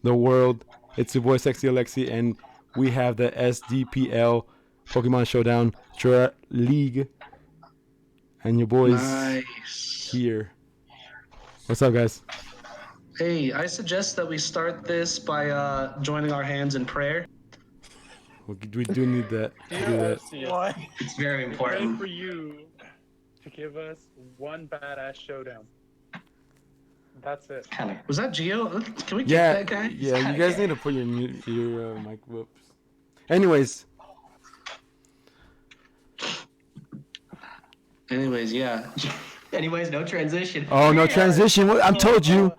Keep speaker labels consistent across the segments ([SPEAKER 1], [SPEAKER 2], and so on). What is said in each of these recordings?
[SPEAKER 1] the world. It's your boy Sexy Alexi, and we have the SDPL Pokemon Showdown League, and your boys
[SPEAKER 2] Nice.
[SPEAKER 1] here. What's up, guys?
[SPEAKER 2] Hey, I suggest that we start this by joining our hands in prayer.
[SPEAKER 1] We do need that. To do that.
[SPEAKER 3] What?
[SPEAKER 2] It's very
[SPEAKER 3] Pray
[SPEAKER 2] important.
[SPEAKER 3] for you to give us one badass showdown. That's it.
[SPEAKER 2] Was that Gio? Can we kick
[SPEAKER 1] Yeah,
[SPEAKER 2] that guy?
[SPEAKER 1] yeah. You guys need to put your mic whoops. Anyways,
[SPEAKER 2] Yeah.
[SPEAKER 4] Anyways, no transition.
[SPEAKER 1] oh no transition. What? I'm told you.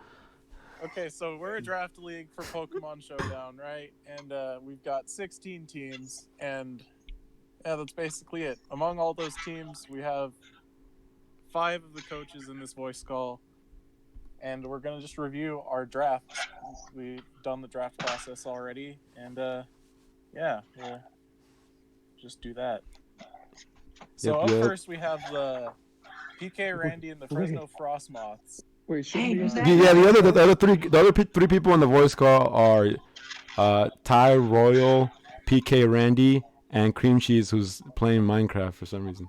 [SPEAKER 3] Okay, so we're a draft league for Pokemon Showdown, right? And we've got 16 teams, and yeah, that's basically it. Among all those teams, we have 5 of the coaches in this voice call, and we're gonna just review our draft. We've done the draft process already, and yeah, we'll just do that. So up first, we have the PK Randy and the Fresno Frostmoths.
[SPEAKER 5] Wait, shouldn't be.
[SPEAKER 1] Yeah, the other three people on the voice call are Ty Royal, PK Randy, and Cream Cheese, who's playing Minecraft for some reason.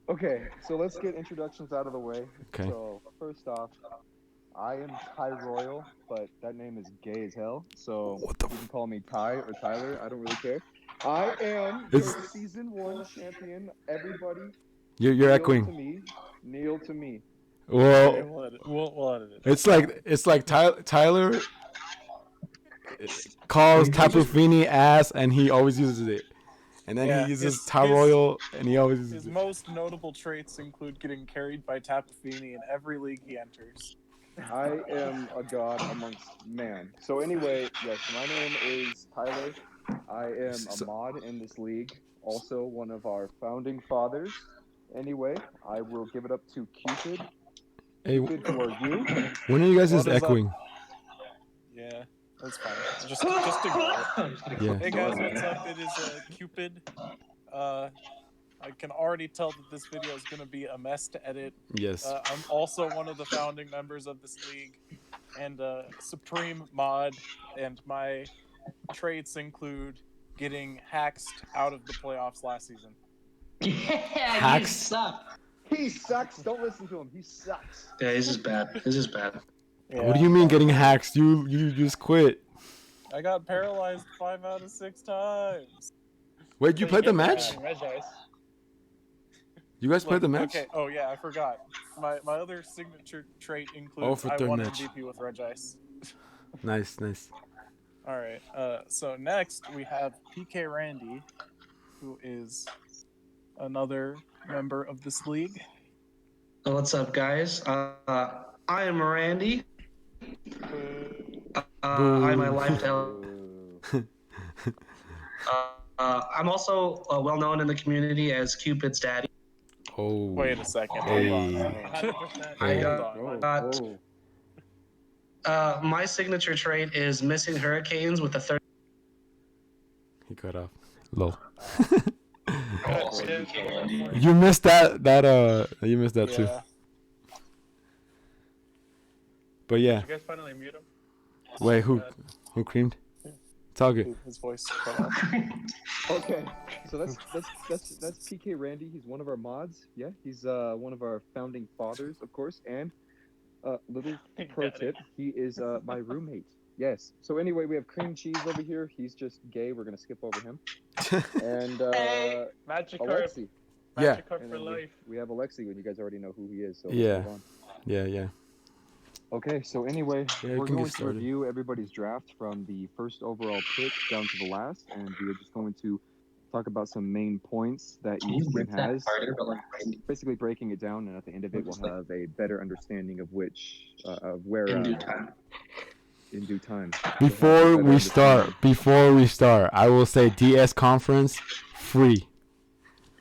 [SPEAKER 5] Okay, so let's get introductions out of the way.
[SPEAKER 1] Okay.
[SPEAKER 5] So first off, I am Ty Royal, but that name is gay as hell. So you can call me Ty or Tyler. I don't really care. I am your season 1 champion. Everybody,
[SPEAKER 1] You're echoing.
[SPEAKER 5] Kneel to me.
[SPEAKER 1] Well,
[SPEAKER 3] We'll edit it.
[SPEAKER 1] it's like Tyler calls Tapu Fini ass, and he always uses it. And then he uses Ty Royal, and he always uses
[SPEAKER 3] His
[SPEAKER 1] it.
[SPEAKER 3] most notable traits include getting carried by Tapu Fini in every league he enters.
[SPEAKER 5] I am a god amongst man. So anyway, yes, my name is Tyler. I am a mod in this league, also one of our founding fathers. Anyway, I will give it up to Cupid.
[SPEAKER 1] Hey,
[SPEAKER 5] Cupid, who are you?
[SPEAKER 1] when are you guys just echoing?
[SPEAKER 3] Yeah, that's fine. Just ignore it.
[SPEAKER 1] Yeah.
[SPEAKER 3] Hey guys, what's up? It is Cupid. I can already tell that this video is going to be a mess to edit.
[SPEAKER 1] Yes.
[SPEAKER 3] I'm also one of the founding members of this league, and supreme mod, and my traits include getting haxed out of the playoffs last season.
[SPEAKER 4] Yeah,
[SPEAKER 1] Hacks.
[SPEAKER 4] you suck.
[SPEAKER 5] He sucks. Don't listen to him. He sucks.
[SPEAKER 2] Yeah, this is bad.
[SPEAKER 3] Yeah.
[SPEAKER 1] What do you mean getting hacked? You just quit.
[SPEAKER 3] I got paralyzed 5 out of 6 times.
[SPEAKER 1] Wait, you played the match? You guys played the match?
[SPEAKER 3] Okay. Oh yeah, I forgot. My other signature trait includes
[SPEAKER 1] for
[SPEAKER 3] I
[SPEAKER 1] third
[SPEAKER 3] won
[SPEAKER 1] match.
[SPEAKER 3] MVP with Regice.
[SPEAKER 1] Nice.
[SPEAKER 3] All right. So next we have PK Randy, who is another member of this league.
[SPEAKER 2] So what's up, guys? I am Randy. I'm a lifestyle. I'm also well known in the community as Cupid's daddy.
[SPEAKER 1] Oh.
[SPEAKER 3] Wait a second.
[SPEAKER 1] Hey.
[SPEAKER 3] Hold on.
[SPEAKER 2] My signature trait is missing hurricanes with a third.
[SPEAKER 1] He cut off. Lol.
[SPEAKER 2] Oh,
[SPEAKER 1] You missed that. You missed that too.
[SPEAKER 3] Yeah.
[SPEAKER 1] But yeah.
[SPEAKER 3] Did you guys finally mute him?
[SPEAKER 1] Wait, who creamed? It's all good.
[SPEAKER 3] His voice cut off.
[SPEAKER 5] Okay, so that's PK Randy. He's one of our mods. Yeah, he's one of our founding fathers, of course. And little pro tip, he is my roommate. Yes. So anyway, we have Cream Cheese over here. He's just gay. We're gonna skip over him. And
[SPEAKER 3] Magikarp.
[SPEAKER 5] Alexi.
[SPEAKER 1] Yeah.
[SPEAKER 3] Magikarp
[SPEAKER 5] And
[SPEAKER 3] for
[SPEAKER 5] then
[SPEAKER 3] life.
[SPEAKER 5] we have Alexi, when you guys already know who he is. So
[SPEAKER 1] Yeah.
[SPEAKER 5] let's move on.
[SPEAKER 1] Yeah.
[SPEAKER 5] Okay, so anyway,
[SPEAKER 1] Yeah, we
[SPEAKER 5] we're
[SPEAKER 1] can get
[SPEAKER 5] going to
[SPEAKER 1] started.
[SPEAKER 5] review everybody's draft from the first overall pick down to the last, and we are just going to talk about some main points that each team has, basically breaking it down, and at the end of it, we'll have a better understanding of where
[SPEAKER 2] in due time.
[SPEAKER 5] in due time.
[SPEAKER 1] Before we start, I will say DS conference free.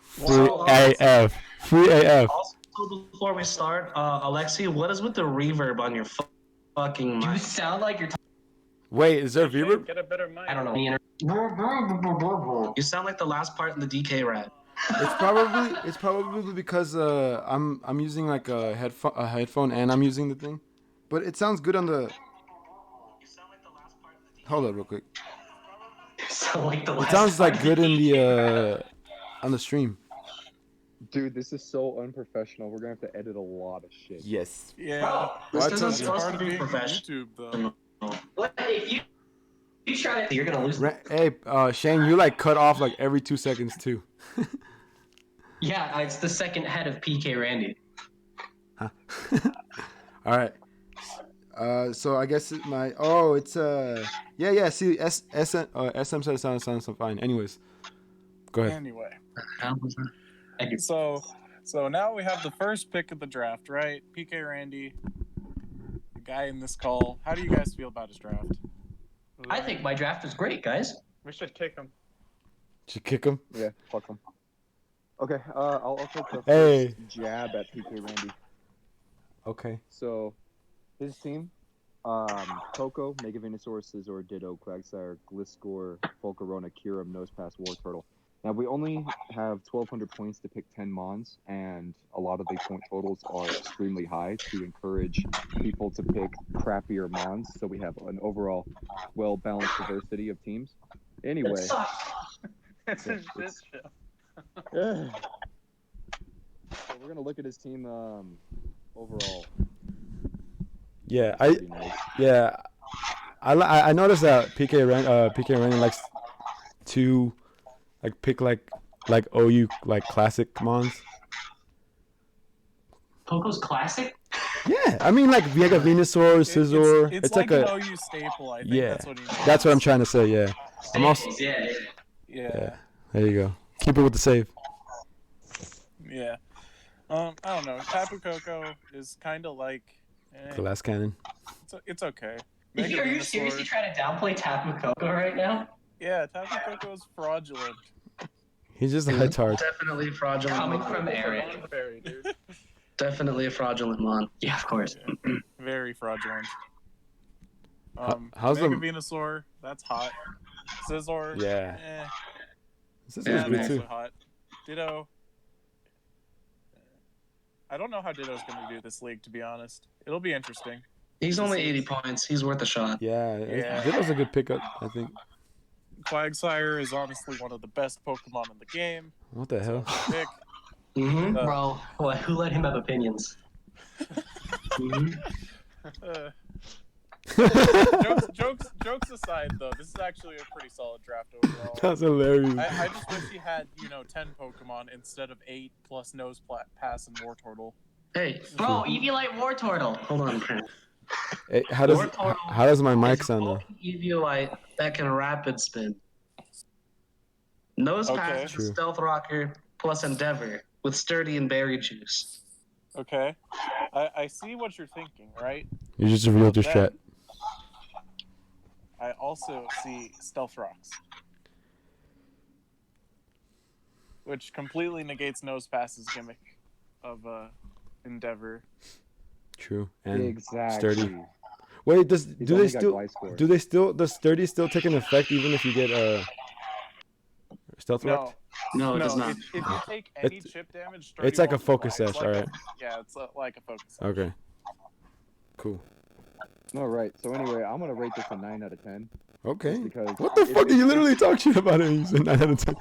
[SPEAKER 1] Free AF. Free AF.
[SPEAKER 2] Also, before we start, Alexi, what is with the reverb on your fucking
[SPEAKER 4] You
[SPEAKER 2] mic?
[SPEAKER 4] sound like you're.
[SPEAKER 1] Wait, is there reverb?
[SPEAKER 3] Get a better mic.
[SPEAKER 4] I don't know.
[SPEAKER 2] You sound like the last part in the DK rap.
[SPEAKER 1] It's probably because I'm using like a headphone and I'm using the thing, but it sounds good on the. Hold up real quick.
[SPEAKER 4] So like the
[SPEAKER 1] It
[SPEAKER 4] last
[SPEAKER 1] sounds like
[SPEAKER 4] time-
[SPEAKER 1] good in the on the stream.
[SPEAKER 5] Dude, this is so unprofessional. We're gonna have to edit a lot of shit.
[SPEAKER 1] Yes.
[SPEAKER 3] Yeah.
[SPEAKER 2] This
[SPEAKER 1] What?
[SPEAKER 2] isn't
[SPEAKER 3] It's
[SPEAKER 2] supposed
[SPEAKER 3] part
[SPEAKER 2] to
[SPEAKER 3] of
[SPEAKER 2] be
[SPEAKER 3] being on
[SPEAKER 2] professional.
[SPEAKER 3] YouTube, though.
[SPEAKER 4] What if you try to? You're gonna lose.
[SPEAKER 1] Hey, Shane, you like cut off like every 2 seconds too.
[SPEAKER 4] Yeah, it's the second head of PK Randy.
[SPEAKER 1] Huh? All right. So I guess it's yeah. See, SM said it sounds fine. Anyways, go ahead.
[SPEAKER 3] Anyway,
[SPEAKER 4] Thank you.
[SPEAKER 3] so now we have the first pick of the draft, right? PK Randy, the guy in this call. How do you guys feel about his draft?
[SPEAKER 4] I think my draft was great, guys.
[SPEAKER 3] We should kick him.
[SPEAKER 1] Did you kick him?
[SPEAKER 5] Yeah, fuck him. Okay, I'll take the
[SPEAKER 1] Hey.
[SPEAKER 5] first jab at PK Randy.
[SPEAKER 1] Okay.
[SPEAKER 5] So, his team, Coco, Mega Venusaur, Scizor, Ditto, Quagsire, Gliscor, Volcarona, Kyurem, Nosepass, Wartortle. Now, we only have 1,200 points to pick 10 Mons, and a lot of the point totals are extremely high to encourage people to pick crappier Mons, so we have an overall well-balanced diversity of teams. Anyway.
[SPEAKER 4] It sucks.
[SPEAKER 3] That's
[SPEAKER 5] Yeah,
[SPEAKER 3] a shit
[SPEAKER 5] it's-
[SPEAKER 3] show.
[SPEAKER 5] So we're gonna look at his team overall.
[SPEAKER 1] Yeah,
[SPEAKER 5] Pretty nice.
[SPEAKER 1] I noticed that PK Randy likes to like pick like OU like classic mons.
[SPEAKER 4] Coco's classic.
[SPEAKER 1] Yeah, I mean like Mega Venusaur, Scizor.
[SPEAKER 3] It's
[SPEAKER 1] It's like
[SPEAKER 3] an
[SPEAKER 1] a
[SPEAKER 3] OU staple. I think
[SPEAKER 1] yeah.
[SPEAKER 3] that's what he means.
[SPEAKER 1] That's what I'm trying to say. Yeah. I'm also
[SPEAKER 4] Yeah.
[SPEAKER 3] Yeah.
[SPEAKER 1] there you go. Keep it with the save.
[SPEAKER 3] Yeah. I don't know. Tapu Koko is kind of like.
[SPEAKER 1] Glass cannon.
[SPEAKER 3] It's okay.
[SPEAKER 4] Are
[SPEAKER 3] Mega
[SPEAKER 4] you
[SPEAKER 3] Venusaur-
[SPEAKER 4] seriously trying to downplay Tapu Koko right now?
[SPEAKER 3] Yeah, Tapu Koko is fraudulent.
[SPEAKER 1] He's just a retard.
[SPEAKER 2] Definitely fraudulent.
[SPEAKER 4] Coming
[SPEAKER 2] Mon.
[SPEAKER 4] from Aaron.
[SPEAKER 3] Unfair, dude.
[SPEAKER 2] Definitely a fraudulent mon.
[SPEAKER 4] Yeah, of course.
[SPEAKER 3] Very fraudulent.
[SPEAKER 1] How's
[SPEAKER 3] Mega
[SPEAKER 1] the-
[SPEAKER 3] Venusaur? That's hot. Scizor?
[SPEAKER 1] Yeah.
[SPEAKER 3] Eh,
[SPEAKER 1] This
[SPEAKER 2] Yeah,
[SPEAKER 1] is good
[SPEAKER 2] man.
[SPEAKER 1] too.
[SPEAKER 3] also hot. Ditto. I don't know how Ditto's going to do this league, to be honest. It'll be interesting.
[SPEAKER 2] He's only 80 points. He's worth a shot.
[SPEAKER 1] Yeah,
[SPEAKER 3] Yeah.
[SPEAKER 1] that was a good pickup, I think.
[SPEAKER 3] Quagsire is honestly one of the best Pokemon in the game.
[SPEAKER 1] What the hell?
[SPEAKER 3] Pick.
[SPEAKER 2] Mm-hmm.
[SPEAKER 4] Bro, who let him have opinions?
[SPEAKER 3] Uh, jokes aside, though, this is actually a pretty solid draft overall.
[SPEAKER 1] That's hilarious.
[SPEAKER 3] I just wish he had, 10 Pokemon instead of 8 plus Nose Pass and Wartortle.
[SPEAKER 2] Hey,
[SPEAKER 4] Bro, Eviolite Wartortle.
[SPEAKER 2] hold on, Pran.
[SPEAKER 1] Hey, how does my mic sound though?
[SPEAKER 2] Eviolite that can rapid spin. Nose
[SPEAKER 3] Okay.
[SPEAKER 2] Pass is
[SPEAKER 1] True.
[SPEAKER 2] a Stealth Rocker plus Endeavor with Sturdy and Berry Juice.
[SPEAKER 3] Okay. I see what you're thinking, right?
[SPEAKER 1] You just revealed your strat.
[SPEAKER 3] I also see Stealth Rocks. Which completely negates Nose Pass's gimmick of Endeavor.
[SPEAKER 1] True. And
[SPEAKER 5] Exactly.
[SPEAKER 1] sturdy. Wait,
[SPEAKER 5] He's
[SPEAKER 1] do
[SPEAKER 5] only
[SPEAKER 1] they
[SPEAKER 5] got
[SPEAKER 1] still
[SPEAKER 5] Gliscor.
[SPEAKER 1] does sturdy still take an effect even if you get stealth
[SPEAKER 3] No,
[SPEAKER 1] rocked?
[SPEAKER 2] No, it does not.
[SPEAKER 3] If you take any
[SPEAKER 1] It's-
[SPEAKER 3] chip damage,
[SPEAKER 1] it's like a
[SPEAKER 3] won't
[SPEAKER 1] focus
[SPEAKER 3] fly. It's
[SPEAKER 1] sash,
[SPEAKER 3] like
[SPEAKER 1] alright.
[SPEAKER 3] Yeah, it's like a focus sash.
[SPEAKER 1] Okay. Cool.
[SPEAKER 5] All right. So anyway, I'm gonna rate this a 9 out of 10.
[SPEAKER 1] Okay.
[SPEAKER 5] Just because
[SPEAKER 1] What the
[SPEAKER 5] it-
[SPEAKER 1] fuck?
[SPEAKER 5] it-
[SPEAKER 1] You literally talk shit about it. You said 9 out of 10.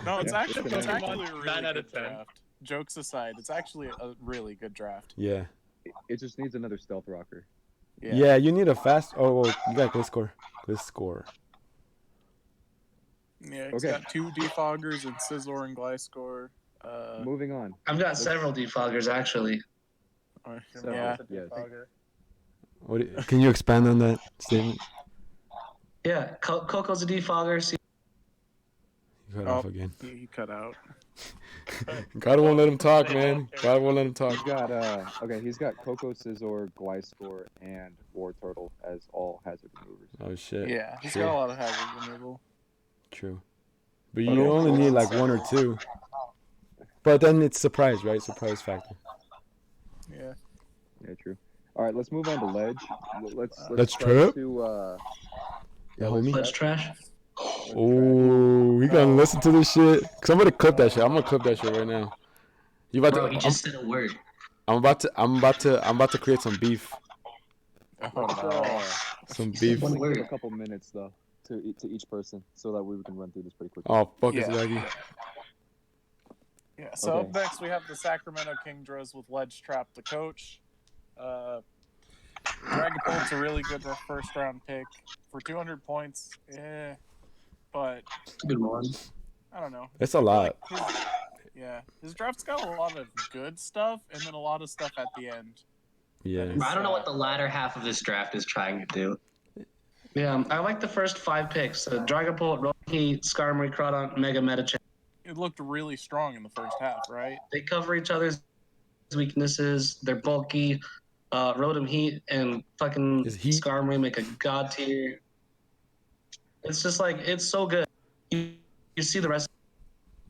[SPEAKER 3] No, it's
[SPEAKER 5] Yeah,
[SPEAKER 3] actually
[SPEAKER 5] it's
[SPEAKER 3] it's
[SPEAKER 5] a
[SPEAKER 3] actually a really
[SPEAKER 6] 9 out
[SPEAKER 3] good
[SPEAKER 6] of 10.
[SPEAKER 3] draft. Jokes aside, it's actually a really good draft.
[SPEAKER 1] Yeah.
[SPEAKER 5] It just needs another stealth rocker.
[SPEAKER 1] Yeah, you need a fast. Oh, well, you got Gliscor. Gliscor.
[SPEAKER 3] Yeah, it's
[SPEAKER 5] Okay.
[SPEAKER 3] got 2 defoggers and Scizor and Gliscor.
[SPEAKER 5] Moving on.
[SPEAKER 2] I've got several defoggers actually.
[SPEAKER 5] Several,
[SPEAKER 3] yeah.
[SPEAKER 5] yes.
[SPEAKER 1] Can you expand on that statement?
[SPEAKER 2] Yeah, Coco's a defogger.
[SPEAKER 1] You cut
[SPEAKER 3] Oh.
[SPEAKER 1] off again.
[SPEAKER 3] He cut out.
[SPEAKER 1] God won't let him talk, man. God won't let him talk.
[SPEAKER 5] He's got okay. He's got Coco, Scizor, Gliscor, and Wartortle as all hazard removers.
[SPEAKER 1] Oh shit.
[SPEAKER 3] Yeah, he's
[SPEAKER 1] True.
[SPEAKER 3] got a lot of hazard removal.
[SPEAKER 1] True. But you
[SPEAKER 5] Okay.
[SPEAKER 1] only need like 1 or 2. But then it's surprise, right? Surprise factor.
[SPEAKER 3] Yeah.
[SPEAKER 5] Yeah, true. All right, let's move on to ledge.
[SPEAKER 1] Let's
[SPEAKER 5] try
[SPEAKER 1] trip?
[SPEAKER 5] to
[SPEAKER 1] Yeah, homie.
[SPEAKER 2] Let's trash.
[SPEAKER 1] Oh, we gonna listen to this shit. Somebody clip that shit. I'm gonna clip that shit right now. You about
[SPEAKER 4] Bro,
[SPEAKER 1] to?
[SPEAKER 4] he just said a word.
[SPEAKER 1] I'm about to create some beef.
[SPEAKER 3] Oh
[SPEAKER 5] Let's,
[SPEAKER 3] no.
[SPEAKER 1] Some
[SPEAKER 5] I
[SPEAKER 1] beef.
[SPEAKER 5] want to give a
[SPEAKER 4] Word.
[SPEAKER 5] couple minutes though to each person so that we can run through this pretty quickly.
[SPEAKER 1] Oh, fuck, it's
[SPEAKER 3] Yeah.
[SPEAKER 1] laggy.
[SPEAKER 3] Yeah. So
[SPEAKER 5] Okay.
[SPEAKER 3] up next we have the Sacramento Kingdras with Ledge Trap the coach. Dragapult's a really good first round pick for 200 points. But
[SPEAKER 2] Good one.
[SPEAKER 3] I don't know.
[SPEAKER 1] It's a
[SPEAKER 3] I feel
[SPEAKER 1] lot.
[SPEAKER 3] like his draft's got a lot of good stuff and then a lot of stuff at the end.
[SPEAKER 1] Yeah.
[SPEAKER 4] I don't know what the latter half of this draft is trying to do.
[SPEAKER 2] Yeah, I like the first 5 picks. Dragapult, Rocky, Skarmory, Crawdon, Mega Metachan.
[SPEAKER 3] It looked really strong in the first half, right?
[SPEAKER 2] They cover each other's weaknesses. They're bulky. Rotom Heat and fucking
[SPEAKER 1] Is Heat-
[SPEAKER 2] Skarmory make a god tier. It's just like, it's so good. You see the rest.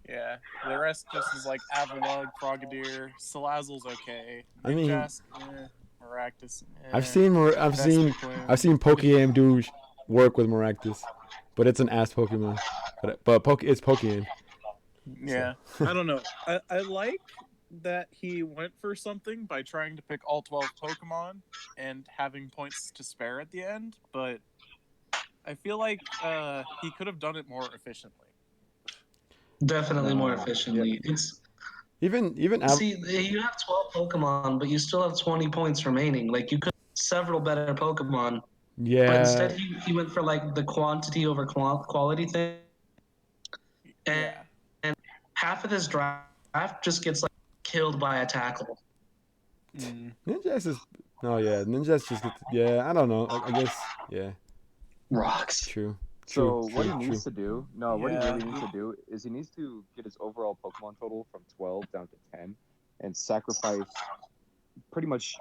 [SPEAKER 3] Yeah. The rest just is like Avalugg, Frogadier, Salazzle's okay.
[SPEAKER 1] I mean-
[SPEAKER 3] Ninjask, Maractus.
[SPEAKER 1] I've seen Pokemon do work with Maractus, but it's an ass Pokemon. But it's Pokemon.
[SPEAKER 3] Yeah. I don't know. I like that he went for something by trying to pick all 12 Pokemon and having points to spare at the end, but I feel like he could have done it more efficiently.
[SPEAKER 2] Definitely more efficiently. It's
[SPEAKER 1] Even
[SPEAKER 2] see, you have 12 Pokemon, but you still have 20 points remaining. Like, you could have several better Pokemon, but
[SPEAKER 1] yeah.
[SPEAKER 2] instead he went for like the quantity over quality thing. And,
[SPEAKER 3] Yeah.
[SPEAKER 2] and half of this draft just gets like killed by a tackle.
[SPEAKER 1] Ninjask is. Oh yeah, Ninjask just. Yeah, I don't know. I guess. Yeah.
[SPEAKER 4] Rocks.
[SPEAKER 1] True.
[SPEAKER 5] So
[SPEAKER 1] True,
[SPEAKER 5] what he
[SPEAKER 1] true,
[SPEAKER 5] needs to do, what he
[SPEAKER 3] Yeah.
[SPEAKER 5] really needs to do is he needs to get his overall Pokemon total from 12 down to 10 and sacrifice pretty much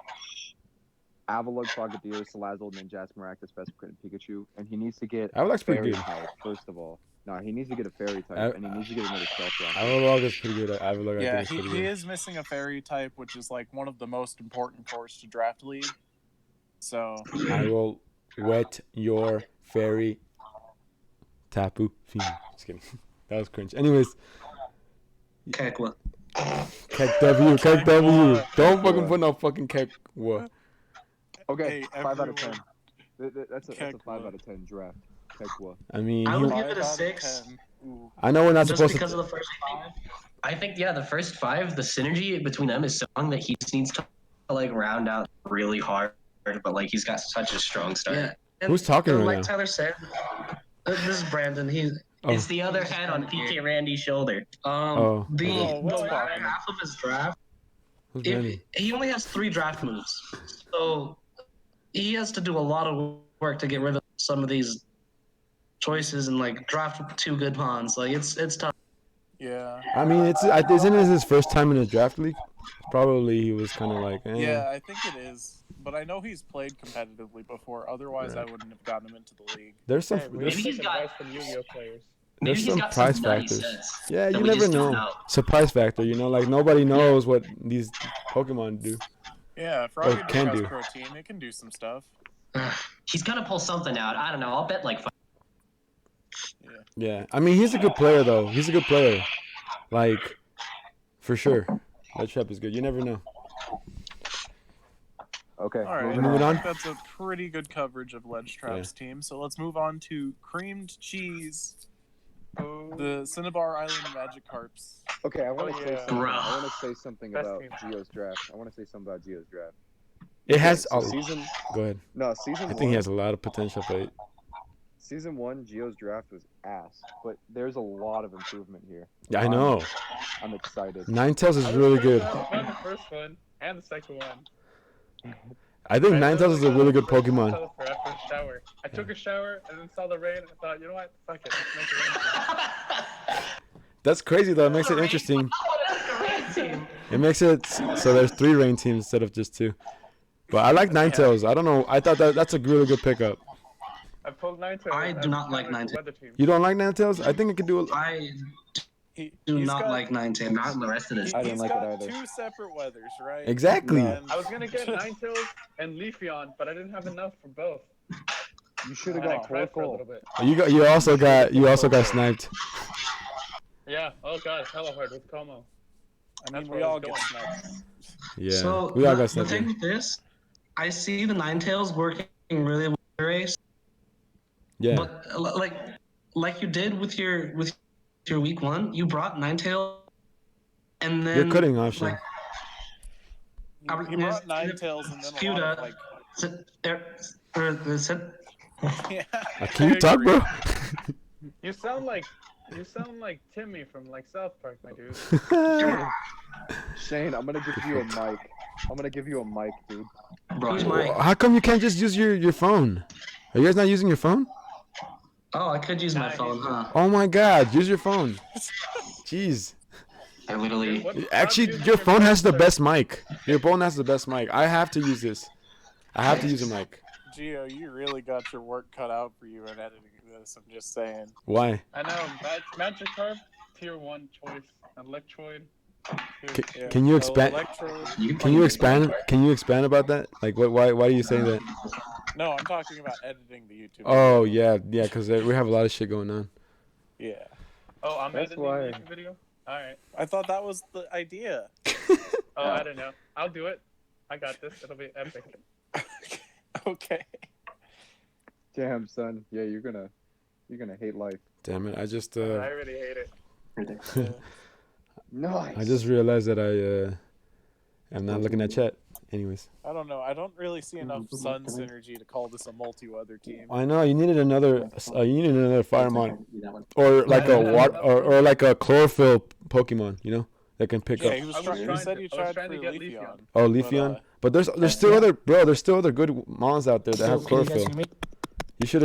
[SPEAKER 5] Avalugg, Frogadier, Salazzle, Ninjask, Maractus, Vespiquen, and Pikachu. And he needs to get
[SPEAKER 1] Avalugg's pretty
[SPEAKER 5] Fairy
[SPEAKER 1] good.
[SPEAKER 5] type, first of all. No, he needs to get a Fairy type, and he needs to get another Stealth Rock.
[SPEAKER 1] Avalugg is pretty good. Avalugg, I
[SPEAKER 3] Yeah,
[SPEAKER 1] think, is pretty
[SPEAKER 3] he
[SPEAKER 1] good.
[SPEAKER 3] is missing a fairy type, which is like one of the most important cores to draft league. So
[SPEAKER 1] I will wet your fairy Tapu Fini. Just kidding. That was cringe. Anyways,
[SPEAKER 2] Kekla.
[SPEAKER 1] Kek W. Don't fucking put no fucking Kek. What?
[SPEAKER 5] Okay,
[SPEAKER 3] Hey,
[SPEAKER 5] 5 out of 10.
[SPEAKER 3] everyone.
[SPEAKER 5] That's a
[SPEAKER 3] Kekla.
[SPEAKER 5] 5 out of 10 draft. Kekla.
[SPEAKER 1] I mean,
[SPEAKER 2] I would
[SPEAKER 1] he-
[SPEAKER 2] give it a
[SPEAKER 3] 5 out of
[SPEAKER 2] 6.
[SPEAKER 3] 10. Ooh.
[SPEAKER 1] I know we're not
[SPEAKER 2] Just
[SPEAKER 1] supposed
[SPEAKER 2] because
[SPEAKER 1] to.
[SPEAKER 2] of the first 5.
[SPEAKER 4] I think the first 5, the synergy between them is so strong that he just needs to like round out really hard. But like he's got such a strong start.
[SPEAKER 2] Yeah. And
[SPEAKER 1] Who's talking right
[SPEAKER 2] like
[SPEAKER 1] now?
[SPEAKER 2] Tyler said, this is Brandon.
[SPEAKER 1] Oh.
[SPEAKER 4] It's the other head on PK Randy's shoulder.
[SPEAKER 1] Oh,
[SPEAKER 2] The
[SPEAKER 3] okay.
[SPEAKER 2] the
[SPEAKER 3] What's
[SPEAKER 2] latter
[SPEAKER 3] happening?
[SPEAKER 2] half of his draft,
[SPEAKER 1] Who's
[SPEAKER 2] if
[SPEAKER 1] Randy?
[SPEAKER 2] he only has 3 draft moves, so he has to do a lot of work to get rid of some of these choices and like draft 2 good pawns. Like it's tough.
[SPEAKER 3] Yeah.
[SPEAKER 1] I mean, isn't it his first time in a draft league? Probably he was kind of like, eh.
[SPEAKER 3] Yeah, I think it is. But I know he's played competitively before. Otherwise, I wouldn't have gotten him into the league.
[SPEAKER 1] There's some.
[SPEAKER 6] Hey, we
[SPEAKER 1] There's,
[SPEAKER 4] Maybe he's
[SPEAKER 6] take
[SPEAKER 4] got-
[SPEAKER 6] advice from Yu-Gi-Oh players.
[SPEAKER 4] Maybe
[SPEAKER 1] there's
[SPEAKER 4] he's
[SPEAKER 1] some
[SPEAKER 4] got
[SPEAKER 1] price
[SPEAKER 4] something that he
[SPEAKER 1] factors.
[SPEAKER 4] says
[SPEAKER 1] Yeah,
[SPEAKER 4] that
[SPEAKER 1] you
[SPEAKER 4] we
[SPEAKER 1] never
[SPEAKER 4] just don't
[SPEAKER 1] know. Surprise factor, you know, like nobody knows what these Pokemon do.
[SPEAKER 3] Yeah,
[SPEAKER 1] Or
[SPEAKER 3] Frogadier
[SPEAKER 1] can
[SPEAKER 3] has
[SPEAKER 1] do.
[SPEAKER 3] protein. It can do some stuff.
[SPEAKER 4] He's gonna pull something out. I don't know. I'll bet like 5.
[SPEAKER 1] Yeah, I mean, he's a good player though. He's a good player, like for sure. That trap is good. You never know.
[SPEAKER 5] Okay,
[SPEAKER 3] All right,
[SPEAKER 1] Moving
[SPEAKER 3] I
[SPEAKER 1] on.
[SPEAKER 3] think that's a pretty good coverage of Ledge Trap's team. So let's move on to Creamed Cheese, the Cinnabar Island Magikarps.
[SPEAKER 5] Okay, I want to
[SPEAKER 6] Oh,
[SPEAKER 5] say
[SPEAKER 6] yeah.
[SPEAKER 5] something.
[SPEAKER 4] Bruh.
[SPEAKER 5] I want to say something
[SPEAKER 6] Best
[SPEAKER 5] about
[SPEAKER 6] team.
[SPEAKER 5] Geo's draft. I want to say something about Geo's draft.
[SPEAKER 1] It has.
[SPEAKER 5] So
[SPEAKER 1] Oh,
[SPEAKER 5] season.
[SPEAKER 1] go ahead.
[SPEAKER 5] No, season
[SPEAKER 1] I
[SPEAKER 5] one.
[SPEAKER 1] think he has a lot of potential, but
[SPEAKER 5] Season 1, Geo's draft was ass, but there's a lot of improvement here.
[SPEAKER 1] yeah, I know.
[SPEAKER 5] I'm excited.
[SPEAKER 1] Ninetales is
[SPEAKER 6] I was
[SPEAKER 1] really
[SPEAKER 6] pretty
[SPEAKER 1] good.
[SPEAKER 6] impressed by the first one and the second one.
[SPEAKER 1] I think
[SPEAKER 6] I
[SPEAKER 1] Ninetales is a
[SPEAKER 6] literally
[SPEAKER 1] really
[SPEAKER 6] got
[SPEAKER 1] good
[SPEAKER 6] the first
[SPEAKER 1] Pokemon.
[SPEAKER 6] teleporter after a shower. I took a shower and then saw the rain and I thought, you know what? Fuck it. Let's make it rain.
[SPEAKER 1] That's crazy though. It makes it interesting. It makes it so there's 3 rain teams instead of just 2. But I like Ninetales. I don't know. I thought that's a really good pickup.
[SPEAKER 6] I pulled Ninetales.
[SPEAKER 2] I do not like
[SPEAKER 6] countered the
[SPEAKER 2] Ninetales.
[SPEAKER 6] weather team.
[SPEAKER 1] You don't like Ninetales? I think it could do.
[SPEAKER 2] I
[SPEAKER 3] He,
[SPEAKER 2] do
[SPEAKER 3] he's
[SPEAKER 2] not
[SPEAKER 3] got-
[SPEAKER 2] like 9 teams.
[SPEAKER 4] Not in the rest of this.
[SPEAKER 5] I didn't
[SPEAKER 3] he's
[SPEAKER 5] like it
[SPEAKER 3] got
[SPEAKER 5] either.
[SPEAKER 3] 2 separate weathers, right?
[SPEAKER 1] Exactly.
[SPEAKER 3] And-
[SPEAKER 6] I was gonna get Ninetales and Leafeon, but I didn't have enough for both.
[SPEAKER 5] You should have
[SPEAKER 6] And I
[SPEAKER 5] got
[SPEAKER 6] cried for a
[SPEAKER 5] Torkoal.
[SPEAKER 6] little bit.
[SPEAKER 1] You also got sniped.
[SPEAKER 6] Yeah. Oh god, hella hard with Como.
[SPEAKER 3] I mean,
[SPEAKER 6] That's
[SPEAKER 3] we
[SPEAKER 6] where I
[SPEAKER 3] all
[SPEAKER 6] was
[SPEAKER 3] get
[SPEAKER 6] going.
[SPEAKER 3] sniped.
[SPEAKER 1] Yeah,
[SPEAKER 2] So
[SPEAKER 1] we all got
[SPEAKER 2] the
[SPEAKER 1] sniped.
[SPEAKER 2] thing with this I see the Ninetales working really well in the race,
[SPEAKER 1] Yeah.
[SPEAKER 2] but like you did with your week 1, you brought Ninetales, and
[SPEAKER 1] You're
[SPEAKER 2] then
[SPEAKER 1] cutting off, Shane.
[SPEAKER 2] like
[SPEAKER 3] He brought Ninetales and then a lot of like. Yeah,
[SPEAKER 1] Can you
[SPEAKER 3] I
[SPEAKER 1] talk,
[SPEAKER 3] agree.
[SPEAKER 1] bro?
[SPEAKER 6] You sound like Timmy from like South Park, my dude.
[SPEAKER 5] Shane, I'm gonna give you a mic. I'm gonna give you a mic, dude.
[SPEAKER 2] Who's Mike?
[SPEAKER 1] How come you can't just use your phone? Are you guys not using your phone?
[SPEAKER 2] Oh, I could use my phone, huh?
[SPEAKER 1] Oh my God, use your phone. Jeez.
[SPEAKER 4] I literally.
[SPEAKER 1] Actually, your phone has the best mic. Your phone has the best mic. I have to use this. I have to use a mic.
[SPEAKER 3] Gio, you really got your work cut out for you in editing this. I'm just saying.
[SPEAKER 1] Why?
[SPEAKER 6] I know. Magikarp, tier 1 choice. Electroid.
[SPEAKER 3] Yeah.
[SPEAKER 1] Can you expand?
[SPEAKER 3] Electrode.
[SPEAKER 1] Can you expand? Can you expand about that? Like, why are you saying that?
[SPEAKER 3] No, I'm talking about editing the YouTube.
[SPEAKER 1] Oh
[SPEAKER 3] video.
[SPEAKER 1] yeah, because we have a lot of shit going on.
[SPEAKER 3] Yeah.
[SPEAKER 6] Oh, I'm
[SPEAKER 5] That's
[SPEAKER 6] editing
[SPEAKER 5] why-
[SPEAKER 6] the YouTube video? Alright.
[SPEAKER 3] I thought that was the idea.
[SPEAKER 6] Oh, I don't know. I'll do it. I got this. It'll be epic.
[SPEAKER 3] Okay.
[SPEAKER 5] Damn, son. Yeah, you're gonna hate life.
[SPEAKER 1] Damn it! I just
[SPEAKER 6] I already hate it.
[SPEAKER 5] Nice.
[SPEAKER 1] I just realized that I am not looking at chat. Anyways,
[SPEAKER 3] I don't know. I don't really see enough sun synergy to call this a multi-weather team.
[SPEAKER 1] I know you needed another Firemon or like a or like a chlorophyll Pokemon, you know, that can pick
[SPEAKER 3] Yeah,
[SPEAKER 1] up.
[SPEAKER 3] he was
[SPEAKER 6] I was
[SPEAKER 3] trying. He
[SPEAKER 6] trying
[SPEAKER 3] said
[SPEAKER 6] to-
[SPEAKER 3] he
[SPEAKER 6] I was
[SPEAKER 3] tried
[SPEAKER 6] trying
[SPEAKER 3] for
[SPEAKER 6] to get
[SPEAKER 3] Leafeon.
[SPEAKER 1] Oh, Leafeon. But there's still other there's still other good mons out there that have chlorophyll. You should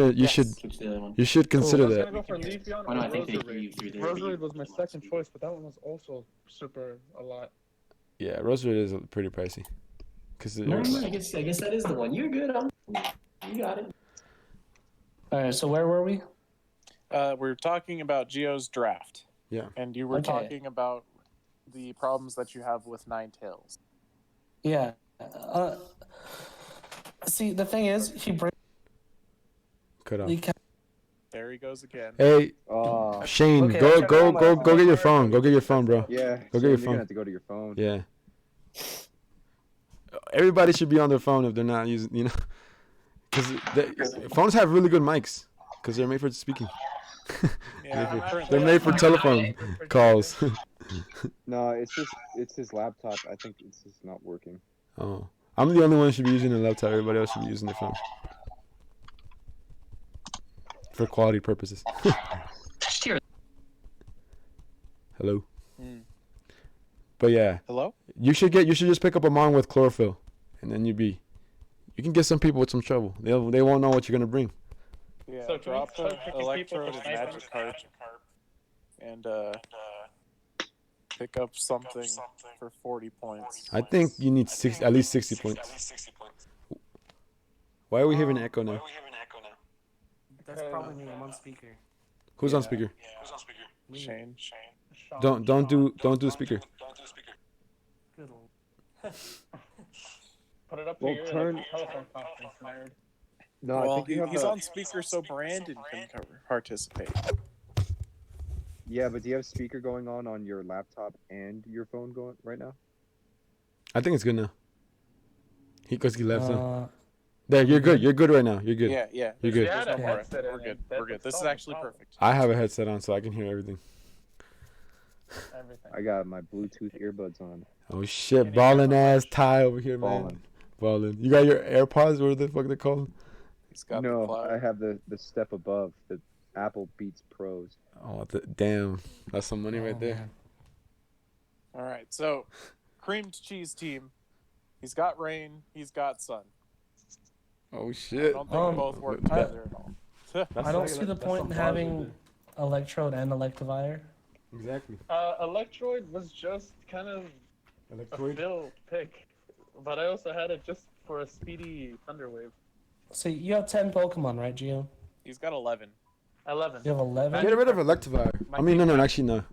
[SPEAKER 1] consider
[SPEAKER 6] I was
[SPEAKER 1] that.
[SPEAKER 6] gonna go for Leafeon
[SPEAKER 4] Why do I
[SPEAKER 6] or
[SPEAKER 4] think they hear you through
[SPEAKER 6] Roserade.
[SPEAKER 4] there?
[SPEAKER 6] Roserade was my second choice, but that one was also super a lot.
[SPEAKER 1] Yeah, Roserade is pretty pricey. Cause
[SPEAKER 4] No, I guess that is the one. You're good. You got it.
[SPEAKER 2] All right, so where were we?
[SPEAKER 3] We're talking about Geo's draft.
[SPEAKER 1] Yeah.
[SPEAKER 3] And you were
[SPEAKER 2] Okay.
[SPEAKER 3] talking about the problems that you have with Ninetales.
[SPEAKER 2] Yeah. See, the thing is, he brings.
[SPEAKER 1] cut off.
[SPEAKER 3] There he goes again.
[SPEAKER 1] Hey,
[SPEAKER 5] Oh,
[SPEAKER 1] Shane,
[SPEAKER 2] Okay,
[SPEAKER 1] go
[SPEAKER 2] check
[SPEAKER 1] go
[SPEAKER 2] out my
[SPEAKER 1] go go
[SPEAKER 2] phone.
[SPEAKER 1] get your phone. Go get your phone, bro.
[SPEAKER 5] yeah.
[SPEAKER 1] Go get your
[SPEAKER 5] Shane, you're
[SPEAKER 1] phone.
[SPEAKER 5] gonna have to go to your phone.
[SPEAKER 1] Yeah. Everybody should be on their phone if they're not using, you know, because phones have really good mics because they're made for speaking.
[SPEAKER 3] Yeah,
[SPEAKER 1] They're made for telephone calls.
[SPEAKER 5] No, it's his laptop. I think it's just not working.
[SPEAKER 1] Oh, I'm the only one who should be using a laptop. Everybody else should be using their phone for quality purposes. Hello.
[SPEAKER 3] Hmm.
[SPEAKER 1] But yeah,
[SPEAKER 3] Hello?
[SPEAKER 1] you should just pick up a mon with chlorophyll, and then you can get some people with some trouble. They won't know what you're gonna bring.
[SPEAKER 3] Yeah,
[SPEAKER 6] So can we
[SPEAKER 3] drop
[SPEAKER 6] start
[SPEAKER 3] the
[SPEAKER 6] picking
[SPEAKER 3] Electrode
[SPEAKER 6] people
[SPEAKER 3] and
[SPEAKER 6] for
[SPEAKER 3] Magikarp and pick up something for 40 points.
[SPEAKER 1] I think you need at least 60 points. Why are we hearing an echo now?
[SPEAKER 7] That's probably me. I'm on speaker.
[SPEAKER 1] Who's on speaker?
[SPEAKER 7] Me.
[SPEAKER 3] Shane.
[SPEAKER 1] Don't do speaker.
[SPEAKER 7] Good old.
[SPEAKER 6] Put it up
[SPEAKER 5] Well,
[SPEAKER 6] to your
[SPEAKER 5] turn-
[SPEAKER 6] telephone conference, nerd.
[SPEAKER 5] No, I
[SPEAKER 3] Well,
[SPEAKER 5] think you have
[SPEAKER 3] he's
[SPEAKER 5] a,
[SPEAKER 3] on speaker so Brandon can participate.
[SPEAKER 5] Yeah, but do you have speaker going on your laptop and your phone going right now?
[SPEAKER 1] I think it's good now. Because he left.
[SPEAKER 7] Uh,
[SPEAKER 1] There, you're good. You're good right now. You're good.
[SPEAKER 3] Yeah.
[SPEAKER 1] You're
[SPEAKER 6] If
[SPEAKER 1] good.
[SPEAKER 6] you had a
[SPEAKER 3] There's no more.
[SPEAKER 6] headset in
[SPEAKER 3] We're
[SPEAKER 6] it,
[SPEAKER 3] good.
[SPEAKER 6] that
[SPEAKER 3] We're good.
[SPEAKER 6] would
[SPEAKER 3] This is
[SPEAKER 6] solve the
[SPEAKER 3] actually
[SPEAKER 6] problem.
[SPEAKER 3] perfect.
[SPEAKER 1] I have a headset on so I can hear everything.
[SPEAKER 6] Everything.
[SPEAKER 5] I got my Bluetooth earbuds on.
[SPEAKER 1] Oh shit, balling ass Ty over here, man. Balling. You got your AirPods? What the fuck they called?
[SPEAKER 3] He's got the
[SPEAKER 5] No,
[SPEAKER 3] cloud.
[SPEAKER 5] I have the step above, the Apple Beats Pros.
[SPEAKER 1] Oh, damn. That's some money right
[SPEAKER 7] oh,
[SPEAKER 1] there.
[SPEAKER 7] man.
[SPEAKER 3] All right, so creamed cheese team. He's got rain. He's got sun.
[SPEAKER 1] Oh
[SPEAKER 3] I
[SPEAKER 1] shit.
[SPEAKER 3] don't think both work
[SPEAKER 1] I-
[SPEAKER 3] together at all.
[SPEAKER 7] I don't see the point in having Electrode and Electivire.
[SPEAKER 1] Exactly.
[SPEAKER 6] Electroid was just kind of a fill pick, but I also had it just for a speedy Thunderwave.
[SPEAKER 7] See, you have 10 Pokemon, right, Gio?
[SPEAKER 3] He's got 11.
[SPEAKER 6] 11.
[SPEAKER 7] You have 11?
[SPEAKER 1] Get rid of Electivire. I mean, no, actually, no.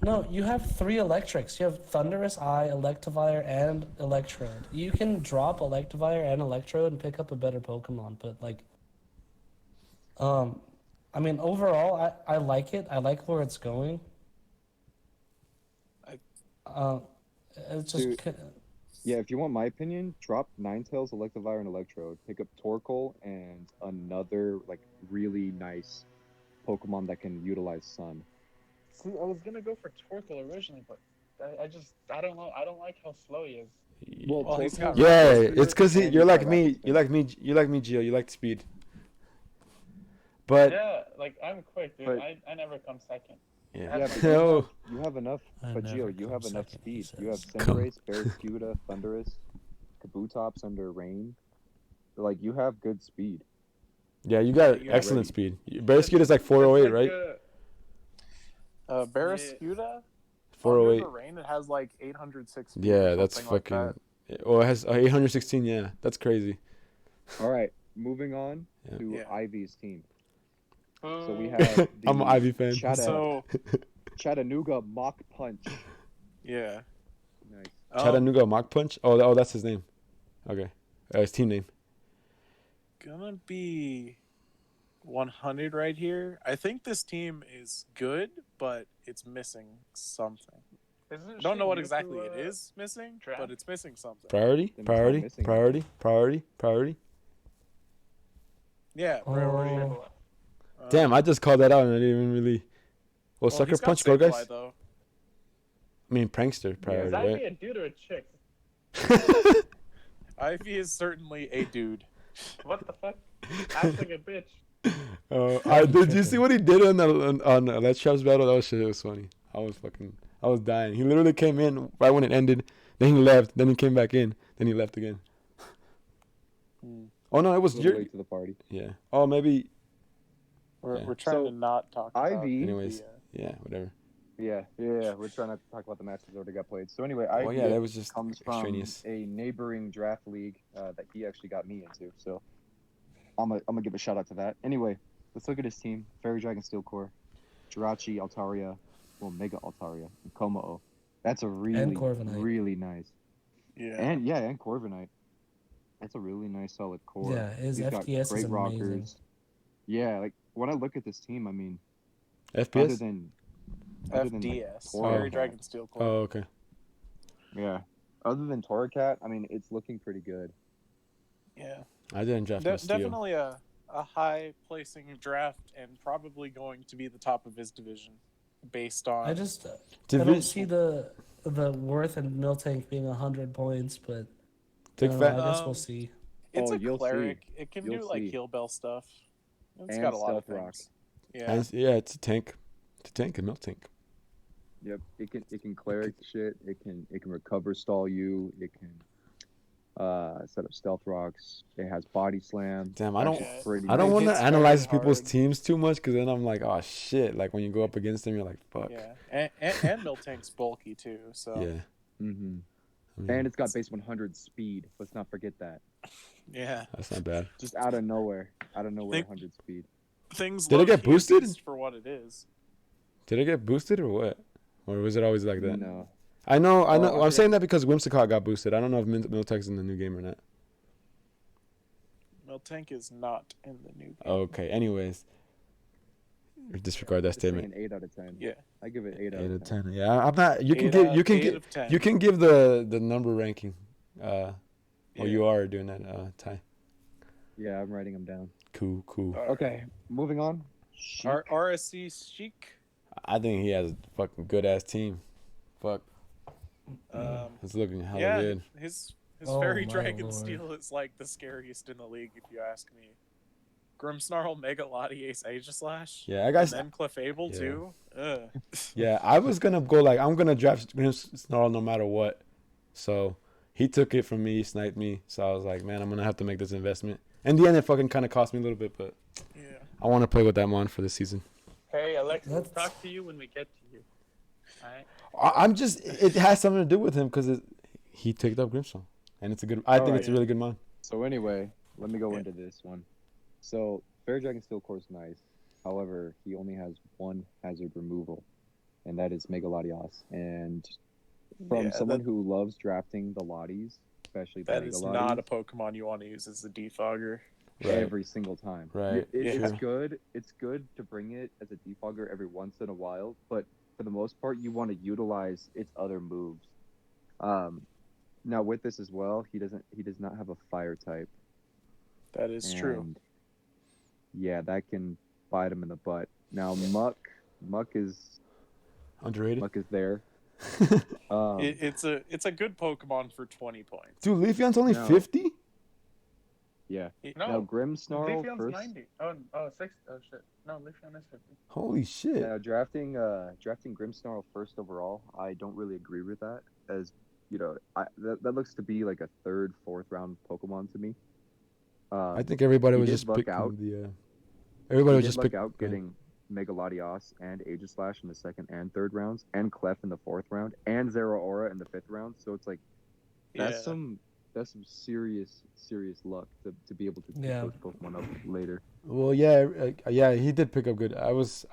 [SPEAKER 7] No, you have 3 Electrics. You have Thunderous Eye, Electivire, and Electrode. You can drop Electivire and Electrode and pick up a better Pokemon, but like, I mean, overall, I like it. I like where it's going. It's just
[SPEAKER 1] Dude.
[SPEAKER 5] Yeah, if you want my opinion, drop Ninetales, Electivire, and Electrode. Pick up Torkoal and another like really nice Pokemon that can utilize Sun.
[SPEAKER 6] See, I was gonna go for Torkoal originally, but I don't know. I don't like how slow he is.
[SPEAKER 3] Well, he's got
[SPEAKER 1] Yeah,
[SPEAKER 5] Rapid
[SPEAKER 1] it's because
[SPEAKER 5] Speed and
[SPEAKER 1] you're
[SPEAKER 5] he's
[SPEAKER 1] like
[SPEAKER 5] got
[SPEAKER 1] me.
[SPEAKER 5] Rapid
[SPEAKER 1] You
[SPEAKER 5] Spin.
[SPEAKER 1] like me. You like me, Gio. You like speed. But
[SPEAKER 6] Yeah, like I'm quick, dude.
[SPEAKER 5] But-
[SPEAKER 6] I never come second.
[SPEAKER 1] yeah,
[SPEAKER 5] Yeah, but
[SPEAKER 1] no.
[SPEAKER 5] you have enough.
[SPEAKER 7] I
[SPEAKER 5] But
[SPEAKER 7] never
[SPEAKER 5] Gio, you
[SPEAKER 7] come
[SPEAKER 5] have enough
[SPEAKER 7] second, he
[SPEAKER 5] speed. You have
[SPEAKER 7] says.
[SPEAKER 5] Cinderace, Barraskewda, Thundurus, Kabutops under Rain. Like you have good speed.
[SPEAKER 1] Yeah, you got
[SPEAKER 3] you're
[SPEAKER 1] excellent
[SPEAKER 5] ready.
[SPEAKER 1] speed. Barraskewda is like 408,
[SPEAKER 6] It's like,
[SPEAKER 1] right?
[SPEAKER 3] Barraskewda.
[SPEAKER 1] 408.
[SPEAKER 3] Under the rain, it has like 806 feet.
[SPEAKER 1] Yeah,
[SPEAKER 3] or
[SPEAKER 1] that's
[SPEAKER 3] something like
[SPEAKER 1] fucking.
[SPEAKER 3] that.
[SPEAKER 1] Oh, it has 816. Yeah, that's crazy.
[SPEAKER 5] All right, moving on
[SPEAKER 1] Yeah.
[SPEAKER 5] to
[SPEAKER 3] Yeah.
[SPEAKER 5] Ivy's team. So we
[SPEAKER 6] uh,
[SPEAKER 5] have the
[SPEAKER 1] I'm an Ivy fan.
[SPEAKER 3] So
[SPEAKER 5] Chattanooga Mach Punch.
[SPEAKER 3] yeah.
[SPEAKER 5] Nice.
[SPEAKER 1] Chattanooga Mach Punch. Oh, that's his name. Okay, his team name.
[SPEAKER 3] Gonna be 100 right here. I think this team is good, but it's missing something.
[SPEAKER 6] isn't
[SPEAKER 3] Don't know
[SPEAKER 6] she
[SPEAKER 3] what
[SPEAKER 6] new
[SPEAKER 3] exactly
[SPEAKER 6] to,
[SPEAKER 3] it is missing,
[SPEAKER 6] draft?
[SPEAKER 3] but it's missing something.
[SPEAKER 1] Priority,
[SPEAKER 5] Then it's not
[SPEAKER 1] priority,
[SPEAKER 5] missing
[SPEAKER 1] priority, priority, priority.
[SPEAKER 3] Yeah,
[SPEAKER 7] Oh.
[SPEAKER 3] priority.
[SPEAKER 1] Damn, I just called that out and I didn't even really. Well, Sucker
[SPEAKER 3] he's got
[SPEAKER 1] Punch, go
[SPEAKER 3] Sableye,
[SPEAKER 1] guys.
[SPEAKER 3] though.
[SPEAKER 1] I mean, Prankster
[SPEAKER 6] Is
[SPEAKER 1] priority,
[SPEAKER 6] Ivy
[SPEAKER 1] right?
[SPEAKER 6] a dude or a chick?
[SPEAKER 3] Ivy is certainly a dude.
[SPEAKER 6] What the fuck? Acts like a bitch.
[SPEAKER 1] Did you see what he did on Let's Shop's battle? That shit was funny. I was dying. He literally came in right when it ended, then he left, then he came back in, then he left again. Oh no, it was
[SPEAKER 5] A little
[SPEAKER 1] your.
[SPEAKER 5] late to the party.
[SPEAKER 1] Yeah. Oh, maybe.
[SPEAKER 3] We're,
[SPEAKER 1] Yeah.
[SPEAKER 3] we're trying
[SPEAKER 5] So,
[SPEAKER 3] to not talk about
[SPEAKER 5] Ivy-
[SPEAKER 1] Anyways,
[SPEAKER 3] the,
[SPEAKER 1] yeah, whatever.
[SPEAKER 5] Yeah. We're trying not to talk about the matches that already got played. So anyway,
[SPEAKER 1] Oh
[SPEAKER 5] Ivy
[SPEAKER 1] yeah, that was just
[SPEAKER 5] comes from
[SPEAKER 1] extraneous.
[SPEAKER 5] a neighboring draft league that he actually got me into. So I'm gonna give a shout out to that. Anyway, let's look at his team: Fairy Dragon Steel Core, Jirachi, Altaria, well, Mega Altaria, and Komao. That's a really
[SPEAKER 7] Corviknight.
[SPEAKER 5] really nice.
[SPEAKER 3] yeah.
[SPEAKER 5] And Corviknight. That's a really nice solid core.
[SPEAKER 7] Yeah, his
[SPEAKER 5] He's got
[SPEAKER 7] FTS is
[SPEAKER 5] great
[SPEAKER 7] amazing.
[SPEAKER 5] rockers. Yeah, like when I look at this team, I mean, other
[SPEAKER 1] FPS.
[SPEAKER 5] than
[SPEAKER 3] FDS.
[SPEAKER 5] Torracat.
[SPEAKER 3] Fairy Dragon Steel Core.
[SPEAKER 1] Oh, okay.
[SPEAKER 5] yeah, other than Torracat, I mean, it's looking pretty good.
[SPEAKER 3] Yeah.
[SPEAKER 1] I didn't draft my Steel.
[SPEAKER 3] Definitely a high placing draft and probably going to be the top of his division based on.
[SPEAKER 7] I don't
[SPEAKER 1] Division.
[SPEAKER 7] see the worth in Miltank being 100 points, but I,
[SPEAKER 1] Take
[SPEAKER 7] don't know,
[SPEAKER 1] fat.
[SPEAKER 7] I guess we'll
[SPEAKER 3] Um,
[SPEAKER 7] see.
[SPEAKER 3] It's
[SPEAKER 5] Oh,
[SPEAKER 3] a
[SPEAKER 5] you'll
[SPEAKER 3] cleric.
[SPEAKER 5] see.
[SPEAKER 3] It can
[SPEAKER 5] You'll
[SPEAKER 3] do like
[SPEAKER 5] see.
[SPEAKER 3] heal bell stuff. It's
[SPEAKER 5] And
[SPEAKER 3] got a lot of
[SPEAKER 5] Stealth Rock.
[SPEAKER 3] things. Yeah.
[SPEAKER 1] And, yeah, it's a tank. It's a tank, a milk tank.
[SPEAKER 5] Yep, it can cleric shit. It can recover stall you. It can set up stealth rocks. It has body slam.
[SPEAKER 1] Damn, I don't-
[SPEAKER 5] Actually pretty
[SPEAKER 1] I don't
[SPEAKER 3] It
[SPEAKER 1] want to
[SPEAKER 3] hits
[SPEAKER 1] analyze
[SPEAKER 3] very
[SPEAKER 1] people's
[SPEAKER 3] hard.
[SPEAKER 1] teams too much because then I'm like, oh shit. Like when you go up against them, you're like, fuck.
[SPEAKER 3] Yeah. And Miltank's bulky too. So
[SPEAKER 1] Yeah.
[SPEAKER 5] Mm-hmm.
[SPEAKER 1] I mean,
[SPEAKER 5] And it's got base 100 speed. Let's not forget that.
[SPEAKER 3] yeah.
[SPEAKER 1] that's not bad.
[SPEAKER 5] Just out of nowhere,
[SPEAKER 3] Think-
[SPEAKER 5] 100 speed.
[SPEAKER 3] Things
[SPEAKER 1] Did it get
[SPEAKER 3] low-key
[SPEAKER 1] boosted?
[SPEAKER 3] abused for what it is.
[SPEAKER 1] Did it get boosted or what? Or was it always like that?
[SPEAKER 5] No.
[SPEAKER 1] I know.
[SPEAKER 5] I
[SPEAKER 1] I'm
[SPEAKER 5] forget-
[SPEAKER 1] saying that because Whimsicott got boosted. I don't know if Miltek's in the new game or not.
[SPEAKER 3] Miltank is not in the new game.
[SPEAKER 1] Okay. Anyways, disregard that
[SPEAKER 5] It's like
[SPEAKER 1] statement.
[SPEAKER 5] an 8 out of 10.
[SPEAKER 3] Yeah.
[SPEAKER 5] I give it 8 out
[SPEAKER 1] 8
[SPEAKER 5] of
[SPEAKER 1] of
[SPEAKER 5] 10.
[SPEAKER 1] 10. Yeah, I'm not. You can
[SPEAKER 3] Eight
[SPEAKER 1] give.
[SPEAKER 3] out-
[SPEAKER 1] You can
[SPEAKER 3] eight
[SPEAKER 1] give.
[SPEAKER 3] of 10.
[SPEAKER 1] You can give the number ranking.
[SPEAKER 3] Yeah.
[SPEAKER 1] You are doing that. Ty.
[SPEAKER 5] Yeah, I'm writing them down.
[SPEAKER 1] Cool.
[SPEAKER 5] Okay, moving on.
[SPEAKER 3] RSC Chic.
[SPEAKER 1] I think he has a fucking good ass team. Fuck. It's looking hella
[SPEAKER 3] Yeah,
[SPEAKER 1] good.
[SPEAKER 3] his
[SPEAKER 7] Oh
[SPEAKER 3] Fairy
[SPEAKER 7] my
[SPEAKER 3] Dragon
[SPEAKER 7] lord.
[SPEAKER 3] Steel is like the scariest in the league, if you ask me. Grimmsnarl, Mega Lottie, Ace Aegislash.
[SPEAKER 1] Yeah, I
[SPEAKER 3] And
[SPEAKER 1] guess.
[SPEAKER 3] then Clefable
[SPEAKER 1] Yeah.
[SPEAKER 3] too. Ugh.
[SPEAKER 1] Yeah, I was gonna go like I'm gonna draft Snarl no matter what. So he took it from me, he sniped me. So I was like, man, I'm gonna have to make this investment. In the end, it fucking kind of cost me a little bit, but
[SPEAKER 3] Yeah.
[SPEAKER 1] I want to play with that mon for this season.
[SPEAKER 6] Hey, Alexa, we'll
[SPEAKER 7] That's-
[SPEAKER 6] talk to you when we get to you. Alright?
[SPEAKER 1] I'm just. It has something to do with him because he picked up Grimstone, and it's a good. I think
[SPEAKER 5] Alright.
[SPEAKER 1] it's a really good mon.
[SPEAKER 5] So anyway, let me go
[SPEAKER 3] Yeah.
[SPEAKER 5] into this one. So Fairy Dragon Steel Core is nice. However, he only has one hazard removal, and that is Mega Latias. And from
[SPEAKER 3] Yeah,
[SPEAKER 5] someone
[SPEAKER 3] that-
[SPEAKER 5] who loves drafting the Lotties, especially the
[SPEAKER 3] That
[SPEAKER 5] Mega
[SPEAKER 3] is
[SPEAKER 5] Lotties,
[SPEAKER 3] not a Pokemon you want to use as the defogger.
[SPEAKER 1] Right.
[SPEAKER 5] every single time.
[SPEAKER 1] Right.
[SPEAKER 5] It's
[SPEAKER 1] True.
[SPEAKER 5] good. It's good to bring it as a defogger every once in a while, but for the most part, you want to utilize its other moves. Now with this as well, he does not have a fire type.
[SPEAKER 3] That is true.
[SPEAKER 5] And yeah, that can bite him in the butt. Now Muck is
[SPEAKER 1] Underrated.
[SPEAKER 5] there.
[SPEAKER 3] It's a good Pokemon for 20 points.
[SPEAKER 1] Dude, Leafeon's only
[SPEAKER 5] No.
[SPEAKER 1] 50?
[SPEAKER 5] Yeah.
[SPEAKER 6] No,
[SPEAKER 5] Now Grimmsnarl
[SPEAKER 6] Leafeon's
[SPEAKER 5] first.
[SPEAKER 6] 90. Oh, 6. Oh, shit. No, Leafeon is 50.
[SPEAKER 1] Holy shit.
[SPEAKER 5] Now drafting Grimmsnarl first overall, I don't really agree with that. As you know, that looks to be like a third, fourth round Pokemon to me.
[SPEAKER 1] I think everybody
[SPEAKER 5] he
[SPEAKER 1] was
[SPEAKER 5] did
[SPEAKER 1] just
[SPEAKER 5] luck
[SPEAKER 1] picking
[SPEAKER 5] out.
[SPEAKER 1] the. Everybody
[SPEAKER 5] He
[SPEAKER 1] was
[SPEAKER 5] did
[SPEAKER 1] just
[SPEAKER 5] luck
[SPEAKER 1] picking.
[SPEAKER 5] out getting Mega Latios and Aegislash in the second and third rounds, and Clef in the fourth round, and Zeraora in the fifth round. So it's like that's
[SPEAKER 3] Yeah.
[SPEAKER 5] some serious luck to be able to pick
[SPEAKER 7] Yeah.
[SPEAKER 5] those Pokemon up later.
[SPEAKER 1] Well, yeah, he did pick up good. I was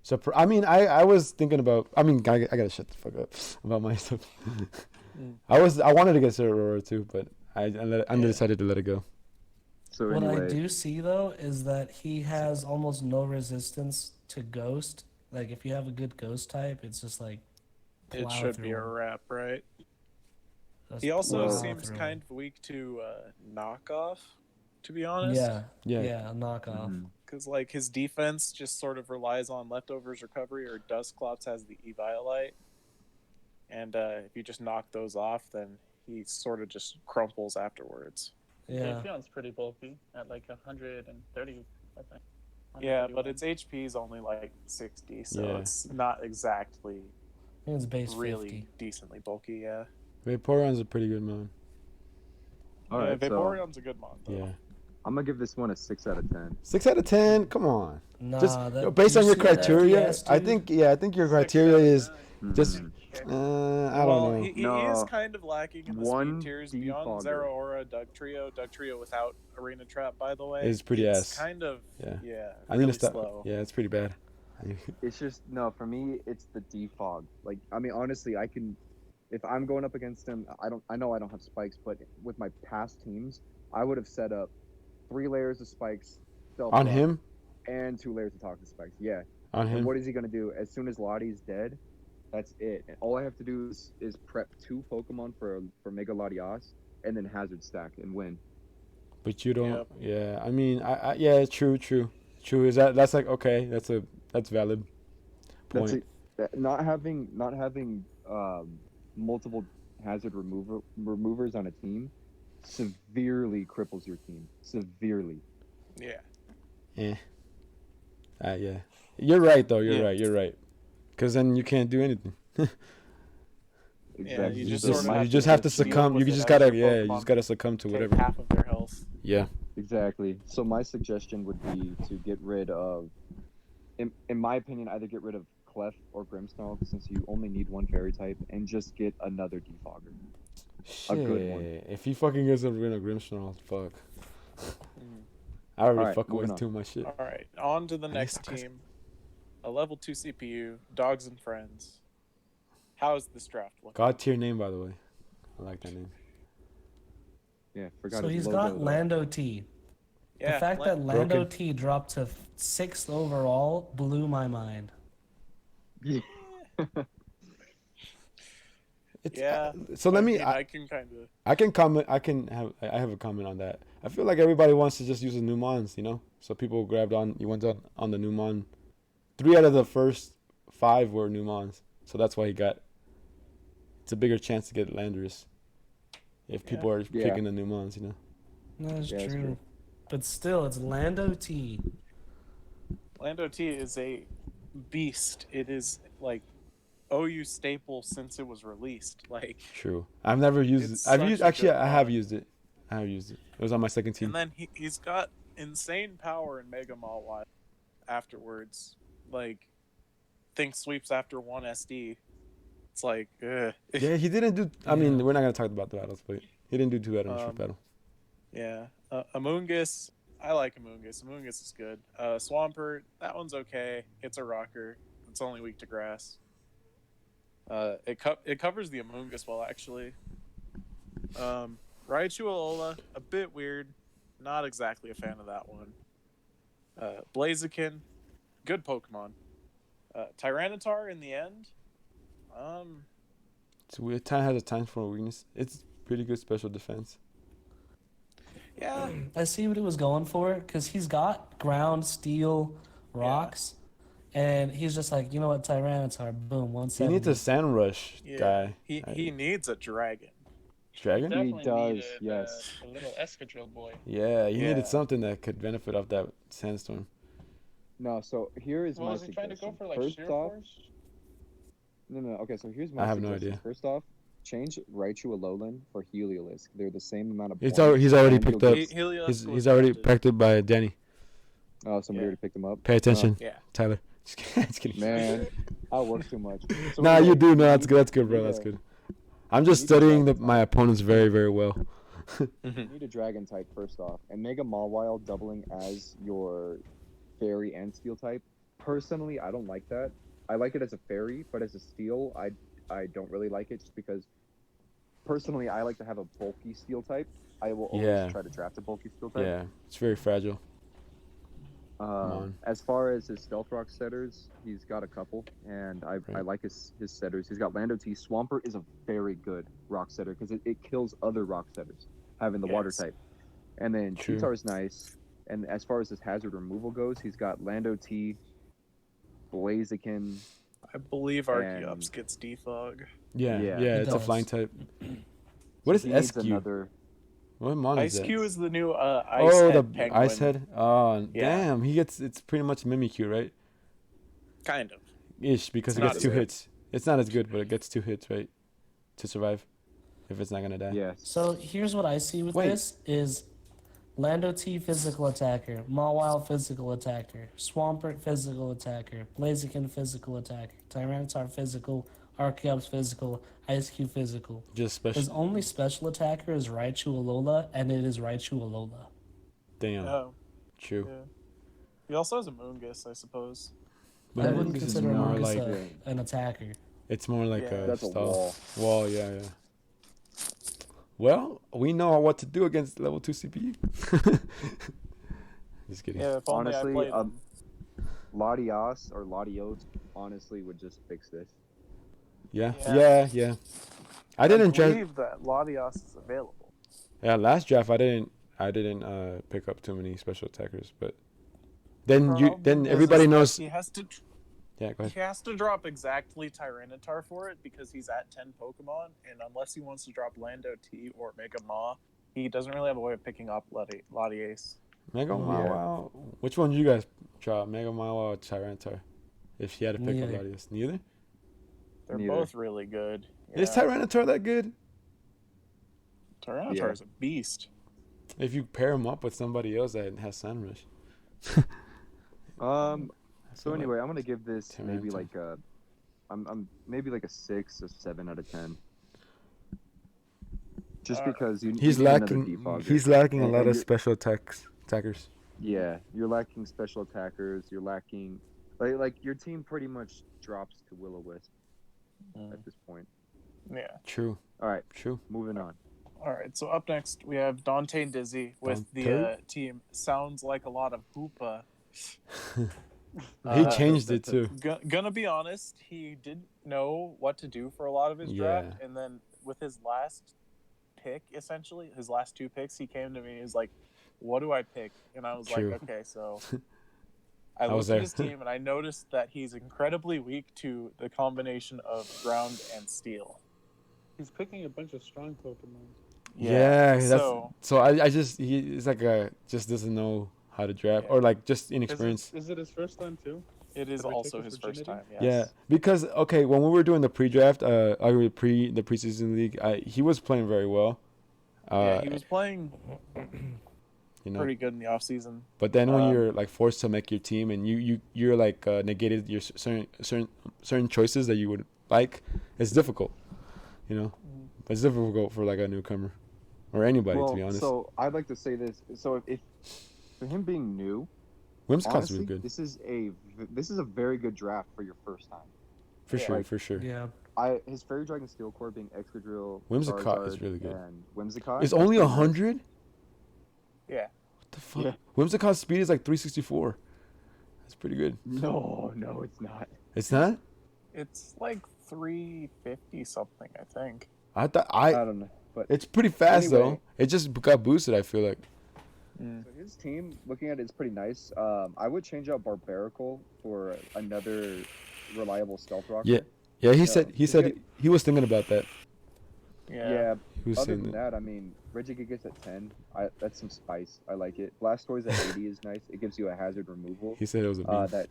[SPEAKER 1] surprised. I mean, I was thinking about. I mean, I gotta shut the fuck up about my stuff. I wanted to get Aurora too, but I decided to let it go.
[SPEAKER 5] So
[SPEAKER 7] What
[SPEAKER 5] anyway,
[SPEAKER 7] I do see though is that he has almost no resistance to Ghost. Like if you have a good Ghost type, it's just like
[SPEAKER 3] It
[SPEAKER 7] plow
[SPEAKER 3] should
[SPEAKER 7] through
[SPEAKER 3] be a
[SPEAKER 7] him.
[SPEAKER 3] wrap, right?
[SPEAKER 7] Just
[SPEAKER 3] He also
[SPEAKER 7] plow
[SPEAKER 3] seems
[SPEAKER 7] through
[SPEAKER 3] kind
[SPEAKER 7] him.
[SPEAKER 3] of weak to knockoff, to be honest.
[SPEAKER 7] Yeah, knockoff.
[SPEAKER 5] mhm.
[SPEAKER 3] Because like his defense just sort of relies on leftovers recovery, or Dusclops has the Eviolite, and if you just knock those off, then he sort of just crumples afterwards.
[SPEAKER 7] Yeah.
[SPEAKER 6] Leafeon's pretty bulky at like 130, I think.
[SPEAKER 3] Yeah, but
[SPEAKER 6] 131.
[SPEAKER 3] its HP is only like 60, so
[SPEAKER 1] Yeah.
[SPEAKER 3] it's not exactly
[SPEAKER 7] I think it's base
[SPEAKER 3] really
[SPEAKER 7] 50.
[SPEAKER 3] decently bulky. Yeah,
[SPEAKER 1] Vaporeon's a pretty good man.
[SPEAKER 5] All
[SPEAKER 3] yeah,
[SPEAKER 5] right, so
[SPEAKER 3] Vaporeon's a good mon. Though.
[SPEAKER 1] Yeah,
[SPEAKER 5] I'm gonna give this one a 6 out of 10.
[SPEAKER 1] 6 out of 10. Come on.
[SPEAKER 7] Nah,
[SPEAKER 1] Just
[SPEAKER 7] that,
[SPEAKER 1] based
[SPEAKER 7] you
[SPEAKER 1] on your
[SPEAKER 7] see that
[SPEAKER 1] criteria,
[SPEAKER 7] FPS,
[SPEAKER 1] I
[SPEAKER 7] dude?
[SPEAKER 1] think your
[SPEAKER 6] 6
[SPEAKER 1] criteria
[SPEAKER 6] out of
[SPEAKER 1] is
[SPEAKER 6] 9.
[SPEAKER 1] just.
[SPEAKER 5] Mhm.
[SPEAKER 1] I don't
[SPEAKER 3] Well,
[SPEAKER 1] know.
[SPEAKER 3] he is
[SPEAKER 5] No,
[SPEAKER 3] kind of lacking in the
[SPEAKER 5] one
[SPEAKER 3] speed tiers beyond
[SPEAKER 5] defogger.
[SPEAKER 3] Zeraora, Dugtrio without Arena Trap, by the way.
[SPEAKER 1] It's pretty
[SPEAKER 3] it's
[SPEAKER 1] ass.
[SPEAKER 3] kind of,
[SPEAKER 1] Yeah. I
[SPEAKER 3] really
[SPEAKER 1] need to stop.
[SPEAKER 3] slow.
[SPEAKER 1] Yeah, it's pretty bad.
[SPEAKER 5] It's just no for me. It's the defog. Like I mean, honestly, I can. If I'm going up against him, I know I don't have spikes, but with my past teams, I would have set up 3 layers of spikes
[SPEAKER 1] On him?
[SPEAKER 5] and 2 layers of toxic spikes. Yeah.
[SPEAKER 1] On
[SPEAKER 5] And
[SPEAKER 1] him?
[SPEAKER 5] what is he gonna do? As soon as Lottie's dead, that's it. And all I have to do is prep 2 Pokemon for Mega Latios and then Hazard stack and win.
[SPEAKER 1] But you don't.
[SPEAKER 3] Yep.
[SPEAKER 1] Yeah, I mean, yeah, true. Is that's like okay? That's valid point.
[SPEAKER 5] That's it. Not having multiple hazard removers on a team severely cripples your team. Severely.
[SPEAKER 3] Yeah.
[SPEAKER 1] Yeah. Yeah. You're right though. You're
[SPEAKER 3] Yeah.
[SPEAKER 1] right. Because then you can't do anything.
[SPEAKER 5] Exactly.
[SPEAKER 3] you
[SPEAKER 1] You
[SPEAKER 3] just
[SPEAKER 1] just,
[SPEAKER 3] sort of have
[SPEAKER 1] you just
[SPEAKER 3] to
[SPEAKER 1] have to
[SPEAKER 3] deal
[SPEAKER 1] succumb.
[SPEAKER 3] with
[SPEAKER 1] You
[SPEAKER 3] it
[SPEAKER 1] just
[SPEAKER 3] as
[SPEAKER 1] gotta
[SPEAKER 3] your
[SPEAKER 1] you
[SPEAKER 3] Pokemon
[SPEAKER 1] just gotta succumb to
[SPEAKER 3] take
[SPEAKER 1] whatever.
[SPEAKER 3] half of their health.
[SPEAKER 1] Yeah.
[SPEAKER 5] Exactly. So my suggestion would be to get rid of, in my opinion, either get rid of Clef or Grimmsnarl since you only need 1 fairy type, and just get another defogger. A good one.
[SPEAKER 1] Shit. If he fucking gets rid of Grimmsnarl, fuck.
[SPEAKER 3] Mhm.
[SPEAKER 1] I already
[SPEAKER 5] Alright,
[SPEAKER 1] fucking
[SPEAKER 5] moving
[SPEAKER 1] with
[SPEAKER 5] on.
[SPEAKER 1] too much shit.
[SPEAKER 3] All right, on to the
[SPEAKER 1] I
[SPEAKER 3] next
[SPEAKER 1] guess-
[SPEAKER 3] team. A level 2 CPU, Dogs and Friends. How is this draft looking?
[SPEAKER 1] God tier name, by the way. I like that name.
[SPEAKER 5] Yeah, forgot
[SPEAKER 7] So
[SPEAKER 5] his
[SPEAKER 7] he's
[SPEAKER 5] logo,
[SPEAKER 7] got
[SPEAKER 5] though.
[SPEAKER 7] Lando T.
[SPEAKER 3] Yeah,
[SPEAKER 7] The fact
[SPEAKER 3] let-
[SPEAKER 7] that Lando
[SPEAKER 1] Broken.
[SPEAKER 7] T dropped to 6th overall blew my mind.
[SPEAKER 5] Yeah.
[SPEAKER 1] It's,
[SPEAKER 3] Yeah,
[SPEAKER 1] So let me.
[SPEAKER 3] I can kind of.
[SPEAKER 1] I can comment. I have a comment on that. I feel like everybody wants to just use the new mons, you know. So people grabbed on. You went on the new mon. 3 out of the first 5 were new mons, so that's why he got. It's a bigger chance to get Landorus. If people are
[SPEAKER 5] Yeah.
[SPEAKER 1] picking the new mons, you know.
[SPEAKER 7] That's
[SPEAKER 5] Yeah, that's
[SPEAKER 7] true.
[SPEAKER 5] true.
[SPEAKER 7] But still, it's Lando T.
[SPEAKER 3] Lando T is a beast. It is like OU staple since it was released. Like,
[SPEAKER 1] True. I've never used
[SPEAKER 3] It's
[SPEAKER 1] it. I've
[SPEAKER 3] such
[SPEAKER 1] used
[SPEAKER 3] a
[SPEAKER 1] actually.
[SPEAKER 3] good
[SPEAKER 1] I have
[SPEAKER 3] mod.
[SPEAKER 1] used it. It was on my second team.
[SPEAKER 3] and then he's got insane power in Mega Mall Wild afterwards. Like, think sweeps after 1 SD. It's like, ugh.
[SPEAKER 1] Yeah, he didn't do. I mean,
[SPEAKER 7] Yeah.
[SPEAKER 1] we're not gonna talk about the battles, but he didn't do too bad on the street
[SPEAKER 3] Um,
[SPEAKER 1] battle.
[SPEAKER 3] Yeah. Amoonguss, I like Amoonguss. Amoonguss is good. Swampert, that one's okay. It's a rocker. It's only weak to grass. It covers the Amoonguss well, actually. Raichu Alola, a bit weird. Not exactly a fan of that one. Blaziken, good Pokemon. Tyranitar in the end.
[SPEAKER 1] It's weird. Time has a time for a weakness. It's pretty good special defense.
[SPEAKER 3] Yeah.
[SPEAKER 7] I see what he was going for because he's got ground, steel, rocks, and he's just like, you know what, Tyranitar, boom,
[SPEAKER 1] He
[SPEAKER 7] 170.
[SPEAKER 1] needs a sand rush
[SPEAKER 3] Yeah.
[SPEAKER 1] guy.
[SPEAKER 3] He needs a dragon.
[SPEAKER 1] Dragon?
[SPEAKER 6] Definitely
[SPEAKER 5] does,
[SPEAKER 6] needed,
[SPEAKER 5] yes.
[SPEAKER 6] a little escadrille boy.
[SPEAKER 1] Yeah, he
[SPEAKER 3] Yeah.
[SPEAKER 1] needed something that could benefit off that sandstorm.
[SPEAKER 5] No, so here is
[SPEAKER 6] Well,
[SPEAKER 5] my
[SPEAKER 6] was he trying to
[SPEAKER 5] suggestion.
[SPEAKER 6] go for like
[SPEAKER 5] First
[SPEAKER 6] sheer
[SPEAKER 5] off,
[SPEAKER 6] force?
[SPEAKER 5] no. Okay, so here's my
[SPEAKER 1] I have no
[SPEAKER 5] suggestion.
[SPEAKER 1] idea.
[SPEAKER 5] First off, change Raichu Alolan for Heliolisk. They're the same amount of
[SPEAKER 1] He's
[SPEAKER 5] points.
[SPEAKER 1] already
[SPEAKER 5] and
[SPEAKER 1] picked
[SPEAKER 5] you'll
[SPEAKER 1] up.
[SPEAKER 5] get-
[SPEAKER 3] Helios
[SPEAKER 1] He's already picked up by Danny.
[SPEAKER 5] Oh, somebody
[SPEAKER 3] Yeah.
[SPEAKER 5] already picked him up.
[SPEAKER 1] Pay attention,
[SPEAKER 3] Yeah.
[SPEAKER 1] Tyler. Just kidding.
[SPEAKER 5] Man, I work too much. So
[SPEAKER 1] Nah,
[SPEAKER 5] anyway,
[SPEAKER 1] you do. No, that's
[SPEAKER 5] need-
[SPEAKER 1] good. That's good, bro.
[SPEAKER 5] need
[SPEAKER 1] That's
[SPEAKER 5] a-
[SPEAKER 1] good. I'm just
[SPEAKER 5] need to
[SPEAKER 1] studying
[SPEAKER 5] dragon
[SPEAKER 1] my
[SPEAKER 5] type.
[SPEAKER 1] opponents very, very well.
[SPEAKER 5] You need a dragon type first off, and Mega Mawile doubling as your fairy and steel type. Personally, I don't like that. I like it as a fairy, but as a steel, I don't really like it just because. Personally, I like to have a bulky steel type. I will always
[SPEAKER 1] Yeah.
[SPEAKER 5] try to draft a bulky steel type.
[SPEAKER 1] Yeah, it's very fragile. on.
[SPEAKER 5] As far as his stealth rock setters, he's got a couple, and I
[SPEAKER 1] Right.
[SPEAKER 5] like his setters. He's got Lando T. Swampert is a very good rock setter because it kills other rock setters having the water
[SPEAKER 3] Yes.
[SPEAKER 5] type. And then
[SPEAKER 1] True.
[SPEAKER 5] Cheetar is nice. And as far as his hazard removal goes, he's got Lando T, Blaziken.
[SPEAKER 3] I believe
[SPEAKER 5] And-
[SPEAKER 3] Archeops gets defog.
[SPEAKER 1] Yeah,
[SPEAKER 5] Yeah.
[SPEAKER 1] yeah,
[SPEAKER 7] He
[SPEAKER 1] it's a
[SPEAKER 7] does.
[SPEAKER 1] flying type. What is
[SPEAKER 5] He needs
[SPEAKER 1] SQ?
[SPEAKER 5] another.
[SPEAKER 1] What mon is
[SPEAKER 3] Ice
[SPEAKER 1] that?
[SPEAKER 3] Q is the new ice
[SPEAKER 1] Oh,
[SPEAKER 3] head
[SPEAKER 1] the
[SPEAKER 3] penguin.
[SPEAKER 1] ice head. Oh,
[SPEAKER 3] Yeah.
[SPEAKER 1] damn! It's pretty much Mimikyu, right?
[SPEAKER 3] Kind of.
[SPEAKER 1] Ish, because
[SPEAKER 3] It's
[SPEAKER 1] it
[SPEAKER 3] not
[SPEAKER 1] gets
[SPEAKER 3] as
[SPEAKER 1] 2
[SPEAKER 3] good.
[SPEAKER 1] hits. It's not as good, but it gets 2 hits, right? To survive, if it's not gonna die.
[SPEAKER 5] Yes.
[SPEAKER 7] So here's what I see with
[SPEAKER 1] Wait.
[SPEAKER 7] this is Lando T physical attacker, Mawile physical attacker, Swampert physical attacker, Blaziken physical attacker, Tyranitar physical, Archeops physical, Ice Cube physical.
[SPEAKER 1] Just
[SPEAKER 7] His
[SPEAKER 1] special.
[SPEAKER 7] only special attacker is Raichu Alola, and it is Raichu Alola.
[SPEAKER 1] Damn.
[SPEAKER 3] Oh,
[SPEAKER 1] True.
[SPEAKER 3] yeah. He also has a Moongus, I suppose.
[SPEAKER 1] But
[SPEAKER 7] I
[SPEAKER 1] I
[SPEAKER 7] wouldn't
[SPEAKER 1] think this is
[SPEAKER 7] consider
[SPEAKER 1] more
[SPEAKER 7] Moongus
[SPEAKER 1] like
[SPEAKER 7] an attacker.
[SPEAKER 1] it's more like
[SPEAKER 3] Yeah.
[SPEAKER 1] a
[SPEAKER 5] That's a
[SPEAKER 1] stall.
[SPEAKER 5] wall.
[SPEAKER 1] Yeah. Well, we know what to do against level 2 CPU. Just kidding.
[SPEAKER 3] Yeah, if only
[SPEAKER 5] Honestly,
[SPEAKER 3] I played him.
[SPEAKER 5] Latios or Latios honestly would just fix this.
[SPEAKER 1] Yeah.
[SPEAKER 3] Yeah.
[SPEAKER 1] I didn't draft.
[SPEAKER 3] believe that Latios is available.
[SPEAKER 1] Yeah, last draft I didn't pick up too many special attackers, but then
[SPEAKER 3] Problem is
[SPEAKER 1] everybody
[SPEAKER 3] that
[SPEAKER 1] knows.
[SPEAKER 3] he has to
[SPEAKER 1] Yeah, go
[SPEAKER 3] he
[SPEAKER 1] ahead.
[SPEAKER 3] has to drop exactly Tyranitar for it because he's at 10 Pokemon, and unless he wants to drop Lando T or Mega Maw, he doesn't really have a way of picking up Latias.
[SPEAKER 1] Mega
[SPEAKER 5] Yeah.
[SPEAKER 1] Mile. Which one did you guys drop? Mega Mile or Tyranitar? If you had to pick
[SPEAKER 7] Neither.
[SPEAKER 1] up Latias, neither.
[SPEAKER 3] They're
[SPEAKER 5] Neither.
[SPEAKER 3] both really good.
[SPEAKER 1] Is Tyranitar that good?
[SPEAKER 3] Tyranitar
[SPEAKER 5] Yeah.
[SPEAKER 3] is a beast.
[SPEAKER 1] If you pair him up with somebody else that has Sunrush.
[SPEAKER 5] So anyway, I'm gonna give this maybe
[SPEAKER 1] Tyranitar.
[SPEAKER 5] like a, I'm maybe like a 6 or 7 out of 10. Just because you
[SPEAKER 1] he's
[SPEAKER 5] you need another
[SPEAKER 1] lacking.
[SPEAKER 5] defogger.
[SPEAKER 1] He's lacking a
[SPEAKER 5] And-
[SPEAKER 1] lot
[SPEAKER 5] and
[SPEAKER 1] of
[SPEAKER 5] you're-
[SPEAKER 1] special attackers.
[SPEAKER 5] Yeah, you're lacking special attackers. You're lacking, like your team pretty much drops to Will-O-Wisp at this point.
[SPEAKER 3] Yeah.
[SPEAKER 1] True.
[SPEAKER 5] All right,
[SPEAKER 1] True.
[SPEAKER 5] moving on.
[SPEAKER 3] All right, so up next we have Dante and Dizzy with the
[SPEAKER 1] Dante?
[SPEAKER 3] team Sounds Like a Lot of Hoopa.
[SPEAKER 1] He changed it too.
[SPEAKER 3] Gonna be honest, he didn't know what to do for a lot of his draft, and then with his last pick, essentially his last 2 picks, he came to me. He was like, "What do I pick?" And I was
[SPEAKER 1] True.
[SPEAKER 3] like, "Okay, so." I
[SPEAKER 1] was
[SPEAKER 3] looked at
[SPEAKER 1] there.
[SPEAKER 3] his team and I noticed that he's incredibly weak to the combination of ground and steel.
[SPEAKER 6] He's picking a bunch of strong Pokemon.
[SPEAKER 1] Yeah, that's
[SPEAKER 3] so
[SPEAKER 1] so. I just he's like just doesn't know how to draft
[SPEAKER 3] Yeah.
[SPEAKER 1] or like just
[SPEAKER 6] Is
[SPEAKER 1] inexperienced.
[SPEAKER 6] it his first time too?
[SPEAKER 3] it is
[SPEAKER 6] Did we
[SPEAKER 3] also
[SPEAKER 6] take
[SPEAKER 3] his
[SPEAKER 6] his
[SPEAKER 3] first time.
[SPEAKER 6] virginity?
[SPEAKER 3] Yes.
[SPEAKER 1] Yeah, because okay, when we were doing the pre-draft, the preseason league, he was playing very well.
[SPEAKER 3] Yeah, he was playing
[SPEAKER 1] you know,
[SPEAKER 3] pretty good in the off season.
[SPEAKER 1] but then when
[SPEAKER 3] um,
[SPEAKER 1] you're like forced to make your team and you're like negated your certain choices that you would like, it's difficult. You know, it's difficult for like a newcomer or anybody to be honest.
[SPEAKER 5] So I'd like to say this. So if for him being new,
[SPEAKER 1] Whimsicott's
[SPEAKER 5] honestly,
[SPEAKER 1] really good
[SPEAKER 5] this is a very good draft for your first time.
[SPEAKER 1] for
[SPEAKER 3] yeah,
[SPEAKER 1] sure,
[SPEAKER 5] like-
[SPEAKER 1] for sure.
[SPEAKER 7] Yeah.
[SPEAKER 5] His Fairy Dragon Steel Core being Excadrill,
[SPEAKER 1] Whimsicott is
[SPEAKER 5] Charizard,
[SPEAKER 1] really good.
[SPEAKER 5] and Whimsicott.
[SPEAKER 1] It's only 100.
[SPEAKER 3] Yeah.
[SPEAKER 1] What the fuck?
[SPEAKER 5] Yeah.
[SPEAKER 1] Whimsicott's speed is like 364. That's pretty good.
[SPEAKER 5] No, it's not.
[SPEAKER 1] It's not.
[SPEAKER 3] It's like 350 something, I think.
[SPEAKER 1] I thought
[SPEAKER 5] I don't know, but
[SPEAKER 1] it's pretty fast
[SPEAKER 5] Anyway.
[SPEAKER 1] though. It just got boosted. I feel like.
[SPEAKER 5] so his team, looking at it, is pretty nice. I would change out Barbarical for another reliable stealth rocker.
[SPEAKER 1] Yeah. Yeah, he
[SPEAKER 5] Yeah,
[SPEAKER 1] said
[SPEAKER 5] he's good.
[SPEAKER 1] he was thinking about that.
[SPEAKER 5] Yeah.
[SPEAKER 1] He was
[SPEAKER 5] Other
[SPEAKER 1] saying
[SPEAKER 5] than
[SPEAKER 1] that.
[SPEAKER 5] that, I mean, Regigigas at 10. That's some spice. I like it. Blastoise at 80 is nice. It gives you a hazard removal.
[SPEAKER 1] He said it was a meme.
[SPEAKER 5] That.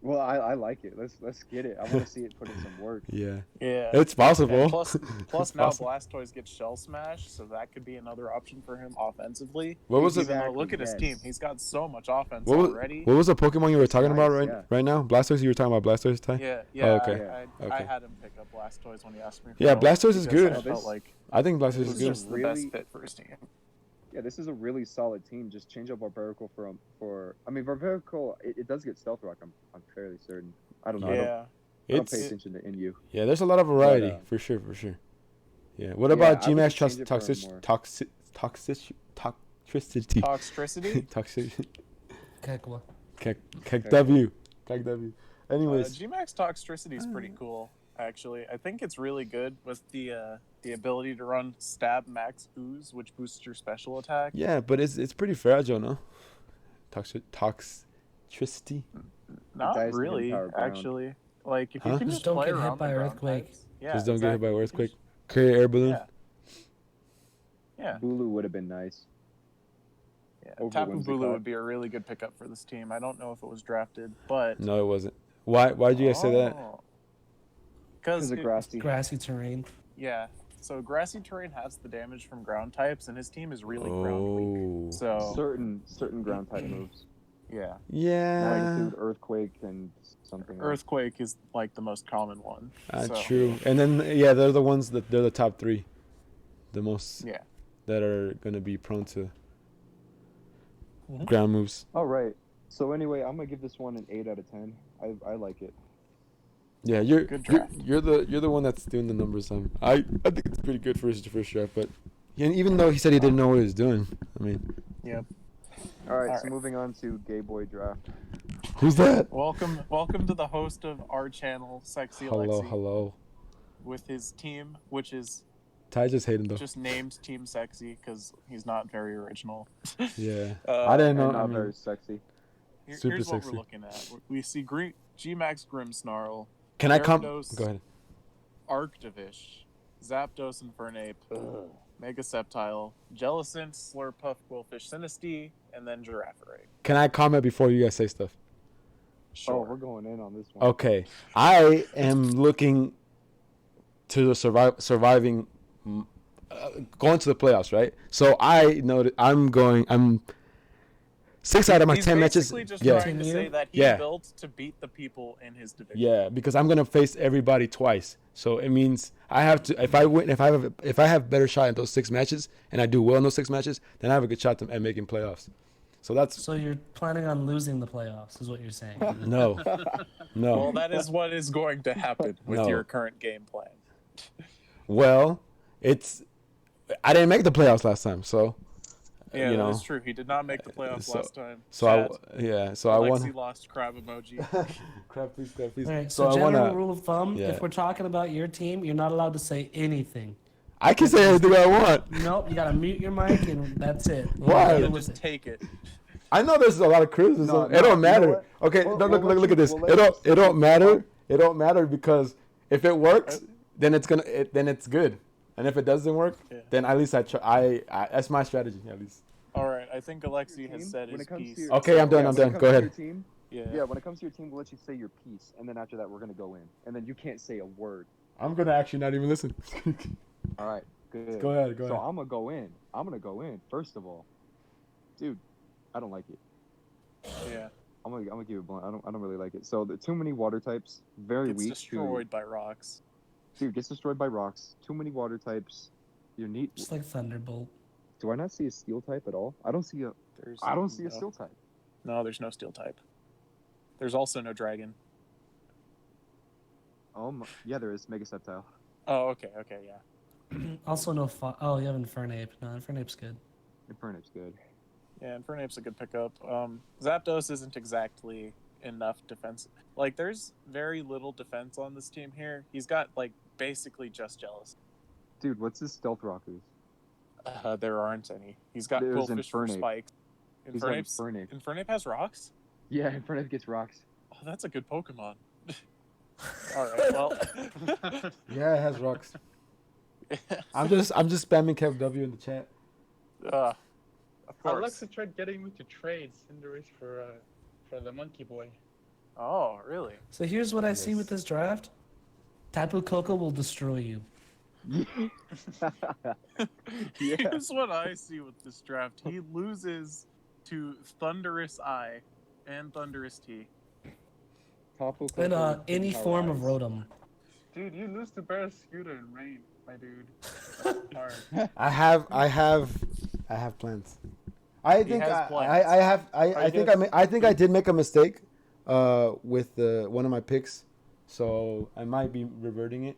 [SPEAKER 5] Well, I like it. Let's get it. I want to see it put in some work.
[SPEAKER 1] Yeah.
[SPEAKER 3] Yeah.
[SPEAKER 1] It's possible.
[SPEAKER 3] And plus
[SPEAKER 1] It's
[SPEAKER 3] now
[SPEAKER 1] possible.
[SPEAKER 3] Blastoise gets Shell Smash, so that could be another option for him offensively.
[SPEAKER 1] What was
[SPEAKER 3] Even
[SPEAKER 1] it?
[SPEAKER 3] though, look at his
[SPEAKER 5] Exactly,
[SPEAKER 3] team. He's got so much offense
[SPEAKER 1] What
[SPEAKER 3] already.
[SPEAKER 1] was the Pokemon you were talking about
[SPEAKER 5] nice,
[SPEAKER 1] right
[SPEAKER 5] yeah.
[SPEAKER 1] right now? Blastoise. You were talking about Blastoise, Ty?
[SPEAKER 3] Yeah,
[SPEAKER 1] Oh, okay.
[SPEAKER 3] I
[SPEAKER 1] Okay.
[SPEAKER 3] had him pick up Blastoise when he asked me.
[SPEAKER 1] Yeah,
[SPEAKER 3] help
[SPEAKER 1] Blastoise is
[SPEAKER 3] because
[SPEAKER 1] good.
[SPEAKER 3] I
[SPEAKER 5] Oh,
[SPEAKER 3] felt
[SPEAKER 5] this-
[SPEAKER 3] like
[SPEAKER 1] I think Blastoise
[SPEAKER 3] it
[SPEAKER 1] is
[SPEAKER 3] was
[SPEAKER 1] good.
[SPEAKER 3] just the
[SPEAKER 5] Really-
[SPEAKER 3] best fit for his team.
[SPEAKER 5] Yeah, this is a really solid team. Just change up Barbarical for. I mean, Barbarical it does get Stealth Rock. I'm fairly certain. I don't know.
[SPEAKER 3] Yeah.
[SPEAKER 5] I don't pay
[SPEAKER 1] It's
[SPEAKER 5] attention to NU.
[SPEAKER 1] yeah. There's a lot of variety
[SPEAKER 5] But,
[SPEAKER 1] for sure. Yeah. What
[SPEAKER 5] Yeah,
[SPEAKER 1] about
[SPEAKER 5] I would
[SPEAKER 1] Gmax
[SPEAKER 5] just change it for
[SPEAKER 1] toxicity?
[SPEAKER 3] Toxtricity?
[SPEAKER 1] Toxicity.
[SPEAKER 7] Kekwa.
[SPEAKER 1] KW. KW. Anyways,
[SPEAKER 3] Gmax Toxtricity is pretty cool, actually. I think it's really good with the ability to run Stab Max Ooze, which boosts your special attack.
[SPEAKER 1] yeah, but it's pretty fragile, no? Toxicity.
[SPEAKER 3] Not
[SPEAKER 5] dies to
[SPEAKER 3] really,
[SPEAKER 5] Power Ground.
[SPEAKER 3] actually. Like, if you
[SPEAKER 1] Huh?
[SPEAKER 3] can
[SPEAKER 7] Just
[SPEAKER 3] just
[SPEAKER 7] don't
[SPEAKER 3] play
[SPEAKER 7] get hit
[SPEAKER 3] around
[SPEAKER 7] by
[SPEAKER 3] the ground
[SPEAKER 7] Earthquake.
[SPEAKER 3] types. Yeah,
[SPEAKER 1] Just don't get hit by
[SPEAKER 3] exactly.
[SPEAKER 1] earthquake. Carry air balloon.
[SPEAKER 3] Yeah. Yeah.
[SPEAKER 5] Bulu would have been nice.
[SPEAKER 3] Yeah,
[SPEAKER 5] Over
[SPEAKER 3] Tapu
[SPEAKER 5] Whimsicott.
[SPEAKER 3] Bulu would be a really good pickup for this team. I don't know if it was drafted, but
[SPEAKER 1] No, it wasn't. Why did you guys say that?
[SPEAKER 5] Because
[SPEAKER 3] Because
[SPEAKER 5] of grassy.
[SPEAKER 7] Grassy terrain.
[SPEAKER 3] yeah, so grassy terrain has the damage from ground types, and his team is really ground weak.
[SPEAKER 1] Oh.
[SPEAKER 3] So
[SPEAKER 5] Certain ground type moves.
[SPEAKER 3] yeah,
[SPEAKER 1] Yeah.
[SPEAKER 5] Magnitude, Earthquake, and something else.
[SPEAKER 3] Earthquake is like the most common one. So,
[SPEAKER 1] True. And then yeah, they're the ones they're the top 3, the most
[SPEAKER 3] Yeah.
[SPEAKER 1] that are gonna be prone to
[SPEAKER 3] Mhm.
[SPEAKER 1] ground moves.
[SPEAKER 5] All right. So anyway, I'm gonna give this one an 8 out of 10. I like it.
[SPEAKER 1] Yeah, you're
[SPEAKER 3] Good
[SPEAKER 1] you're,
[SPEAKER 3] draft.
[SPEAKER 1] you're the one that's doing the numbers. I think it's pretty good for his first draft, but and even though he said he didn't know what he was doing, I mean,
[SPEAKER 3] Yep.
[SPEAKER 5] All right.
[SPEAKER 3] All
[SPEAKER 5] So
[SPEAKER 3] right.
[SPEAKER 5] moving on to Gay Boy Draft.
[SPEAKER 1] who's that?
[SPEAKER 3] Welcome to the host of our channel, Sexy
[SPEAKER 1] Hello,
[SPEAKER 3] Alexi,
[SPEAKER 1] hello.
[SPEAKER 3] with his team, which is
[SPEAKER 1] Ty just hating though.
[SPEAKER 3] just named Team Sexy because he's not very original.
[SPEAKER 1] Yeah,
[SPEAKER 3] Uh,
[SPEAKER 1] I didn't know.
[SPEAKER 5] And
[SPEAKER 1] I
[SPEAKER 5] not
[SPEAKER 1] mean,
[SPEAKER 5] very sexy.
[SPEAKER 1] Super
[SPEAKER 3] Here's what
[SPEAKER 1] sexy.
[SPEAKER 3] we're looking at. We see G-Max Grimmsnarl,
[SPEAKER 1] can I come?
[SPEAKER 3] Gyarados.
[SPEAKER 1] Go ahead.
[SPEAKER 3] Arctovish, Zapdos Infernape, Mega Sceptile, Jellicent, Slurpuff, Quillfish, Sinistea, and then Girafarig.
[SPEAKER 1] Can I comment before you guys say stuff?
[SPEAKER 3] Sure.
[SPEAKER 5] Oh, we're going in on this one.
[SPEAKER 1] Okay, I am looking to the surviving, going to the playoffs, right? So I know that I'm 6 out of my
[SPEAKER 3] He's
[SPEAKER 1] 10 matches.
[SPEAKER 3] basically just
[SPEAKER 1] Yeah,
[SPEAKER 3] trying to say that he
[SPEAKER 1] Yeah.
[SPEAKER 3] built to beat the people in his division.
[SPEAKER 1] yeah, because I'm gonna face everybody twice. So it means I have to. If I win, if I have better shot in those 6 matches, and I do well in those 6 matches, then I have a good shot at making playoffs. So that's
[SPEAKER 7] So you're planning on losing the playoffs, is what you're saying.
[SPEAKER 1] no, no.
[SPEAKER 3] Well, that is what is going to happen with
[SPEAKER 1] No.
[SPEAKER 3] your current game plan.
[SPEAKER 1] Well, I didn't make the playoffs last time, so
[SPEAKER 3] Yeah,
[SPEAKER 1] you know.
[SPEAKER 3] that's true. He did not make the playoffs
[SPEAKER 1] So-
[SPEAKER 3] last time.
[SPEAKER 1] So
[SPEAKER 3] Sad.
[SPEAKER 1] I
[SPEAKER 3] Alexi
[SPEAKER 1] won.
[SPEAKER 3] lost crab emoji.
[SPEAKER 1] Crap, please, crap, please.
[SPEAKER 7] All right,
[SPEAKER 1] So
[SPEAKER 7] so
[SPEAKER 1] I
[SPEAKER 7] general
[SPEAKER 1] wanna.
[SPEAKER 7] rule of thumb,
[SPEAKER 1] yeah.
[SPEAKER 7] if we're talking about your team, you're not allowed to say anything.
[SPEAKER 1] I can say anything I want.
[SPEAKER 7] Nope, you gotta mute your mic and that's it. You
[SPEAKER 1] Why?
[SPEAKER 7] gotta
[SPEAKER 3] So
[SPEAKER 7] deal with
[SPEAKER 3] just
[SPEAKER 7] it.
[SPEAKER 3] take it.
[SPEAKER 1] I know there's a lot of criticism.
[SPEAKER 5] No,
[SPEAKER 1] it
[SPEAKER 5] no,
[SPEAKER 1] don't
[SPEAKER 5] you know
[SPEAKER 1] matter.
[SPEAKER 5] what?
[SPEAKER 1] Okay,
[SPEAKER 5] We'll
[SPEAKER 1] look
[SPEAKER 5] let
[SPEAKER 1] at
[SPEAKER 5] you-
[SPEAKER 1] this.
[SPEAKER 5] we'll let
[SPEAKER 1] It don't matter. It don't matter because if it works, then it's good, and if it doesn't work,
[SPEAKER 3] Yeah.
[SPEAKER 1] then at least I try. That's my strategy at least.
[SPEAKER 3] All right, I think Alexi
[SPEAKER 5] Your
[SPEAKER 3] has
[SPEAKER 5] team,
[SPEAKER 3] said
[SPEAKER 5] when
[SPEAKER 3] his
[SPEAKER 5] it comes to
[SPEAKER 3] piece.
[SPEAKER 5] your-
[SPEAKER 1] Okay, I'm done.
[SPEAKER 5] Yeah,
[SPEAKER 1] I'm
[SPEAKER 5] when it
[SPEAKER 1] done.
[SPEAKER 5] comes
[SPEAKER 1] Go
[SPEAKER 5] to
[SPEAKER 1] ahead.
[SPEAKER 5] your team,
[SPEAKER 3] Yeah.
[SPEAKER 5] when it comes to your team, we'll let you say your piece, and then after that, we're gonna go in, and then you can't say a word.
[SPEAKER 1] I'm gonna actually not even listen.
[SPEAKER 5] All right, good.
[SPEAKER 1] Go ahead. Go
[SPEAKER 5] So
[SPEAKER 1] ahead.
[SPEAKER 5] I'm gonna go in. First of all, dude, I don't like it.
[SPEAKER 3] Yeah.
[SPEAKER 5] I'm gonna give it blunt. I don't really like it. So the too many water types, very
[SPEAKER 3] Gets
[SPEAKER 5] weak.
[SPEAKER 3] destroyed by rocks.
[SPEAKER 5] Dude, gets destroyed by rocks. Too many water types. You need.
[SPEAKER 7] Just like Thunderbolt.
[SPEAKER 5] Do I not see a steel type at all? I don't see a
[SPEAKER 3] No.
[SPEAKER 5] steel type.
[SPEAKER 3] No, there's no steel type. There's also no dragon.
[SPEAKER 5] Yeah, there is Mega Sceptile.
[SPEAKER 3] Oh, okay, yeah.
[SPEAKER 7] Also no oh, you have Infernape. No, Infernape's good.
[SPEAKER 5] Infernape's good.
[SPEAKER 3] Yeah, Infernape's a good pickup. Zapdos isn't exactly enough defense. Like, there's very little defense on this team here. He's got, like, basically just jealous.
[SPEAKER 5] Dude, what's his stealth rockers?
[SPEAKER 3] There aren't any. He's got
[SPEAKER 5] There's
[SPEAKER 3] Quillfish for
[SPEAKER 5] Infernape.
[SPEAKER 3] spikes.
[SPEAKER 5] He's got Infernape.
[SPEAKER 3] Infernape has rocks?
[SPEAKER 5] Yeah, Infernape gets rocks.
[SPEAKER 3] Oh, that's a good Pokemon. Alright, well.
[SPEAKER 1] Yeah, it has rocks. I'm just spamming Kev W in the chat.
[SPEAKER 3] Of course.
[SPEAKER 6] Alexa tried getting me to trade Cinderace for the Monkey Boy.
[SPEAKER 3] Oh, really?
[SPEAKER 7] So here's what I see with this draft. Tapu Koko will destroy you.
[SPEAKER 5] Yeah.
[SPEAKER 3] Here's what I see with this draft. He loses to Thunderous Eye and Thunderous T.
[SPEAKER 5] Tapu
[SPEAKER 7] In
[SPEAKER 5] Koko,
[SPEAKER 7] any form of
[SPEAKER 5] Paralyze.
[SPEAKER 7] Rotom.
[SPEAKER 6] Dude, you lose to Barraskewda in rain, my dude. That's hard.
[SPEAKER 1] I have plans. I think
[SPEAKER 3] has plans.
[SPEAKER 1] I think I did make a mistake with one of my picks, so I might be reverting it.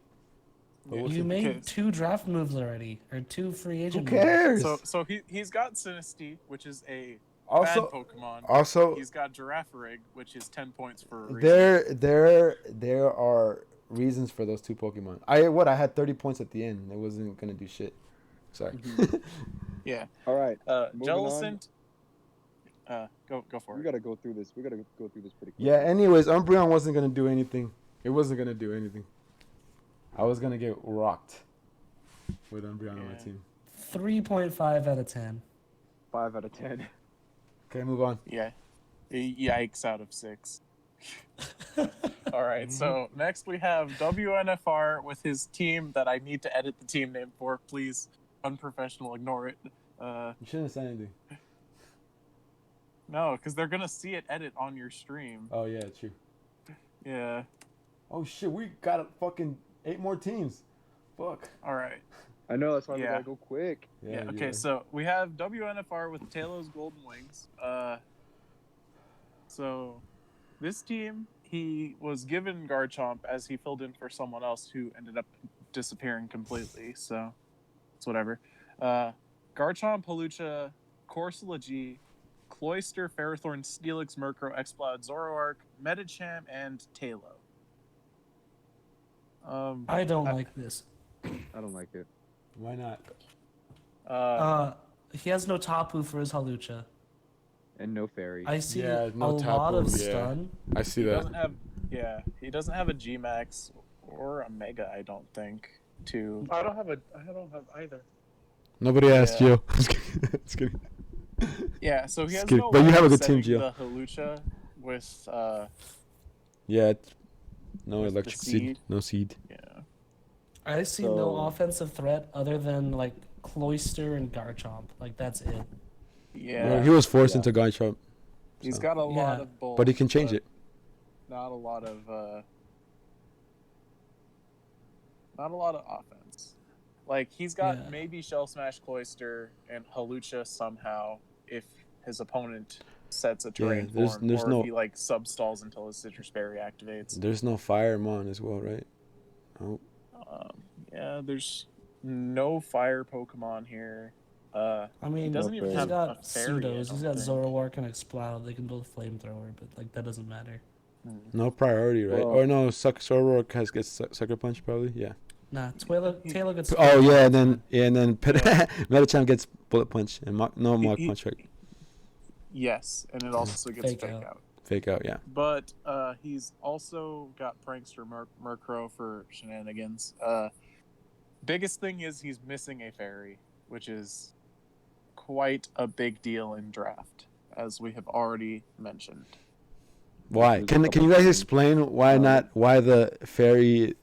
[SPEAKER 1] But we'll
[SPEAKER 7] You
[SPEAKER 1] see.
[SPEAKER 7] made
[SPEAKER 3] Okay.
[SPEAKER 7] 2 draft moves already, or 2 free
[SPEAKER 1] Who
[SPEAKER 7] agent
[SPEAKER 1] cares?
[SPEAKER 3] So he's got Sinistea, which is a
[SPEAKER 1] Also,
[SPEAKER 3] bad Pokemon.
[SPEAKER 1] also
[SPEAKER 3] He's got Girafarig, which is 10 points for a reason.
[SPEAKER 1] there are reasons for those 2 Pokemon. I had 30 points at the end. It wasn't gonna do shit. Sorry.
[SPEAKER 3] Yeah.
[SPEAKER 5] All right, moving on.
[SPEAKER 3] Jellicent. Go for
[SPEAKER 5] We
[SPEAKER 3] it.
[SPEAKER 5] gotta go through this. We gotta go through this pretty quick.
[SPEAKER 1] Yeah. Anyways, Umbreon wasn't gonna do anything. It wasn't gonna do anything. I was gonna get rocked with Umbreon on my
[SPEAKER 3] Yeah.
[SPEAKER 1] team.
[SPEAKER 7] 3.5 out of 10.
[SPEAKER 5] 5 out of 10.
[SPEAKER 1] Okay, move on.
[SPEAKER 3] Yeah. Yikes out of 6. All right, so next we have WNFR with his team that I need to edit the team name for. Please, unprofessional, ignore it.
[SPEAKER 1] You shouldn't have said anything.
[SPEAKER 3] No, because they're going to see it edit on your stream.
[SPEAKER 1] Oh yeah, true.
[SPEAKER 3] Yeah.
[SPEAKER 1] Oh shit, we got fucking 8 more teams. Fuck.
[SPEAKER 3] All right.
[SPEAKER 5] I know, that's why we
[SPEAKER 3] Yeah.
[SPEAKER 5] gotta go quick.
[SPEAKER 3] Yeah, okay, so we have WNFR with Talos Golden Wings. So this team, he was given Garchomp as he filled in for someone else who ended up disappearing completely, so it's whatever. Garchomp, Hawlucha, Corsola G, Cloyster, Ferrothorn, Steelix, Murkrow, Exploud, Zoroark, Medicham, and Talo.
[SPEAKER 7] I don't like this.
[SPEAKER 5] I don't like it.
[SPEAKER 1] Why not?
[SPEAKER 7] He has no Tapu for his Hawlucha.
[SPEAKER 5] And no fairy.
[SPEAKER 7] I see
[SPEAKER 1] Yeah, no
[SPEAKER 7] a lot of
[SPEAKER 1] Tapu, yeah.
[SPEAKER 7] stun.
[SPEAKER 1] I see
[SPEAKER 3] he
[SPEAKER 1] that.
[SPEAKER 3] doesn't have, he doesn't have a G-Max or a Mega, I don't think, to...
[SPEAKER 6] I don't have either.
[SPEAKER 1] Nobody asked
[SPEAKER 3] Yeah.
[SPEAKER 1] Gio. Just kidding.
[SPEAKER 3] Yeah, so he has
[SPEAKER 1] Skip.
[SPEAKER 3] no
[SPEAKER 1] But you
[SPEAKER 3] way
[SPEAKER 1] have a
[SPEAKER 3] of
[SPEAKER 1] good team,
[SPEAKER 3] setting
[SPEAKER 1] Gio.
[SPEAKER 3] the Hawlucha with,
[SPEAKER 1] Yeah. No
[SPEAKER 3] With the
[SPEAKER 1] electric seed.
[SPEAKER 3] seed.
[SPEAKER 1] No seed.
[SPEAKER 3] yeah.
[SPEAKER 7] I see
[SPEAKER 5] So-
[SPEAKER 7] no offensive threat other than like Cloyster and Garchomp. Like that's it.
[SPEAKER 3] Yeah,
[SPEAKER 1] Well, he was forced
[SPEAKER 5] Yeah.
[SPEAKER 1] into Garchomp,
[SPEAKER 3] he's
[SPEAKER 1] so.
[SPEAKER 3] got a lot
[SPEAKER 7] Yeah.
[SPEAKER 3] of bulk,
[SPEAKER 1] but he can change it.
[SPEAKER 3] Not a lot of offense. Like he's got
[SPEAKER 7] Yeah.
[SPEAKER 3] maybe Shell Smash, Cloyster, and Hawlucha somehow if his opponent sets a terrain
[SPEAKER 1] there's-
[SPEAKER 3] for him,
[SPEAKER 1] there's
[SPEAKER 3] or
[SPEAKER 1] no-
[SPEAKER 3] if he like substalls until his Citrus Berry activates.
[SPEAKER 1] There's no Firemon as well, right? Oh,
[SPEAKER 3] Yeah, there's no fire Pokemon here.
[SPEAKER 7] I mean,
[SPEAKER 3] He doesn't
[SPEAKER 5] No
[SPEAKER 3] even
[SPEAKER 5] fairy.
[SPEAKER 7] he's
[SPEAKER 3] have
[SPEAKER 7] got
[SPEAKER 3] a fairy. I
[SPEAKER 7] Pseudos. He's
[SPEAKER 3] don't
[SPEAKER 7] got
[SPEAKER 3] think.
[SPEAKER 7] Zoroark and Exploud. They can both flamethrower, but like that doesn't matter.
[SPEAKER 1] no priority, right?
[SPEAKER 5] Well-
[SPEAKER 1] Or no, Zoroark gets Sucker Punch probably. Yeah.
[SPEAKER 7] Nah, Taylor gets.
[SPEAKER 1] Oh yeah, and then Medicham gets Bullet Punch and no Mach
[SPEAKER 3] He-
[SPEAKER 1] Punch, right?
[SPEAKER 3] Yes, and it also gets
[SPEAKER 7] Fake
[SPEAKER 3] fake
[SPEAKER 7] out.
[SPEAKER 3] out.
[SPEAKER 1] Fake out, yeah.
[SPEAKER 3] But he's also got Prankster Murkrow for shenanigans. Biggest thing is he's missing a fairy, which is quite a big deal in draft, as we have already mentioned.
[SPEAKER 1] Why?
[SPEAKER 5] There's a
[SPEAKER 1] Can
[SPEAKER 5] couple
[SPEAKER 1] you guys
[SPEAKER 5] things.
[SPEAKER 1] explain why the fairy?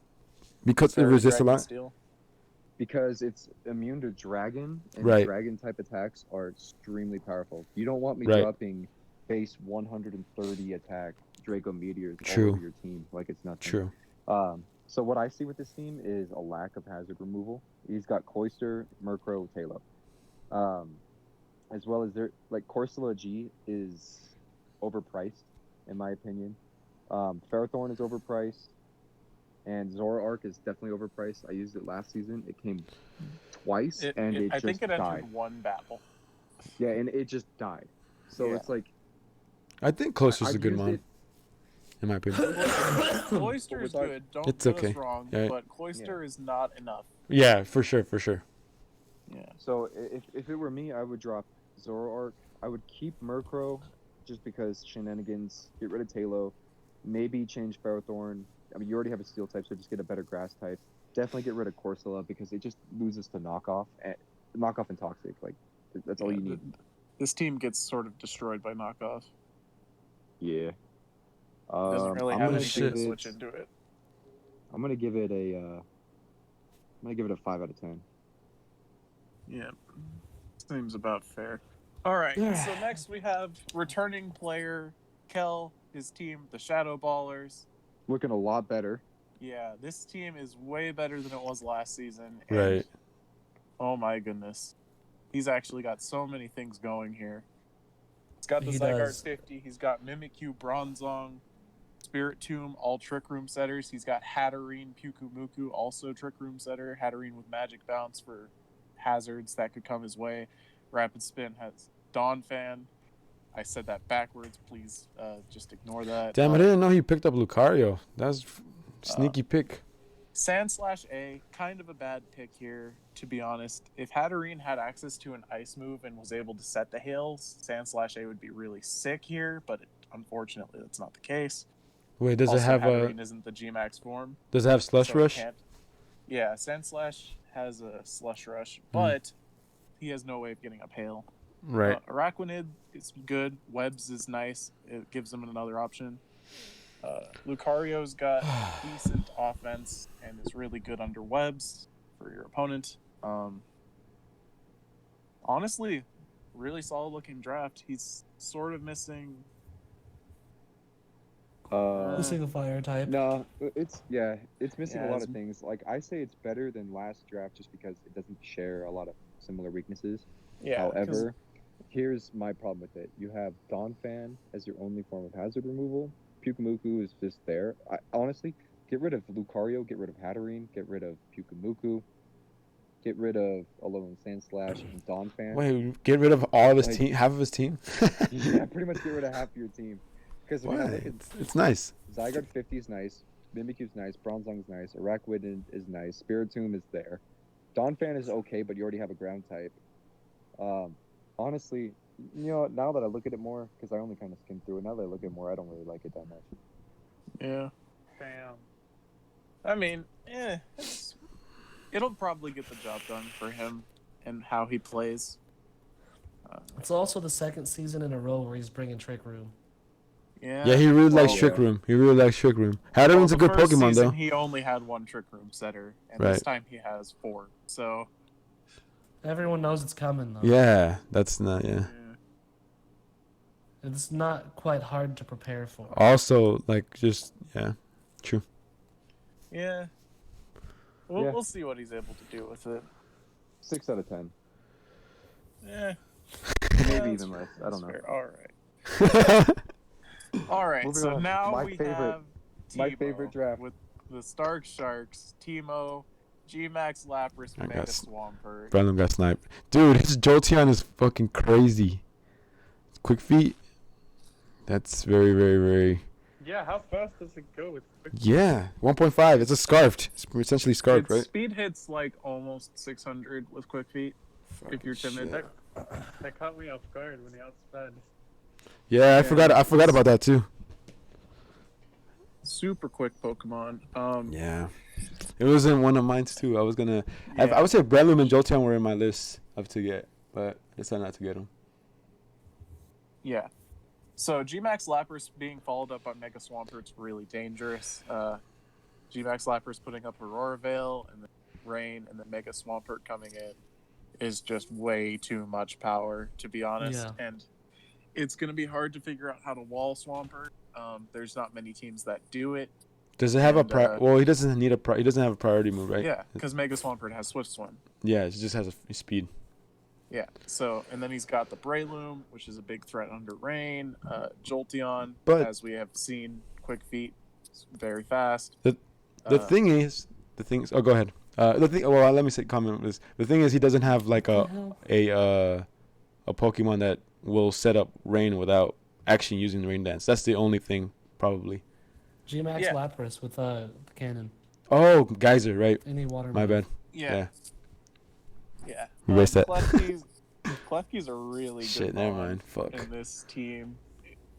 [SPEAKER 1] Because it
[SPEAKER 3] Fairy
[SPEAKER 1] resists a
[SPEAKER 3] Dragon
[SPEAKER 1] lot.
[SPEAKER 3] Steel.
[SPEAKER 5] Because it's immune to dragon, and
[SPEAKER 1] Right.
[SPEAKER 5] dragon type attacks are extremely powerful. You don't want me
[SPEAKER 1] Right.
[SPEAKER 5] dropping base 130 attack Draco Meteors
[SPEAKER 1] True.
[SPEAKER 5] all over your team like it's nothing.
[SPEAKER 1] True.
[SPEAKER 5] So what I see with this team is a lack of hazard removal. He's got Cloyster, Murkrow, Talo. As well as Corsola G is overpriced, in my opinion. Ferrothorn is overpriced. And Zoroark is definitely overpriced. I used it last season. It came twice, and it
[SPEAKER 3] I
[SPEAKER 5] just
[SPEAKER 3] think it
[SPEAKER 5] died.
[SPEAKER 3] entered one battle.
[SPEAKER 5] Yeah, and it just died. So
[SPEAKER 3] Yeah.
[SPEAKER 5] it's like
[SPEAKER 1] I think Closer's
[SPEAKER 5] I've
[SPEAKER 1] a good
[SPEAKER 5] used
[SPEAKER 1] mon.
[SPEAKER 5] it-
[SPEAKER 1] in my opinion.
[SPEAKER 3] Cloyster's good. Don't
[SPEAKER 1] It's
[SPEAKER 3] get
[SPEAKER 1] okay.
[SPEAKER 3] us wrong,
[SPEAKER 1] Yeah.
[SPEAKER 3] but Cloyster is not enough.
[SPEAKER 1] Yeah, for sure.
[SPEAKER 3] Yeah.
[SPEAKER 5] So if it were me, I would drop Zoroark. I would keep Murkrow just because shenanigans. Get rid of Talo. Maybe change Ferrothorn. I mean, you already have a Steel type, so just get a better Grass type. Definitely get rid of Corsola because it just loses to Knockoff and Toxic. Like that's all you need.
[SPEAKER 3] This team gets sort of destroyed by knockoff.
[SPEAKER 5] Yeah.
[SPEAKER 3] Doesn't really
[SPEAKER 5] I'm
[SPEAKER 3] have
[SPEAKER 5] gonna
[SPEAKER 3] anything
[SPEAKER 5] give
[SPEAKER 3] to
[SPEAKER 5] it-
[SPEAKER 3] switch into it.
[SPEAKER 5] I'm gonna give it a. I'm gonna give it a 5 out of 10.
[SPEAKER 3] Yeah, seems about fair. All right, so next we have returning player Kel, his team, the Shadow Ballers.
[SPEAKER 5] Looking a lot better.
[SPEAKER 3] Yeah, this team is way better than it was last season. And,
[SPEAKER 1] Right.
[SPEAKER 3] oh my goodness, he's actually got so many things going here. He's got the
[SPEAKER 7] He
[SPEAKER 3] Zygarde
[SPEAKER 7] does.
[SPEAKER 3] 50. He's got Mimikyu, Bronzong, Spirit Tomb, all Trick Room setters. He's got Hatterene, Pyukumuku, also Trick Room setter. Hatterene with Magic Bounce for hazards that could come his way. Rapid Spin has Donphan. I said that backwards. Please just ignore that.
[SPEAKER 1] Damn, I didn't know he picked up Lucario. That's sneaky pick.
[SPEAKER 3] Sand/A, kind of a bad pick here, to be honest. If Hatterene had access to an ice move and was able to set the hails, Sand/A would be really sick here, but unfortunately that's not the case.
[SPEAKER 1] Wait, does
[SPEAKER 3] also,
[SPEAKER 1] it have
[SPEAKER 3] Hatterene isn't the Gmax form.
[SPEAKER 1] Does it have Slush
[SPEAKER 3] so it
[SPEAKER 1] Rush?
[SPEAKER 3] can't- Yeah, Sandslash has a Slush Rush, but he has no way of getting up hail.
[SPEAKER 1] Right.
[SPEAKER 3] Araquanid is good. Webs is nice. It gives him another option. Lucario's got decent offense and is really good under webs for your opponent. Honestly, really solid looking draft. He's sort of missing.
[SPEAKER 7] Missing a fire type.
[SPEAKER 5] No, it's missing
[SPEAKER 3] Yeah,
[SPEAKER 5] a lot
[SPEAKER 3] it's-
[SPEAKER 5] of things. Like I say, it's better than last draft just because it doesn't share a lot of similar weaknesses.
[SPEAKER 3] Yeah. 'cause-
[SPEAKER 5] However, here's my problem with it. You have Donphan as your only form of hazard removal. Pyukumuku is just there. Honestly, get rid of Lucario, get rid of Hatterene, get rid of Pyukumuku, get rid of Alolan Sandslash and Donphan.
[SPEAKER 1] Wait, get rid of all of his
[SPEAKER 5] Like-
[SPEAKER 1] team, half of his team?
[SPEAKER 5] Yeah, pretty much get rid of half of your team. Because when I
[SPEAKER 1] Why?
[SPEAKER 5] look at
[SPEAKER 1] It's nice.
[SPEAKER 5] Zygarde 50 is nice, Mimikyu's nice, Bronzong's nice, Araquanid is nice, Spiritomb is there. Donphan is okay, but you already have a ground type. Honestly, you know, now that I look at it more, because I only kind of skimmed through it, now that I look at it more, I don't really like it that much.
[SPEAKER 3] Yeah.
[SPEAKER 6] Damn.
[SPEAKER 3] I mean, it'll probably get the job done for him and how he plays.
[SPEAKER 7] It's also the second season in a row where he's bringing Trick Room.
[SPEAKER 1] Yeah, he really likes
[SPEAKER 3] well,
[SPEAKER 1] Trick Room. He really likes Trick Room. Hatterene's a
[SPEAKER 3] the
[SPEAKER 1] good
[SPEAKER 3] first
[SPEAKER 1] Pokemon,
[SPEAKER 3] season,
[SPEAKER 1] though.
[SPEAKER 3] He only had one Trick Room setter, and
[SPEAKER 1] Right.
[SPEAKER 3] this time he has 4. So
[SPEAKER 7] Everyone knows it's coming, though.
[SPEAKER 1] Yeah, that's not, yeah.
[SPEAKER 7] It's not quite hard to prepare for.
[SPEAKER 1] Also, like, just, yeah, true.
[SPEAKER 3] yeah,
[SPEAKER 5] Yeah.
[SPEAKER 3] we'll see what he's able to do with it.
[SPEAKER 5] 6 out of 10.
[SPEAKER 3] Yeah,
[SPEAKER 5] Maybe even less. I don't know.
[SPEAKER 3] fair. All right.
[SPEAKER 5] Moving
[SPEAKER 3] So
[SPEAKER 5] on.
[SPEAKER 3] now
[SPEAKER 5] My
[SPEAKER 3] we
[SPEAKER 5] favorite-
[SPEAKER 3] have
[SPEAKER 5] my
[SPEAKER 3] Teemo
[SPEAKER 5] favorite draft.
[SPEAKER 3] with the Stark Sharks, Teemo, Gmax, Lapras,
[SPEAKER 1] I
[SPEAKER 3] Mega
[SPEAKER 1] guess.
[SPEAKER 3] Swampert.
[SPEAKER 1] Brandon got sniped. Dude, his Jolteon is fucking crazy. Quick feet. That's very, very, very...
[SPEAKER 6] Yeah, how fast does it go with quick?
[SPEAKER 1] Yeah, 1.5. It's a scarfed. It's essentially scarfed,
[SPEAKER 3] Its
[SPEAKER 1] right?
[SPEAKER 3] speed hits like almost 600 with quick feet. If you're timid.
[SPEAKER 1] shit.
[SPEAKER 6] That caught me off guard when he outsped.
[SPEAKER 1] Yeah, I forgot about that, too.
[SPEAKER 3] Super quick Pokemon.
[SPEAKER 1] Yeah. It was in one of mine, too. I was gonna...
[SPEAKER 3] Yeah.
[SPEAKER 1] I would say Breloom and Jolteon were in my list of to get, but I decided not to get them.
[SPEAKER 3] Yeah. So Gmax Lapras being followed up by Mega Swampert's really dangerous. Gmax Lapras putting up Aurora Veil and then Rain and then Mega Swampert coming in is just way too much power, to be honest.
[SPEAKER 7] Yeah.
[SPEAKER 3] And it's going to be hard to figure out how to wall Swampert. There's not many teams that do it.
[SPEAKER 1] Does it have
[SPEAKER 3] And,
[SPEAKER 1] well, he doesn't need he doesn't have a priority move, right?
[SPEAKER 3] Yeah, because Mega Swampert has Swift Swim.
[SPEAKER 1] Yeah, it just has a speed.
[SPEAKER 3] Yeah, so, and then he's got the Breloom, which is a big threat under Rain. Jolteon,
[SPEAKER 1] But-
[SPEAKER 3] as we have seen, Quick Feet, it's very fast.
[SPEAKER 1] The thing is, oh, go ahead. Let me comment on this. The thing is, he doesn't have like a Pokemon that will set up Rain without actually using the Rain Dance. That's the only thing, probably.
[SPEAKER 7] G-Max
[SPEAKER 3] Yeah.
[SPEAKER 7] Lapras with the cannon.
[SPEAKER 1] Oh, Geyser, right?
[SPEAKER 7] Any water
[SPEAKER 1] My
[SPEAKER 7] move.
[SPEAKER 1] bad.
[SPEAKER 3] Yeah. Yeah.
[SPEAKER 1] We missed that.
[SPEAKER 3] Klefki's a really good
[SPEAKER 1] Shit, never
[SPEAKER 3] mon
[SPEAKER 1] mind. Fuck.
[SPEAKER 3] in this team.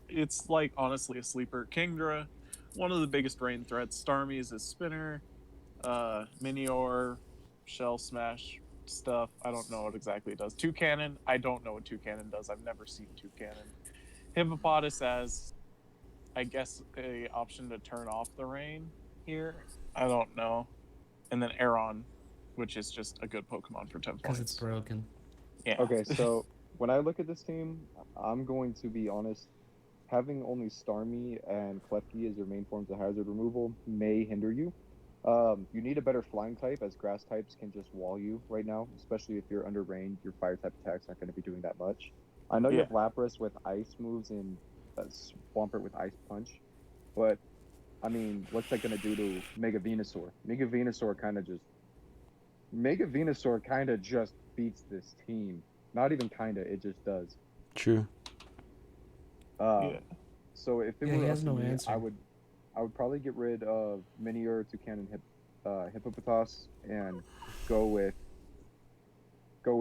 [SPEAKER 3] It's like honestly a sleeper. Kingdra, one of the biggest rain threats. Starmie is his spinner. Minior, Shell Smash stuff. I don't know what exactly it does. Two Cannon. I don't know what Two Cannon does. I've never seen Two Cannon. Hippopotas as, I guess, a option to turn off the rain here. I don't know. And then Aeron, which is just a good Pokemon for 10
[SPEAKER 7] Because
[SPEAKER 3] points.
[SPEAKER 7] it's broken.
[SPEAKER 3] Yeah.
[SPEAKER 5] Okay, so when I look at this team, I'm going to be honest. Having only Starmie and Klefki as your main forms of hazard removal may hinder you. You need a better flying type, as grass types can just wall you right now, especially if you're under range. Your fire type attacks aren't going to be doing that much. I know you have Lapras with ice moves and Swampert with ice punch, but I mean, what's that going to do to Mega Venusaur? Mega Venusaur kind of just beats this team. Not even kind of, it just does.
[SPEAKER 1] True.
[SPEAKER 5] So if it
[SPEAKER 7] Yeah, he
[SPEAKER 5] were
[SPEAKER 7] has
[SPEAKER 5] up
[SPEAKER 7] no
[SPEAKER 5] to me,
[SPEAKER 7] answer.
[SPEAKER 5] I would probably get rid of Minior, Toucan, and Hippopotas, and go with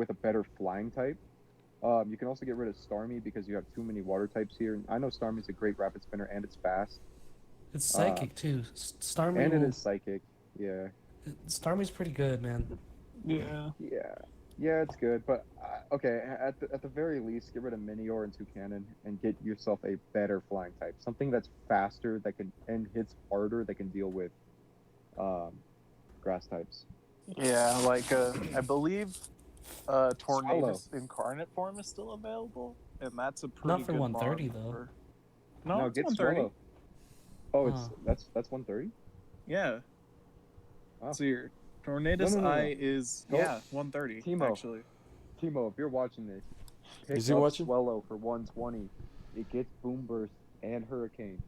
[SPEAKER 5] a better flying type. You can also get rid of Starmie because you have too many water types here. I know Starmie's a great rapid spinner and it's fast.
[SPEAKER 7] It's psychic too. Starmie.
[SPEAKER 5] And it is psychic. Yeah.
[SPEAKER 7] Starmie's pretty good, man.
[SPEAKER 3] Yeah.
[SPEAKER 5] Yeah, it's good, but okay. At the very least, get rid of Minior and Toucan and get yourself a better flying type, something that's faster that can and hits harder that can deal with grass types.
[SPEAKER 3] Yeah, like I believe Tornadus incarnate form is still available, and that's a pretty
[SPEAKER 7] Not for
[SPEAKER 3] good
[SPEAKER 7] 130
[SPEAKER 3] mod
[SPEAKER 7] though.
[SPEAKER 3] for- No, it's
[SPEAKER 5] get
[SPEAKER 3] 130.
[SPEAKER 5] Swallow. Oh,
[SPEAKER 7] Oh.
[SPEAKER 5] that's 130.
[SPEAKER 3] Yeah.
[SPEAKER 5] Wow.
[SPEAKER 3] So your Tornadus
[SPEAKER 5] No.
[SPEAKER 3] Eye is
[SPEAKER 5] Go-
[SPEAKER 3] 130
[SPEAKER 5] Timo.
[SPEAKER 3] actually.
[SPEAKER 5] Timo, if you're watching this, pick
[SPEAKER 1] Is he
[SPEAKER 5] up
[SPEAKER 1] watching?
[SPEAKER 5] Swallow for 120. It gets Boom Burst and Hurricane.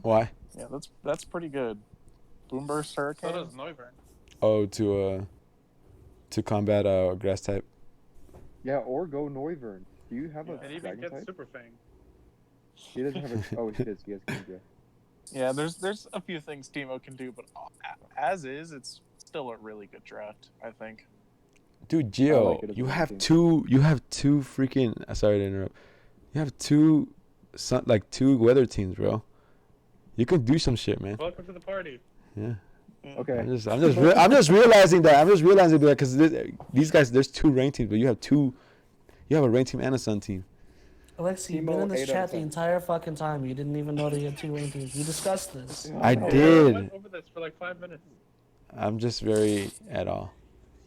[SPEAKER 1] Why?
[SPEAKER 3] Yeah, that's pretty good. Boomburst
[SPEAKER 6] So
[SPEAKER 3] Hurricane.
[SPEAKER 6] does Noivern.
[SPEAKER 1] Oh, to combat grass type.
[SPEAKER 5] Yeah, or go Noivern. Do you have a
[SPEAKER 6] And even
[SPEAKER 5] dragon
[SPEAKER 6] gets
[SPEAKER 5] type?
[SPEAKER 6] Super Fang.
[SPEAKER 5] He doesn't have a. Oh, he does. He has Kingdra.
[SPEAKER 3] Yeah, there's a few things Timo can do, but as is, it's still a really good draft, I think.
[SPEAKER 1] Dude,
[SPEAKER 5] I
[SPEAKER 1] Gio,
[SPEAKER 5] like it as
[SPEAKER 1] you
[SPEAKER 5] a
[SPEAKER 1] have
[SPEAKER 5] team.
[SPEAKER 1] two freaking. Sorry to interrupt. You have two weather teams, bro. You can do some shit, man.
[SPEAKER 6] Welcome to the party.
[SPEAKER 1] Yeah.
[SPEAKER 5] Okay.
[SPEAKER 1] I'm just realizing that. Because these guys, there's two ranked teams, but you have two. You have a ranked team and a Sun team.
[SPEAKER 7] Alexi, you've
[SPEAKER 5] Timo,
[SPEAKER 7] been in this
[SPEAKER 5] 8 out of
[SPEAKER 7] chat the
[SPEAKER 5] 10.
[SPEAKER 7] entire fucking time. You didn't even know that you had two rankings. We discussed this.
[SPEAKER 1] I
[SPEAKER 6] We
[SPEAKER 1] did.
[SPEAKER 6] went over this for like 5 minutes.
[SPEAKER 1] I'm just very at all,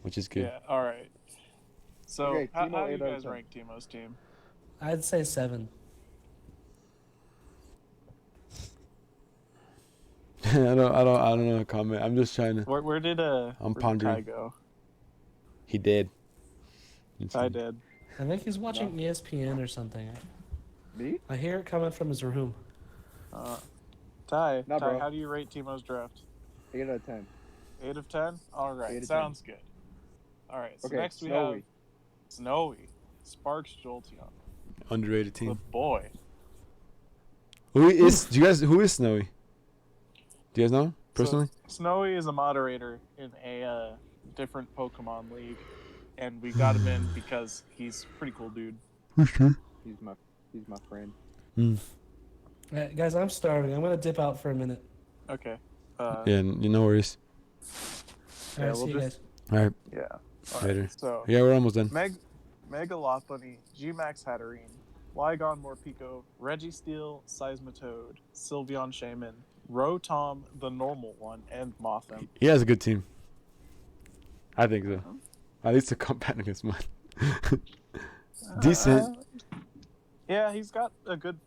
[SPEAKER 1] which is good.
[SPEAKER 3] Yeah. All right. So
[SPEAKER 5] Okay,
[SPEAKER 3] how
[SPEAKER 5] Timo,
[SPEAKER 3] do you
[SPEAKER 5] 8 out of
[SPEAKER 3] guys
[SPEAKER 5] 10.
[SPEAKER 3] rank Timo's team?
[SPEAKER 7] I'd say 7.
[SPEAKER 1] I don't know how to comment. I'm just trying to.
[SPEAKER 3] Where did
[SPEAKER 1] I'm
[SPEAKER 3] Ty
[SPEAKER 1] pondering.
[SPEAKER 3] go?
[SPEAKER 1] He did.
[SPEAKER 3] Ty did.
[SPEAKER 7] I think he's watching ESPN or something.
[SPEAKER 5] Me?
[SPEAKER 7] I hear it coming from his room.
[SPEAKER 3] Ty,
[SPEAKER 5] Nah, bro.
[SPEAKER 3] how do you rate Timo's draft?
[SPEAKER 5] 8 out of 10.
[SPEAKER 3] 8 of 10. All
[SPEAKER 5] 8
[SPEAKER 3] right,
[SPEAKER 5] of
[SPEAKER 3] sounds good. All right. So
[SPEAKER 5] Okay,
[SPEAKER 3] next we
[SPEAKER 5] Snowy.
[SPEAKER 3] have Snowy, Sparks Jolteon,
[SPEAKER 1] Underrated
[SPEAKER 3] the
[SPEAKER 1] team.
[SPEAKER 3] boy.
[SPEAKER 1] Who is Snowy? Do you guys know him personally?
[SPEAKER 3] So, Snowy is a moderator in a different Pokemon league, and we got him in because he's a pretty cool dude.
[SPEAKER 5] He's my friend.
[SPEAKER 7] Alright, guys, I'm starving. I'm gonna dip out for a minute.
[SPEAKER 3] Okay.
[SPEAKER 1] Yeah, you know where he's.
[SPEAKER 7] Alright,
[SPEAKER 3] we'll
[SPEAKER 7] see you
[SPEAKER 3] just-
[SPEAKER 7] guys.
[SPEAKER 1] All right,
[SPEAKER 3] Yeah. All
[SPEAKER 1] later.
[SPEAKER 3] right. So
[SPEAKER 1] Yeah, we're almost done.
[SPEAKER 3] Mega Lopunny, G-Max Hatterene, Flygon Morpeko, Registeel, Seismitoad, Sylveon Shaman, Rotom, the normal one, and Mothim.
[SPEAKER 1] He has a good team. I think so. At least to combat against mine. Decent.
[SPEAKER 3] Yeah, he's got a good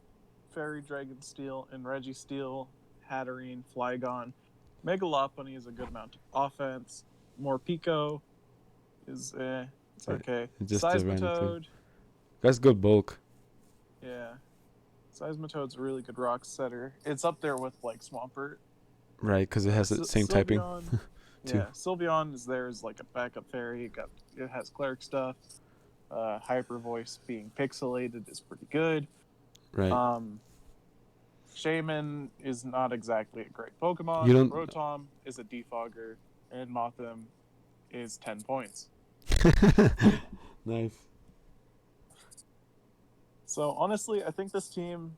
[SPEAKER 3] Fairy Dragon Steel and Registeel, Hatterene, Flygon. Mega Lopunny is a good amount of offense. Morpeko is it's okay.
[SPEAKER 1] Just a random
[SPEAKER 3] Seismitoad,
[SPEAKER 1] That's good bulk.
[SPEAKER 3] yeah. Seismitoad's a really good rock setter. It's up there with like Swampert.
[SPEAKER 1] Right, because it has the same typing.
[SPEAKER 3] Sylveon,
[SPEAKER 1] too.
[SPEAKER 3] yeah, Sylveon is there as like a backup fairy. It has cleric stuff. Hyper Voice being pixelated is pretty good.
[SPEAKER 1] Right.
[SPEAKER 3] Shaman is not exactly a great Pokemon.
[SPEAKER 1] You don't-
[SPEAKER 3] Rotom is a defogger, and Mothim is 10 points.
[SPEAKER 1] Nice.
[SPEAKER 3] So honestly, I think this team,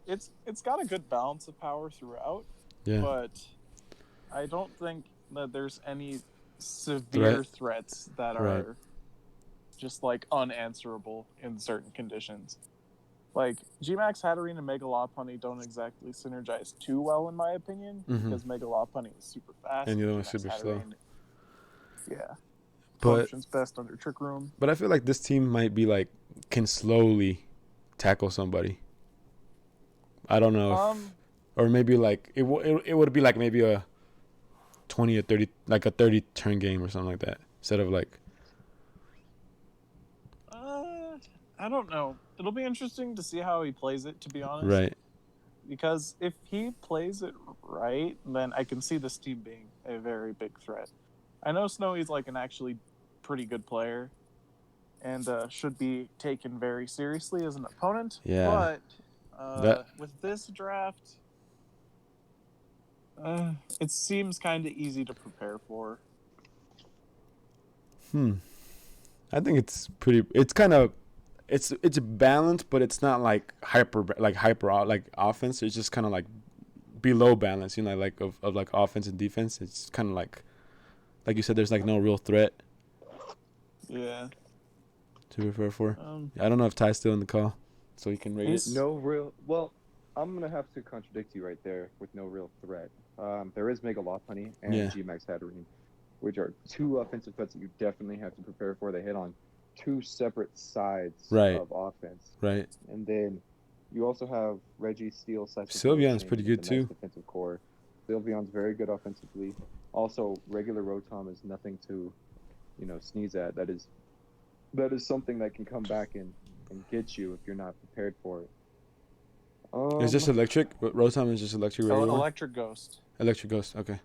[SPEAKER 3] it's got a good balance of power throughout,
[SPEAKER 1] Yeah.
[SPEAKER 3] but I don't think that there's any severe threats that
[SPEAKER 1] Right.
[SPEAKER 3] are just like unanswerable in certain conditions. Like Gmax, Hatterene, and Mega Lopunny don't exactly synergize too well, in my opinion, because Mega Lopunny is super fast
[SPEAKER 1] And the other one's
[SPEAKER 3] Gmax
[SPEAKER 1] super slow.
[SPEAKER 3] Hatterene, yeah,
[SPEAKER 1] But
[SPEAKER 3] functions best under Trick Room.
[SPEAKER 1] I feel like this team might be like can slowly tackle somebody. I don't know. Or maybe like it would be like maybe a 20 or 30, like a 30 turn game or something like that, instead of like.
[SPEAKER 3] I don't know. It'll be interesting to see how he plays it, to be honest.
[SPEAKER 1] Right.
[SPEAKER 3] Because if he plays it right, then I can see this team being a very big threat. I know Snowy's like an actually pretty good player and should be taken very seriously as an opponent.
[SPEAKER 1] Yeah.
[SPEAKER 3] But with this draft, it seems kind of easy to prepare for.
[SPEAKER 1] I think it's pretty. It's kind of. It's balanced, but it's not like hyper offense. It's just kind of like below balance, you know, like of like offense and defense. It's kind of like you said, there's like no real threat
[SPEAKER 3] Yeah.
[SPEAKER 1] to prepare for. I don't know if Ty's still in the call, so he can rate it.
[SPEAKER 5] No real. Well, I'm gonna have to contradict you right there with no real threat. There is Mega Lopunny and Gmax Hatterene, which are two offensive threats that you definitely have to prepare for. They hit on two separate sides of offense.
[SPEAKER 1] Right.
[SPEAKER 5] And then you also have Reggie Steel.
[SPEAKER 1] Sylveon's pretty good too.
[SPEAKER 5] Nice defensive core. Sylveon's very good offensively. Also, regular Rotom is nothing to, sneeze at. That is something that can come back and get you if you're not prepared for it.
[SPEAKER 1] It's just electric. Rotom is just electric.
[SPEAKER 3] Electric Ghost.
[SPEAKER 1] Electric Ghost. Okay.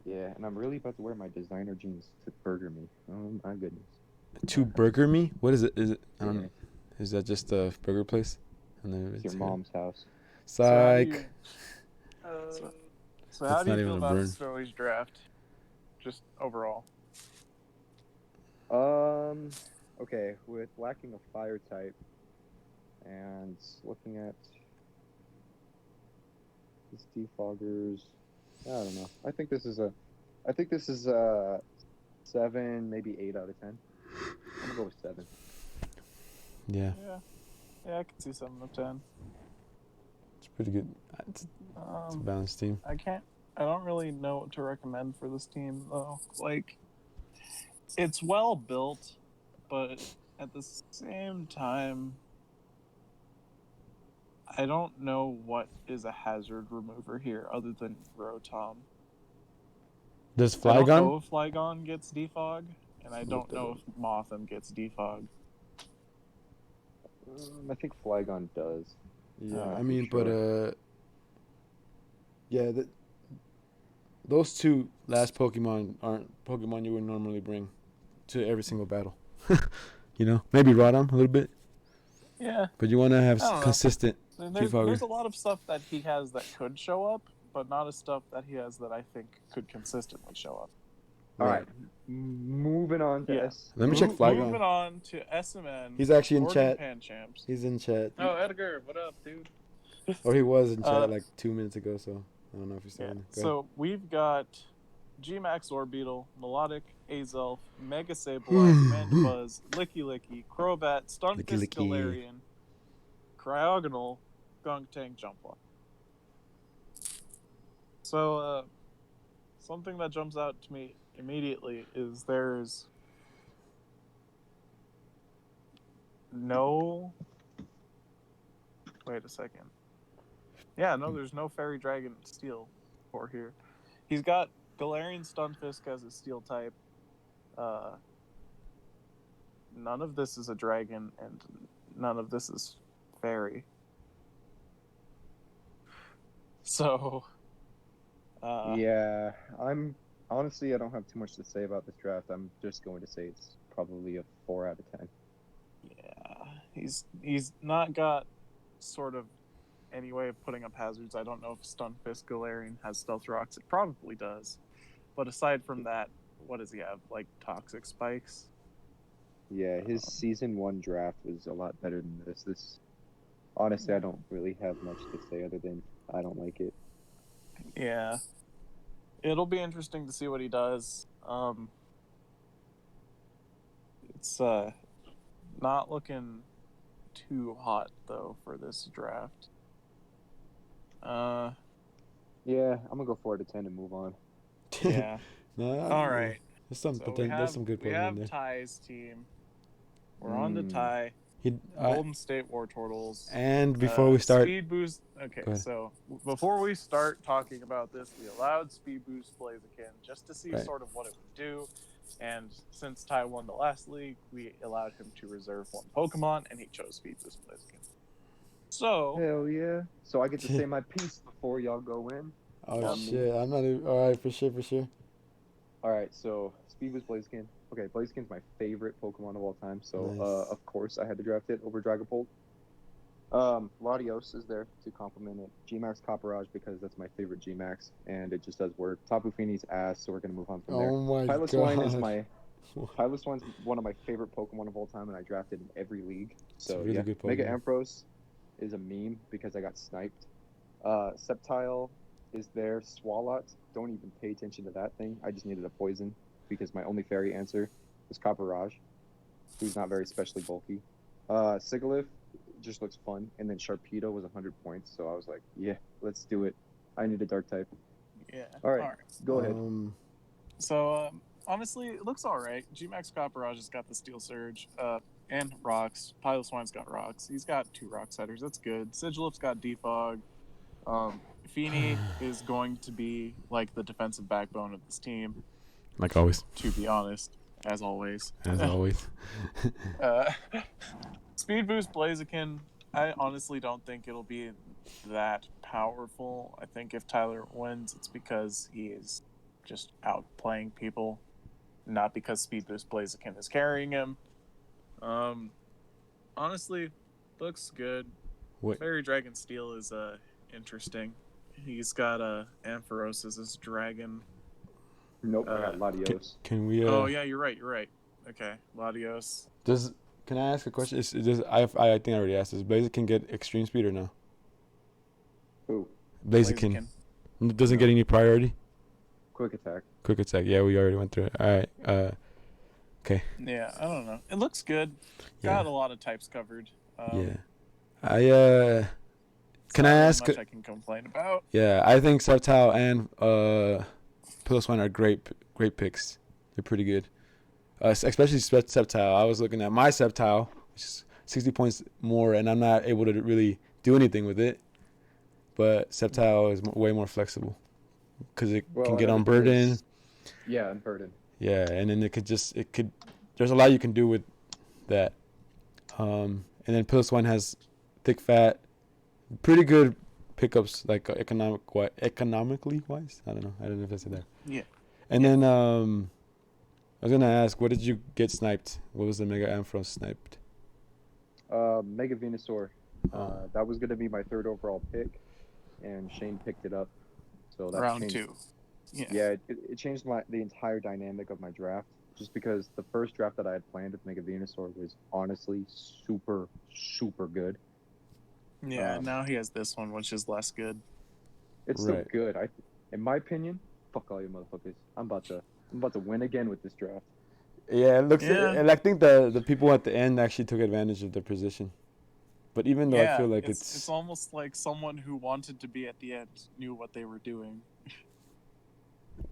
[SPEAKER 5] Yeah, and I'm really about to wear my designer jeans to Burger Me. Oh my goodness.
[SPEAKER 1] To Burger Me? What is it? Is it? I don't
[SPEAKER 5] Yeah.
[SPEAKER 1] know. Is that just a burger place? And then
[SPEAKER 5] It's your mom's house.
[SPEAKER 1] Psych.
[SPEAKER 3] So how do
[SPEAKER 1] not
[SPEAKER 3] you
[SPEAKER 1] even
[SPEAKER 3] feel
[SPEAKER 1] a
[SPEAKER 3] about
[SPEAKER 1] burn.
[SPEAKER 3] Snowy's draft? Just overall.
[SPEAKER 5] Okay, with lacking a fire type and looking at these defoggers, I don't know. I think this is a 7, maybe 8 out of 10. I'm gonna go with 7.
[SPEAKER 1] Yeah.
[SPEAKER 3] Yeah, I can see 7 of 10.
[SPEAKER 1] It's pretty good. It's a balanced team.
[SPEAKER 3] I don't really know what to recommend for this team though. Like, it's well built, but at the same time, I don't know what is a hazard remover here other than Rotom.
[SPEAKER 1] Does
[SPEAKER 3] I don't know
[SPEAKER 1] Flygon?
[SPEAKER 3] if Flygon gets defog, and I don't know if Mothim gets defog.
[SPEAKER 5] I think Flygon does.
[SPEAKER 1] Yeah, I
[SPEAKER 5] for
[SPEAKER 1] mean,
[SPEAKER 5] sure.
[SPEAKER 1] but yeah, those two last Pokemon aren't Pokemon you would normally bring to every single battle. Maybe Rotom a little bit,
[SPEAKER 3] Yeah,
[SPEAKER 1] but you want to have
[SPEAKER 3] I don't know.
[SPEAKER 1] consistent.
[SPEAKER 3] there's
[SPEAKER 1] Defogger.
[SPEAKER 3] a lot of stuff that he has that could show up, but not a stuff that he has that I think could consistently show up.
[SPEAKER 5] All right, moving on to
[SPEAKER 3] Yeah.
[SPEAKER 5] S.
[SPEAKER 1] Let me check
[SPEAKER 3] Moving
[SPEAKER 1] Flygon.
[SPEAKER 3] on to SMN.
[SPEAKER 1] He's actually in
[SPEAKER 3] Oregon
[SPEAKER 1] chat.
[SPEAKER 3] Pan Champs.
[SPEAKER 1] He's in chat,
[SPEAKER 6] Oh, Edgar, what up, dude?
[SPEAKER 1] or he was in chat
[SPEAKER 3] Uh,
[SPEAKER 1] like 2 minutes ago. So I don't know if he's still
[SPEAKER 3] Yeah.
[SPEAKER 1] in. Go
[SPEAKER 3] So we've got Gmax Orbeetle, Melodic, Azelf, Mega Sableye, Mandibuzz, Licky Licky, Crobat, Stunfisk,
[SPEAKER 1] Licky Licky.
[SPEAKER 3] Galarian, Cryogonal, Gunk Tank, Jumpluff. So, something that jumps out to me immediately is there's no. Wait a second. Yeah, no, there's no Fairy Dragon Steel for here. He's got Galarian Stunfisk as a Steel type. None of this is a Dragon, and none of this is Fairy. So,
[SPEAKER 5] Yeah, honestly, I don't have too much to say about this draft. I'm just going to say it's probably a 4 out of 10.
[SPEAKER 3] yeah, He's not got sort of any way of putting up hazards. I don't know if Stunfisk Galarian has Stealth Rocks. It probably does. But aside from that, what does he have? Like Toxic Spikes?
[SPEAKER 5] Yeah, his season 1 draft was a lot better than this. Honestly, I don't really have much to say other than I don't like it.
[SPEAKER 3] Yeah. It'll be interesting to see what he does. It's not looking too hot though for this draft.
[SPEAKER 5] Yeah, I'm gonna go 4 to 10 and move on.
[SPEAKER 3] Yeah.
[SPEAKER 1] No,
[SPEAKER 3] All right.
[SPEAKER 1] There's some,
[SPEAKER 3] So
[SPEAKER 1] but
[SPEAKER 3] we
[SPEAKER 1] then
[SPEAKER 3] have,
[SPEAKER 1] there's some good
[SPEAKER 3] we
[SPEAKER 1] Pokemon
[SPEAKER 3] have
[SPEAKER 1] there.
[SPEAKER 3] Ty's team. We're on to Ty.
[SPEAKER 1] He,
[SPEAKER 3] Golden State War Turtles.
[SPEAKER 1] and before we start,
[SPEAKER 3] Speed Boost. Okay,
[SPEAKER 1] Go ahead.
[SPEAKER 3] so before we start talking about this, we allowed Speed Boost Blaziken just to see
[SPEAKER 1] Right.
[SPEAKER 3] sort of what it would do. And since Ty won the last league, we allowed him to reserve 1 Pokemon, and he chose Speed Boost Blaziken. So,
[SPEAKER 5] Hell yeah! So I get to say my piece before y'all go in.
[SPEAKER 1] oh
[SPEAKER 5] me.
[SPEAKER 1] shit, I'm not even, all right, for sure.
[SPEAKER 5] All right, so Speed was Blaziken. Okay, Blaziken's my favorite Pokemon of all time, so
[SPEAKER 1] Nice.
[SPEAKER 5] of course I had to draft it over Dragapult. Latios is there to complement it. Gmax Copperage because that's my favorite Gmax, and it just does work. Tapu Fini's ass, so we're gonna move on from there.
[SPEAKER 1] Oh my
[SPEAKER 5] Piloswine is
[SPEAKER 1] god.
[SPEAKER 5] my Piloswine's one of my favorite Pokemon of all time, and I drafted in every league. So
[SPEAKER 1] a really
[SPEAKER 5] yeah,
[SPEAKER 1] good
[SPEAKER 5] Mega
[SPEAKER 1] Pokemon.
[SPEAKER 5] Ampharos is a meme because I got sniped. Sceptile is there. Swalot, don't even pay attention to that thing. I just needed a poison because my only fairy answer was Copperage, who's not very specially bulky. Sigilyph just looks fun, and then Sharpedo was 100 points, so I was like, yeah, let's do it. I need a dark type.
[SPEAKER 3] yeah.
[SPEAKER 5] All right, go ahead.
[SPEAKER 3] So, honestly, it looks all right. Gmax Copperage has got the Steel Surge, and Rocks. Piloswine's got Rocks. He's got 2 Rock Setters. That's good. Sigilyph's got Defog. Fini is going to be like the defensive backbone of this team,
[SPEAKER 1] Like always.
[SPEAKER 3] to be honest, as always.
[SPEAKER 1] As always.
[SPEAKER 3] Speed Boost Blaziken, I honestly don't think it'll be that powerful. I think if Tyler wins, it's because he is just outplaying people, not because Speed Boost Blaziken is carrying him. Honestly, looks good.
[SPEAKER 1] What?
[SPEAKER 3] Fairy Dragon Steel is interesting. He's got Ampharos as his dragon.
[SPEAKER 5] Nope, I got Latios.
[SPEAKER 1] Can we?
[SPEAKER 3] Oh yeah, you're right. Okay, Latios.
[SPEAKER 1] Can I ask a question? I think I already asked this. Blaziken get extreme speed or no?
[SPEAKER 5] Who?
[SPEAKER 1] Blaziken doesn't get any priority.
[SPEAKER 5] Quick attack.
[SPEAKER 1] Quick attack. Yeah, we already went through it. All right. Okay.
[SPEAKER 3] Yeah, I don't know. It looks good.
[SPEAKER 1] Yeah.
[SPEAKER 3] Got a lot of types covered.
[SPEAKER 1] Yeah.
[SPEAKER 3] Can
[SPEAKER 1] I ask?
[SPEAKER 3] Much I can complain about.
[SPEAKER 1] Yeah, I think Sceptile and Piloswine are great picks. They're pretty good. Especially Sceptile. I was looking at my Sceptile, which is 60 points more, and I'm not able to really do anything with it. But Sceptile is way more flexible because it can get on Burden.
[SPEAKER 5] Yeah, and Burden.
[SPEAKER 1] Yeah, and then it could. There's a lot you can do with that. And then Piloswine has thick fat, pretty good pickups, like economically wise. I don't know if I said that.
[SPEAKER 3] Yeah.
[SPEAKER 1] And then I was gonna ask, what did you get sniped? What was the Mega Ampharos sniped?
[SPEAKER 5] Mega Venusaur. That was gonna be my 3rd overall pick, and Shane picked it up. So that
[SPEAKER 3] Round
[SPEAKER 5] changed,
[SPEAKER 3] 2.
[SPEAKER 5] Yeah, it changed the entire dynamic of my draft. Just because the first draft that I had planned with Mega Venusaur was honestly super, super good.
[SPEAKER 3] Yeah, now he has this one, which is less good.
[SPEAKER 5] It's still good. In my opinion, fuck all you motherfuckers. I'm about to win again with this draft.
[SPEAKER 1] Yeah, it looks. And I think the people at the end actually took advantage of their position. But even though I feel like
[SPEAKER 3] it's almost like someone who wanted to be at the end knew what they were doing.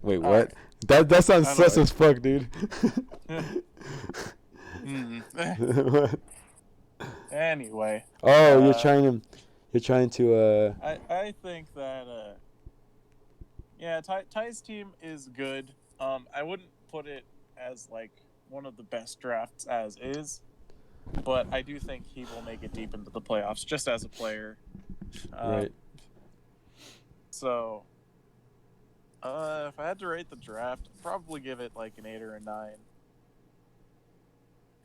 [SPEAKER 1] Wait, what? Right. That sounds sus as fuck, dude.
[SPEAKER 3] Anyway.
[SPEAKER 1] Oh, you're trying to.
[SPEAKER 3] I think that Ty's team is good. I wouldn't put it as like one of the best drafts as is, but I do think he will make it deep into the playoffs just as a player.
[SPEAKER 1] Right.
[SPEAKER 3] So, if I had to rate the draft, I'd probably give it like an 8 or a 9.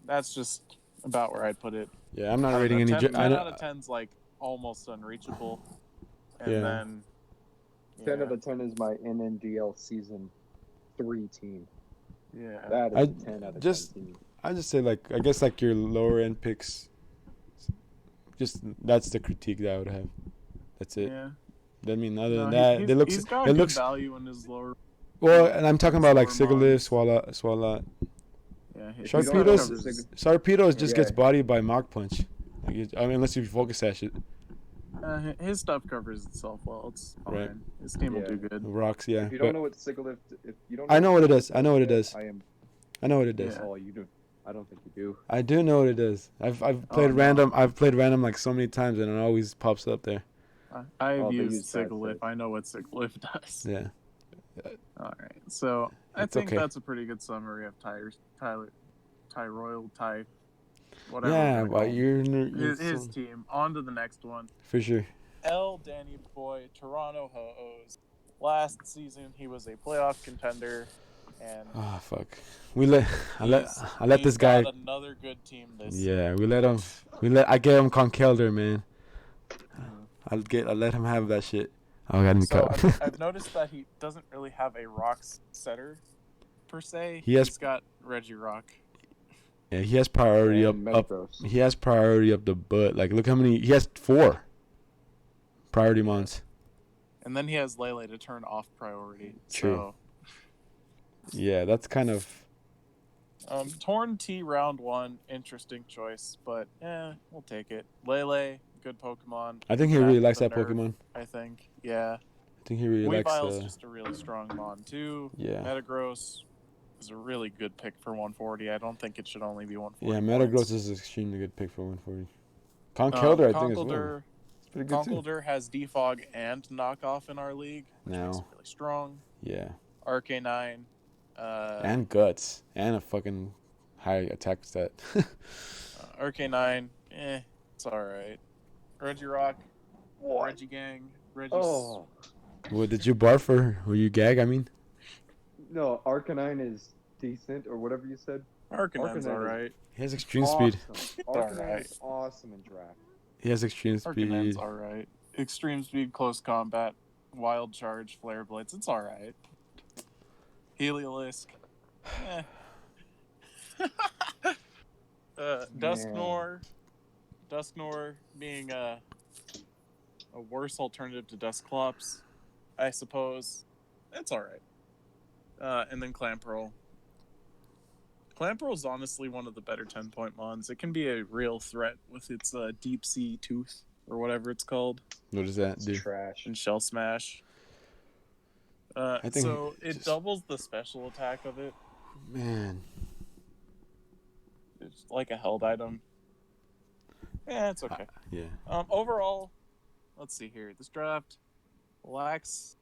[SPEAKER 3] That's just about where I'd put it.
[SPEAKER 1] Yeah, I'm not
[SPEAKER 3] I don't
[SPEAKER 1] rating
[SPEAKER 3] know,
[SPEAKER 1] any.
[SPEAKER 3] 10,
[SPEAKER 1] I
[SPEAKER 3] 10
[SPEAKER 1] know,
[SPEAKER 3] out of 10's like almost unreachable. And
[SPEAKER 1] Yeah.
[SPEAKER 3] then
[SPEAKER 5] 10 out of 10 is my NNDL season 3 team.
[SPEAKER 3] yeah.
[SPEAKER 5] That is
[SPEAKER 1] I
[SPEAKER 5] a 10 out of
[SPEAKER 1] just-
[SPEAKER 5] 10 team.
[SPEAKER 1] I just say like I guess like your lower end picks. Just that's the critique that I would have. That's it.
[SPEAKER 3] Yeah.
[SPEAKER 1] I mean, other
[SPEAKER 3] No,
[SPEAKER 1] than that,
[SPEAKER 3] he's,
[SPEAKER 1] it looks.
[SPEAKER 3] he's got
[SPEAKER 1] It
[SPEAKER 3] good
[SPEAKER 1] looks.
[SPEAKER 3] value in his lower.
[SPEAKER 1] Well, and I'm talking about like
[SPEAKER 3] Lower
[SPEAKER 1] Sigilif,
[SPEAKER 3] mons.
[SPEAKER 1] Swala.
[SPEAKER 3] Yeah,
[SPEAKER 5] If you don't know
[SPEAKER 1] Sharpedos,
[SPEAKER 5] what Sig-
[SPEAKER 1] Sarpedos just
[SPEAKER 5] Yeah.
[SPEAKER 1] gets bodied by Mach Punch. Like I mean, unless you focus that shit.
[SPEAKER 3] his stuff covers itself well. It's fine.
[SPEAKER 1] Right.
[SPEAKER 3] His team will
[SPEAKER 5] Yeah.
[SPEAKER 3] do good.
[SPEAKER 1] Rocks, yeah.
[SPEAKER 5] If you don't
[SPEAKER 1] But
[SPEAKER 5] know what Sigilift, if you don't,
[SPEAKER 1] I know what it
[SPEAKER 5] Sigilift
[SPEAKER 1] is. I know what it
[SPEAKER 5] yet,
[SPEAKER 1] is.
[SPEAKER 5] I am.
[SPEAKER 1] I know what it does.
[SPEAKER 3] Yeah.
[SPEAKER 5] Oh, you do. I don't think you do.
[SPEAKER 1] I do know what it is. I've played
[SPEAKER 3] no.
[SPEAKER 1] random. I've played random like so many times, and it always pops up there.
[SPEAKER 3] I've
[SPEAKER 5] Oh, they
[SPEAKER 3] used
[SPEAKER 5] use bad
[SPEAKER 3] Sigilif.
[SPEAKER 5] sets.
[SPEAKER 3] I know what Sigilif does.
[SPEAKER 1] Yeah.
[SPEAKER 3] All right. So I
[SPEAKER 1] It's
[SPEAKER 3] think
[SPEAKER 1] okay.
[SPEAKER 3] that's a pretty good summary of Ty, whatever.
[SPEAKER 1] Yeah,
[SPEAKER 3] we're gonna
[SPEAKER 1] but
[SPEAKER 3] call
[SPEAKER 1] you're
[SPEAKER 3] him. His team. On to the next one.
[SPEAKER 1] for sure.
[SPEAKER 3] Danny Boy, Toronto Ho-Ohs. Last season, he was a playoff contender, and
[SPEAKER 1] Oh fuck. I let
[SPEAKER 3] he's
[SPEAKER 1] this guy.
[SPEAKER 3] got another good team this.
[SPEAKER 1] Yeah, we let him. I gave him Conkelder, man. I let him have that shit. Oh, I got him
[SPEAKER 3] So
[SPEAKER 1] cut.
[SPEAKER 3] I've noticed that he doesn't really have a rocks setter, per se.
[SPEAKER 1] He has-
[SPEAKER 3] He's got Reggie Rock.
[SPEAKER 1] Yeah, he has priority
[SPEAKER 5] And
[SPEAKER 1] up.
[SPEAKER 5] Metagross.
[SPEAKER 1] He has priority up the butt. Like, look how many. He has 4 priority mons.
[SPEAKER 3] And then he has Lele to turn off priority.
[SPEAKER 1] True. Yeah, that's kind of.
[SPEAKER 3] So, Torn T round 1, interesting choice, but we'll take it. Lele, good Pokemon.
[SPEAKER 1] I think he
[SPEAKER 3] Back
[SPEAKER 1] really
[SPEAKER 3] to
[SPEAKER 1] likes
[SPEAKER 3] the
[SPEAKER 1] that
[SPEAKER 3] nerf,
[SPEAKER 1] Pokemon.
[SPEAKER 3] I think, yeah.
[SPEAKER 1] I think he really likes.
[SPEAKER 3] Weavile's just a really strong mon too.
[SPEAKER 1] Yeah.
[SPEAKER 3] Metagross is a really good pick for 140. I don't think it should only be 140.
[SPEAKER 1] Yeah,
[SPEAKER 3] points.
[SPEAKER 1] Metagross is an extremely good pick for 140. Conkelder, I think as well.
[SPEAKER 3] Conkeldurr-
[SPEAKER 1] It's pretty good too.
[SPEAKER 3] Conkeldurr has defog and knockoff in our league, which makes it
[SPEAKER 1] Now,
[SPEAKER 3] really strong.
[SPEAKER 1] yeah,
[SPEAKER 3] Arcanine,
[SPEAKER 1] and guts and a fucking high attack stat.
[SPEAKER 3] Arcanine, it's all right. Regirock, Regigang, Regis.
[SPEAKER 5] Oh
[SPEAKER 1] What did you barf or were you gag? I mean,
[SPEAKER 5] no, Arcanine is decent or whatever you said.
[SPEAKER 3] Arcanine's
[SPEAKER 5] Arcanine
[SPEAKER 3] all
[SPEAKER 5] is
[SPEAKER 3] right.
[SPEAKER 1] he has extreme speed.
[SPEAKER 5] Awesome.
[SPEAKER 3] alright.
[SPEAKER 5] Arcanine is awesome in draft.
[SPEAKER 1] He has extreme
[SPEAKER 3] Arcanine's
[SPEAKER 1] speed.
[SPEAKER 3] all right. Extreme speed, close combat, wild charge, flare blades. It's all right. Heliolisk. Dusknoir. Dusknoir being a worse alternative to Dusclops, I suppose. It's all right. And then Clamperl. Clamperl is honestly one of the better 10-point mons. It can be a real threat with its deep sea tooth or whatever it's called
[SPEAKER 1] What does that
[SPEAKER 5] It's
[SPEAKER 1] do?
[SPEAKER 5] trash.
[SPEAKER 3] and Shell Smash.
[SPEAKER 1] think
[SPEAKER 3] So it
[SPEAKER 1] just-
[SPEAKER 3] doubles the special attack of it.
[SPEAKER 1] Man,
[SPEAKER 3] It's like a held item. Yeah, it's okay.
[SPEAKER 1] yeah.
[SPEAKER 3] Overall, let's see here. This draft lacks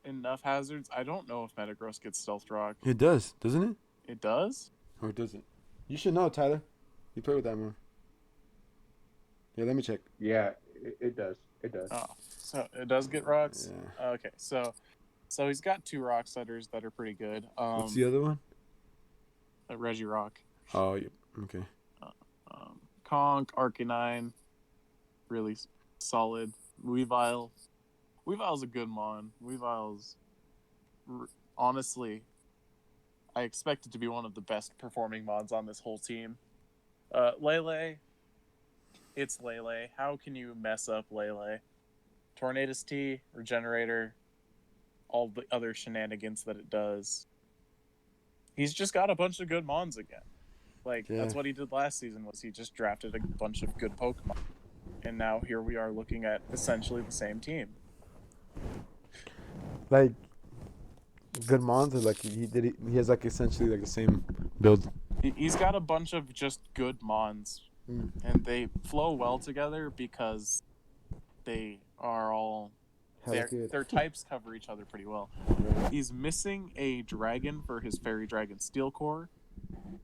[SPEAKER 3] enough hazards. I don't know if Metagross gets Stealth Rock.
[SPEAKER 1] It does, doesn't it?
[SPEAKER 3] It does?
[SPEAKER 1] Or it doesn't? You should know, Tyler. You play with that more. Yeah, let me check.
[SPEAKER 5] Yeah, it does. It does.
[SPEAKER 3] Oh, so it does get rocks?
[SPEAKER 1] Yeah.
[SPEAKER 3] Okay, so he's got 2 rock setters that are pretty good.
[SPEAKER 1] What's the other one?
[SPEAKER 3] Reggie Rock.
[SPEAKER 1] Oh, yeah. Okay.
[SPEAKER 3] Conk, Arcanine, really solid. Weavile. Weavile's a good mon. Weavile's honestly, I expect it to be one of the best performing mods on this whole team. Lele, it's Lele. How can you mess up Lele? Tornadus T, Regenerator, all the other shenanigans that it does. He's just got a bunch of good mons again. Like,
[SPEAKER 1] Yeah.
[SPEAKER 3] that's what he did last season, was he just drafted a bunch of good Pokemon. And now here we are looking at essentially the same team.
[SPEAKER 1] Like, good mons, or like he has like essentially like the same build.
[SPEAKER 3] He's got a bunch of just good mons, and they flow well together because they are all their types cover each other pretty well. He's missing a dragon for his Fairy Dragon Steel Core,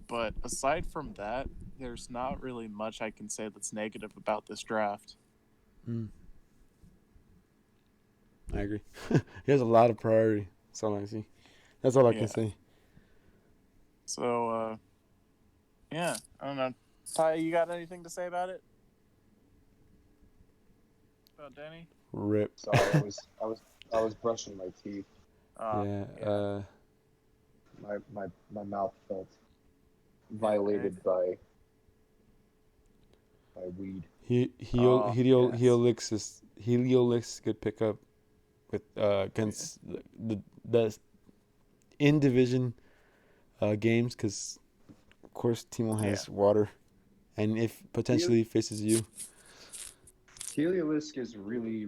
[SPEAKER 3] but aside from that, there's not really much I can say that's negative about this draft.
[SPEAKER 1] I agree. He has a lot of priority. That's all I see. That's all I
[SPEAKER 3] Yeah.
[SPEAKER 1] can say.
[SPEAKER 3] So, yeah, I don't know. Ty, you got anything to say about it? About Denny?
[SPEAKER 1] Rip.
[SPEAKER 5] Sorry, I was brushing my teeth.
[SPEAKER 1] Yeah.
[SPEAKER 5] My mouth felt violated by weed.
[SPEAKER 1] Heliolix could pick up with against the in division games because of course Timo has water, and if potentially faces you.
[SPEAKER 5] Heliolisk is really.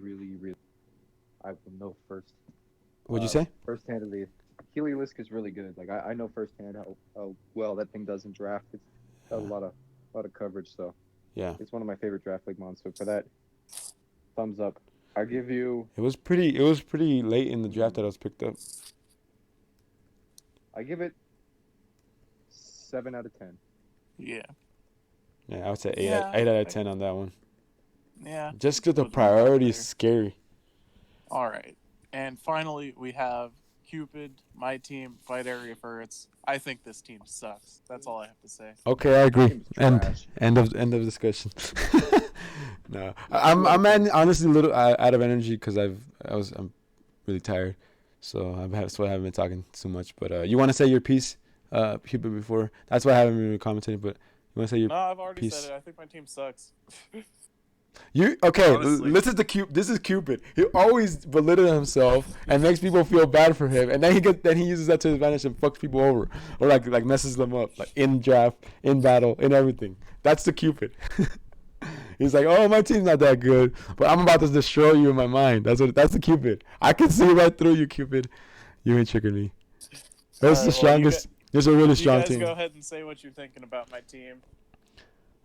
[SPEAKER 5] I will know first.
[SPEAKER 1] What'd you say?
[SPEAKER 5] First-handedly, Heliolisk is really good. Like I know firsthand how well that thing does in draft. It's got a lot of coverage. So
[SPEAKER 1] yeah,
[SPEAKER 5] it's one of my favorite draft league mons. So for that, thumbs up. I give you.
[SPEAKER 1] It was pretty late in the draft that I was picked up.
[SPEAKER 5] I give it 7 out of 10.
[SPEAKER 3] Yeah.
[SPEAKER 1] Yeah, I would say 8,
[SPEAKER 3] Yeah,
[SPEAKER 1] 8 out of 10 on that one.
[SPEAKER 3] Yeah.
[SPEAKER 1] Just because the priority is scary.
[SPEAKER 3] All right. And finally, we have Cupid, my team, Fight Area Ferrets. I think this team sucks. That's all I have to say.
[SPEAKER 1] Okay, I agree.
[SPEAKER 5] Trash.
[SPEAKER 1] End of discussion. No, I'm honestly a little out of energy because I'm really tired, so that's why I haven't been talking too much. But you want to say your piece, Cupid, before? That's why I haven't been commentating. But you want to say your
[SPEAKER 3] No, I've already
[SPEAKER 1] piece?
[SPEAKER 3] said it. I think my team sucks.
[SPEAKER 1] Honestly. Listen to this is Cupid. He always belittles himself and makes people feel bad for him, and then he uses that to his advantage and fucks people over, or like messes them up, like in draft, in battle, in everything. That's the Cupid. He's like, oh, my team's not that good, but I'm about to destroy you in my mind. That's the Cupid. I can see right through you, Cupid. You ain't tricking me. That's the strongest. There's a really strong team.
[SPEAKER 3] You guys go ahead and say what you're thinking about my team.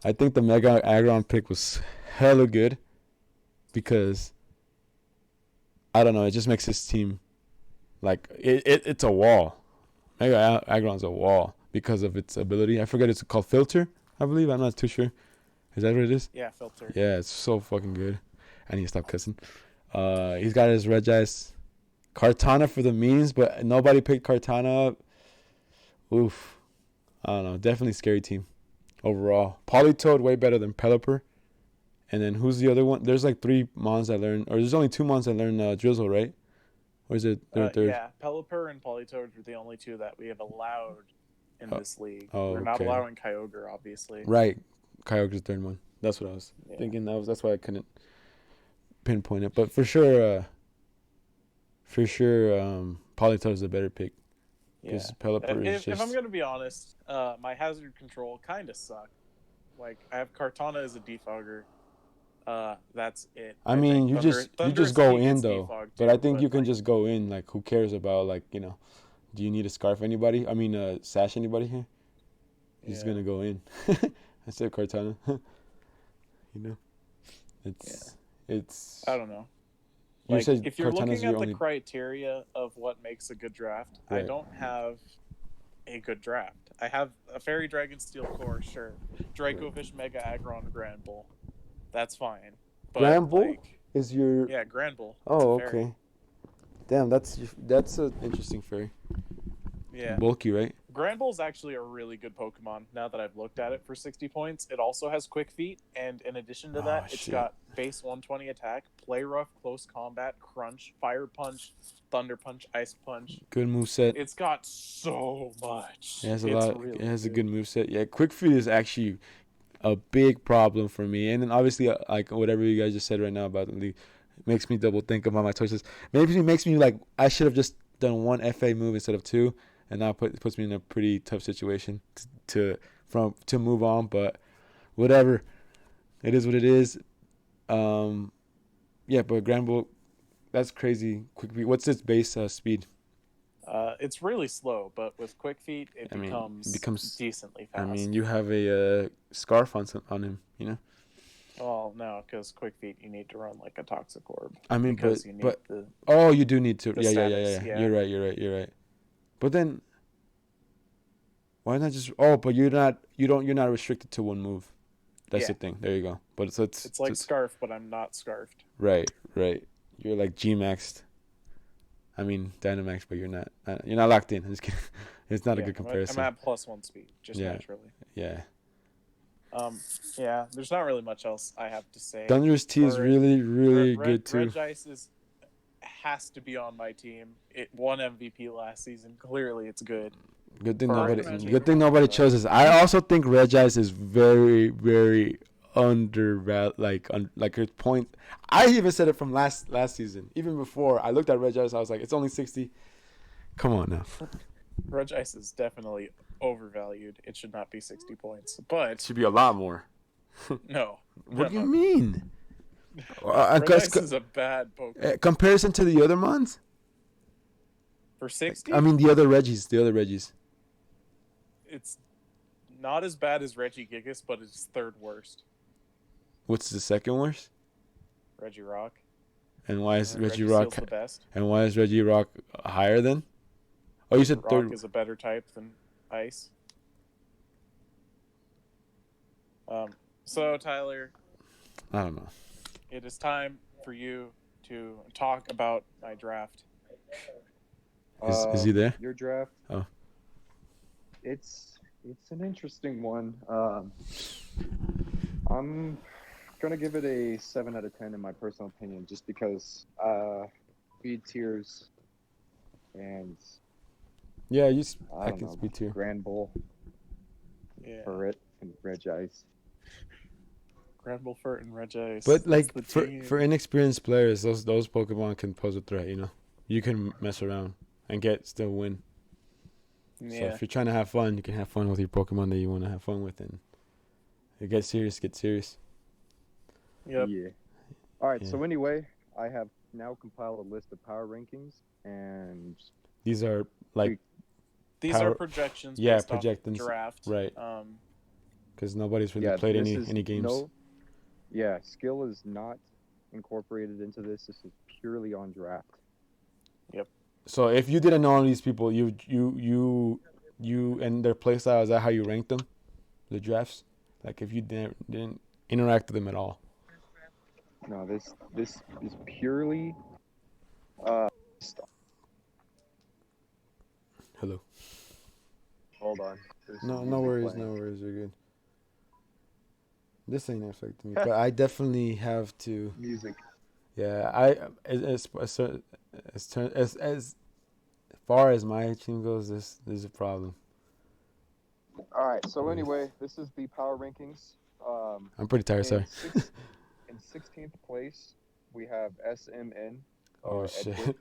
[SPEAKER 1] I think the Mega Aggron pick was hella good because I don't know, it just makes his team like it's a wall. Mega Aggron's a wall because of its ability. I forget it's called Filter, I believe. I'm not too sure. Is that what it is?
[SPEAKER 3] Yeah, Filter.
[SPEAKER 1] Yeah, it's so fucking good. I need to stop cussing. He's got his Regis Kartana for the memes, but nobody picked Kartana up. Oof. I don't know. Definitely scary team. Overall, Politoed way better than Pelipper. And then who's the other one? There's like 3 mons that learn, or there's only 2 mons that learn Drizzle, right? Or is it third?
[SPEAKER 3] Yeah, Pelipper and Politoed are the only 2 that we have allowed in this league. We're not allowing Kyogre, obviously.
[SPEAKER 1] Right, Kyogre's the 3rd one. That's what I was thinking. That's why I couldn't pinpoint it. But for sure, Politoed is the better pick. Because Pelipper is just...
[SPEAKER 3] If I'm going to be honest, my hazard control kind of sucked. Like, I have Kartana as a defogger. That's it.
[SPEAKER 1] I mean, you just go in, though. But I think you can just go in. Like, who cares about, like, do you need to scarf anybody? I mean, sash anybody here? He's going to go in. I said Kartana. It's...
[SPEAKER 3] I don't know.
[SPEAKER 1] You
[SPEAKER 3] like,
[SPEAKER 1] said
[SPEAKER 3] if you're
[SPEAKER 1] Kartana's
[SPEAKER 3] looking at the
[SPEAKER 1] only...
[SPEAKER 3] criteria of what makes a good draft, right. I don't have a good draft. I have a Fairy Dragon Steel Core, sure. Dracovish, Mega Aggron, Granbull. That's fine. But
[SPEAKER 1] Granbull is your...
[SPEAKER 3] Yeah, Granbull.
[SPEAKER 1] Oh, okay. Damn, that's an interesting fairy.
[SPEAKER 3] Yeah.
[SPEAKER 1] Bulky, right?
[SPEAKER 3] Granbull's actually a really good Pokemon now that I've looked at it for 60 points. It also has Quick Feet, and in addition to that, it's got base 120 attack, Play Rough, Close Combat, Crunch, Fire Punch, Thunder Punch, Ice Punch.
[SPEAKER 1] Good moveset.
[SPEAKER 3] It's got so much.
[SPEAKER 1] It has a lot. Really it has a good moveset. Yeah, Quick Feet is actually a big problem for me. And then obviously, like whatever you guys just said right now about the league, makes me double think about my choices. Maybe it makes me like I should have just done 1 FA move instead of 2. And now it puts me in a pretty tough situation to move on, but whatever, it is what it is. Yeah, but Granbull, that's crazy. Quick Feet. What's its base speed?
[SPEAKER 3] It's really slow, but with Quick Feet, it becomes decently fast.
[SPEAKER 1] I mean, you have a scarf on him,
[SPEAKER 3] Well, no, because Quick Feet, you need to run like a Toxic Orb.
[SPEAKER 1] I mean, but you do need to. Yeah. You're right. But then, why not just? Oh, but you're not restricted to 1 move. That's the thing. There you go. But it's
[SPEAKER 3] like Scarf, but I'm not scarfed.
[SPEAKER 1] Right. You're like G maxed. I mean Dynamax, but you're not locked in. I'm just kidding. It's not a good comparison.
[SPEAKER 3] I'm at +1 speed, just naturally.
[SPEAKER 1] Yeah.
[SPEAKER 3] Yeah, there's not really much else I have to say.
[SPEAKER 1] Thunder's T is really, really good too.
[SPEAKER 3] Regice has to be on my team. It won MVP last season. Clearly, it's good.
[SPEAKER 1] Good thing
[SPEAKER 3] Right.
[SPEAKER 1] nobody chose this. I also think Regice is very, very undervalued. Like his point. I even said it from last season. Even before I looked at Regice, I was like, it's only 60. Come on now.
[SPEAKER 3] Regice is definitely overvalued. It should not be 60 points, but
[SPEAKER 1] It should be a lot more.
[SPEAKER 3] no.
[SPEAKER 1] What do you mean?
[SPEAKER 3] Regice is a bad Pokemon.
[SPEAKER 1] Comparison to the other mons?
[SPEAKER 3] For 60?
[SPEAKER 1] I mean the other Regis.
[SPEAKER 3] It's not as bad as Regigigas, but it's third worst.
[SPEAKER 1] What's the second worst?
[SPEAKER 3] Regirock.
[SPEAKER 1] And why is
[SPEAKER 3] And
[SPEAKER 1] Regirock
[SPEAKER 3] Regiseal's the best.
[SPEAKER 1] and why is Regirock higher than? Oh, you said
[SPEAKER 3] Rock
[SPEAKER 1] third.
[SPEAKER 3] is a better type than Ice. So Tyler,
[SPEAKER 1] I don't know.
[SPEAKER 3] it is time for you to talk about my draft.
[SPEAKER 1] Is he there?
[SPEAKER 5] Your draft.
[SPEAKER 1] Oh.
[SPEAKER 5] It's an interesting one. I'm gonna give it a 7 out of 10 in my personal opinion, just because speed tiers and
[SPEAKER 1] Yeah,
[SPEAKER 5] I
[SPEAKER 1] I
[SPEAKER 5] don't
[SPEAKER 1] can
[SPEAKER 5] know,
[SPEAKER 1] speak to you.
[SPEAKER 5] Grand Bull,
[SPEAKER 3] Yeah.
[SPEAKER 5] Ferret, and Regice.
[SPEAKER 3] Granblefort and Regice.
[SPEAKER 1] But like
[SPEAKER 3] That's the team.
[SPEAKER 1] for inexperienced players, those Pokemon can pose a threat. You know, you can mess around and still win. So
[SPEAKER 3] Yeah.
[SPEAKER 1] if you're trying to have fun, you can have fun with your Pokemon that you want to have fun with, and you get serious.
[SPEAKER 3] Yep.
[SPEAKER 5] Yeah. All right.
[SPEAKER 1] Yeah.
[SPEAKER 5] So anyway, I have now compiled a list of power rankings, and
[SPEAKER 1] These are like
[SPEAKER 3] These
[SPEAKER 1] Power-
[SPEAKER 3] are projections.
[SPEAKER 1] yeah,
[SPEAKER 3] based off
[SPEAKER 1] projections,
[SPEAKER 3] draft.
[SPEAKER 1] right. Because nobody's really
[SPEAKER 5] yeah,
[SPEAKER 1] played
[SPEAKER 5] this
[SPEAKER 1] any
[SPEAKER 5] is
[SPEAKER 1] games.
[SPEAKER 5] skill is not incorporated into this. This is purely on draft.
[SPEAKER 1] So if you didn't know these people, you and their playstyle, is that how you ranked them, the drafts? Like if you didn't interact with them at all.
[SPEAKER 5] No, this is purely
[SPEAKER 1] Hello.
[SPEAKER 5] hold on. There's
[SPEAKER 1] No
[SPEAKER 5] music
[SPEAKER 1] worries,
[SPEAKER 5] playing.
[SPEAKER 1] you're good. This ain't affecting me, but I definitely have to.
[SPEAKER 5] Music.
[SPEAKER 1] Yeah, as far as my team goes, this is a problem.
[SPEAKER 5] All right. So
[SPEAKER 1] Yes.
[SPEAKER 5] anyway, this is the power rankings.
[SPEAKER 1] I'm pretty tired, sorry.
[SPEAKER 5] In 16th place, we have SMN.
[SPEAKER 1] Oh
[SPEAKER 5] or
[SPEAKER 1] shit,
[SPEAKER 5] Edward,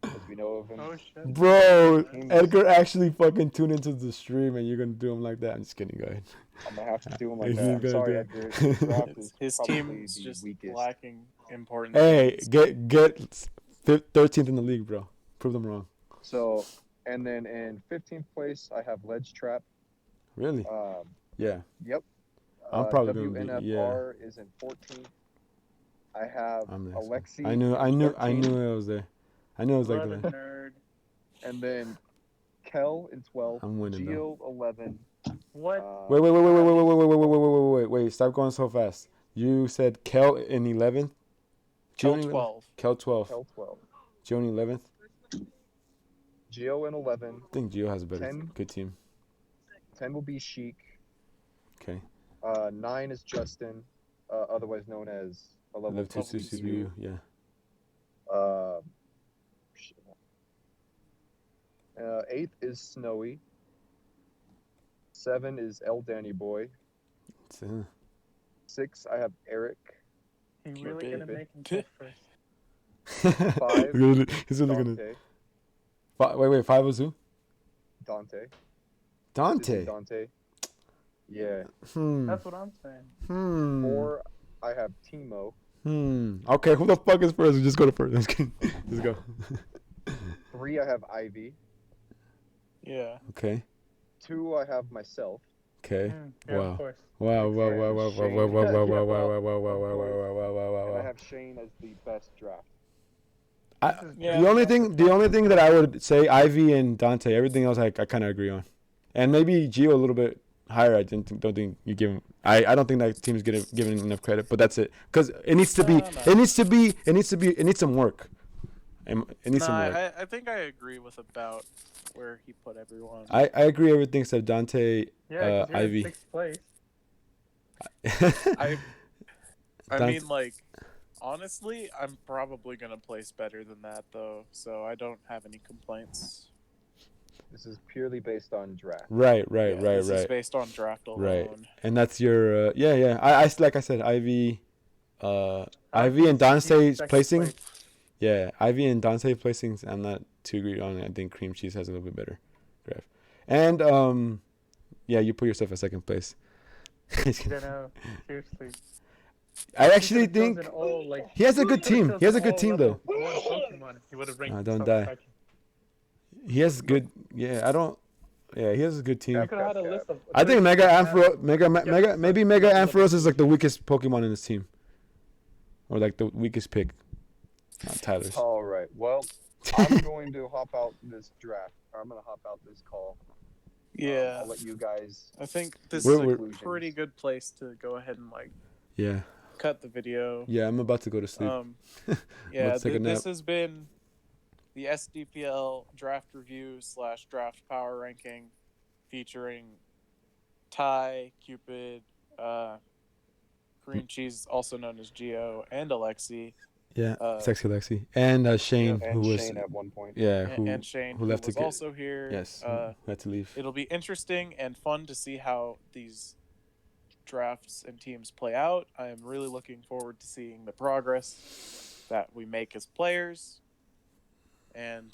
[SPEAKER 5] as we know of him.
[SPEAKER 6] Oh shit.
[SPEAKER 1] bro!
[SPEAKER 5] Team-
[SPEAKER 1] Edgar actually fucking tuned into the stream, and you're gonna do him like that? I'm just kidding, go ahead.
[SPEAKER 5] I'm gonna have to do him like
[SPEAKER 1] He's
[SPEAKER 5] that. I'm
[SPEAKER 1] gonna
[SPEAKER 5] sorry,
[SPEAKER 1] do
[SPEAKER 5] Edgar.
[SPEAKER 1] it.
[SPEAKER 5] His draft is
[SPEAKER 3] His
[SPEAKER 5] probably
[SPEAKER 3] team's
[SPEAKER 5] the
[SPEAKER 3] just
[SPEAKER 5] weakest.
[SPEAKER 3] lacking importance.
[SPEAKER 1] Hey, get 13th in the league, bro. Prove them wrong.
[SPEAKER 5] So, and then in 15th place, I have Ledge Trap.
[SPEAKER 1] Really? Yeah.
[SPEAKER 5] Yep.
[SPEAKER 1] I'm probably gonna be-
[SPEAKER 5] WNFR is in 14th. I have
[SPEAKER 1] I'm next.
[SPEAKER 5] Alexi.
[SPEAKER 1] I knew
[SPEAKER 5] in
[SPEAKER 1] it
[SPEAKER 5] 13th,
[SPEAKER 1] was there. I knew it was like
[SPEAKER 6] What a
[SPEAKER 1] that.
[SPEAKER 6] nerd.
[SPEAKER 5] and then Kel in 12th.
[SPEAKER 1] I'm winning though.
[SPEAKER 5] Geo 11.
[SPEAKER 6] What?
[SPEAKER 1] Wait! Stop going so fast. You said Kel in 11th.
[SPEAKER 3] Kel
[SPEAKER 1] Geo in
[SPEAKER 3] 12.
[SPEAKER 1] Kel 12th.
[SPEAKER 5] Kel 12.
[SPEAKER 1] Geo in 11th.
[SPEAKER 5] Geo in 11.
[SPEAKER 1] I think Geo has a better
[SPEAKER 5] 10.
[SPEAKER 1] good team.
[SPEAKER 5] 10 will be Sheik.
[SPEAKER 1] Okay.
[SPEAKER 5] 9 is Justin, otherwise known as a
[SPEAKER 1] I
[SPEAKER 5] level
[SPEAKER 1] love
[SPEAKER 5] 2
[SPEAKER 1] to see you. Yeah.
[SPEAKER 5] Shit. 8th is Snowy. 7 is El Danny Boy.
[SPEAKER 1] It's,
[SPEAKER 5] 6 I have Eric.
[SPEAKER 6] You
[SPEAKER 3] You're
[SPEAKER 6] really gonna
[SPEAKER 3] big.
[SPEAKER 6] make him pick first?
[SPEAKER 5] Five,
[SPEAKER 1] He's really gonna.
[SPEAKER 5] Dante.
[SPEAKER 1] Wait. 5 was who?
[SPEAKER 5] Dante. This is
[SPEAKER 1] Dante.
[SPEAKER 5] Dante. Yeah.
[SPEAKER 6] That's what I'm saying.
[SPEAKER 5] 4 I have Timo.
[SPEAKER 1] Okay, who the fuck is first? Just go to first. Let's go.
[SPEAKER 5] 3 I have Ivy.
[SPEAKER 3] Yeah.
[SPEAKER 1] Okay.
[SPEAKER 5] 2 I have myself.
[SPEAKER 1] Okay.
[SPEAKER 6] Yeah,
[SPEAKER 1] Wow.
[SPEAKER 6] of course.
[SPEAKER 1] Wow.
[SPEAKER 5] And I
[SPEAKER 1] Wow.
[SPEAKER 5] have Shane as the best draft.
[SPEAKER 3] Yeah.
[SPEAKER 1] The only thing that I would say, Ivy and Dante. Everything else, I kind of agree on, and maybe Gio a little bit higher. I don't think you give him. I don't think that team's given enough credit, but that's it. Because it needs to be.
[SPEAKER 3] No.
[SPEAKER 1] It needs some work. It needs some work.
[SPEAKER 3] I think I agree with about where he put everyone.
[SPEAKER 1] I agree everything except Dante,
[SPEAKER 6] Yeah, 'cause you're
[SPEAKER 1] Ivy.
[SPEAKER 6] in 6th place.
[SPEAKER 3] I
[SPEAKER 1] Dante-
[SPEAKER 3] mean, like, honestly, I'm probably gonna place better than that though, so I don't have any complaints.
[SPEAKER 5] This is purely based on draft.
[SPEAKER 1] right,
[SPEAKER 3] This is based on draft alone.
[SPEAKER 1] right. And that's your yeah. I like I said, Ivy and Dante's
[SPEAKER 6] Second
[SPEAKER 1] placing.
[SPEAKER 6] place.
[SPEAKER 1] Yeah, Ivy and Dante placings. I'm not too agreed on. I think Cream Cheese has a little bit better draft. And yeah, you put yourself at second place.
[SPEAKER 6] I don't know. Seriously.
[SPEAKER 1] I actually
[SPEAKER 6] He could've
[SPEAKER 1] think
[SPEAKER 6] chosen all, like,
[SPEAKER 1] he has a good
[SPEAKER 6] could've
[SPEAKER 1] team. He has a
[SPEAKER 6] chosen
[SPEAKER 1] good
[SPEAKER 6] all
[SPEAKER 1] team
[SPEAKER 6] level
[SPEAKER 1] though.
[SPEAKER 6] one Pokemon. He would have ranked
[SPEAKER 1] Don't
[SPEAKER 6] himself
[SPEAKER 1] die.
[SPEAKER 6] second.
[SPEAKER 1] He has good. Yeah, I don't. Yeah, he has a good team.
[SPEAKER 6] You could have had a list of.
[SPEAKER 1] I think Mega Ampharos,
[SPEAKER 6] Yeah,
[SPEAKER 1] maybe Mega Ampharos is like the weakest Pokemon in his team, or like the weakest pick. Not Tyler's.
[SPEAKER 5] All right. Well, I'm going to hop out this draft. Or I'm going to hop out this call.
[SPEAKER 3] Yeah,
[SPEAKER 5] I'll let you guys.
[SPEAKER 3] I think this
[SPEAKER 1] We're-
[SPEAKER 3] is a pretty good place to go ahead and like
[SPEAKER 1] Yeah,
[SPEAKER 3] cut the video.
[SPEAKER 1] yeah. I'm about to go to sleep.
[SPEAKER 3] Yeah,
[SPEAKER 1] Let's take a
[SPEAKER 3] this
[SPEAKER 1] nap.
[SPEAKER 3] has been the SDPL draft review / draft power ranking, featuring Ty, Cupid, Cream Cheese, also known as Geo, and Alexi.
[SPEAKER 1] Yeah,
[SPEAKER 3] uh,
[SPEAKER 1] Sexy Lexi and Shane,
[SPEAKER 5] And
[SPEAKER 1] who was
[SPEAKER 5] Shane at one point.
[SPEAKER 1] yeah,
[SPEAKER 3] and Shane,
[SPEAKER 1] who left to
[SPEAKER 3] was
[SPEAKER 1] get
[SPEAKER 3] also here.
[SPEAKER 1] yes, who had to leave.
[SPEAKER 3] It'll be interesting and fun to see how these drafts and teams play out. I am really looking forward to seeing the progress that we make as players. And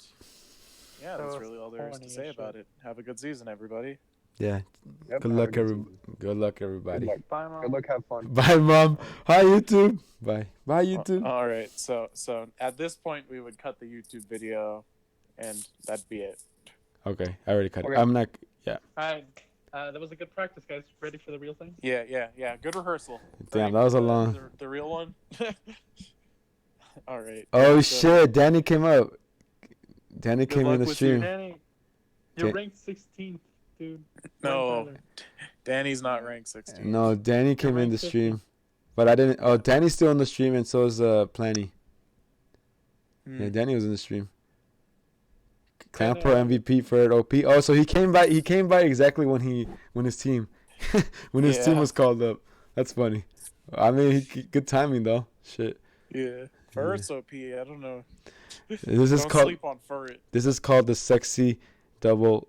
[SPEAKER 3] yeah, that's
[SPEAKER 6] So
[SPEAKER 3] really all there is to
[SPEAKER 6] funny
[SPEAKER 3] say
[SPEAKER 6] as
[SPEAKER 3] about
[SPEAKER 6] shit.
[SPEAKER 3] it. Have a good season, everybody.
[SPEAKER 1] Yeah,
[SPEAKER 5] Yep,
[SPEAKER 1] good
[SPEAKER 5] have a
[SPEAKER 1] luck,
[SPEAKER 5] good season.
[SPEAKER 1] good luck, everybody.
[SPEAKER 5] Good luck.
[SPEAKER 6] Bye, Mom.
[SPEAKER 5] Good luck. Have fun.
[SPEAKER 1] Bye, Mom. Hi, YouTube. Bye, YouTube.
[SPEAKER 3] All right. So at this point, we would cut the YouTube video, and that'd be it.
[SPEAKER 1] Okay, I already cut it.
[SPEAKER 5] Okay.
[SPEAKER 1] I'm not. Yeah,
[SPEAKER 6] Alright, that was a good practice, guys. Ready for the real thing?
[SPEAKER 3] Yeah. Good rehearsal.
[SPEAKER 1] damn,
[SPEAKER 3] Ready
[SPEAKER 1] that was
[SPEAKER 3] for
[SPEAKER 1] a long.
[SPEAKER 3] the real one. All right.
[SPEAKER 1] Oh
[SPEAKER 3] So-
[SPEAKER 1] shit, Danny came up. Danny
[SPEAKER 3] Good
[SPEAKER 1] came in
[SPEAKER 3] luck
[SPEAKER 1] the
[SPEAKER 3] with
[SPEAKER 1] stream.
[SPEAKER 6] Danny, you're
[SPEAKER 1] Da-
[SPEAKER 6] ranked 16th, dude.
[SPEAKER 3] No, Danny's not ranked 16.
[SPEAKER 1] No, Danny came in the
[SPEAKER 6] ranked 50.
[SPEAKER 1] stream, but I didn't. Oh, Danny's still in the stream, and so is Planny.
[SPEAKER 3] Hmm.
[SPEAKER 1] Yeah, Danny was in the stream. Clan Pro MVP for OP. Oh, so he came by. He came by exactly when his team team
[SPEAKER 3] Yeah.
[SPEAKER 1] was called up. That's funny. I mean, good timing though. Shit.
[SPEAKER 3] Yeah. Furret's OP. I don't know.
[SPEAKER 1] This is
[SPEAKER 3] Don't
[SPEAKER 1] called
[SPEAKER 3] sleep on Furret.
[SPEAKER 1] this is called the sexy double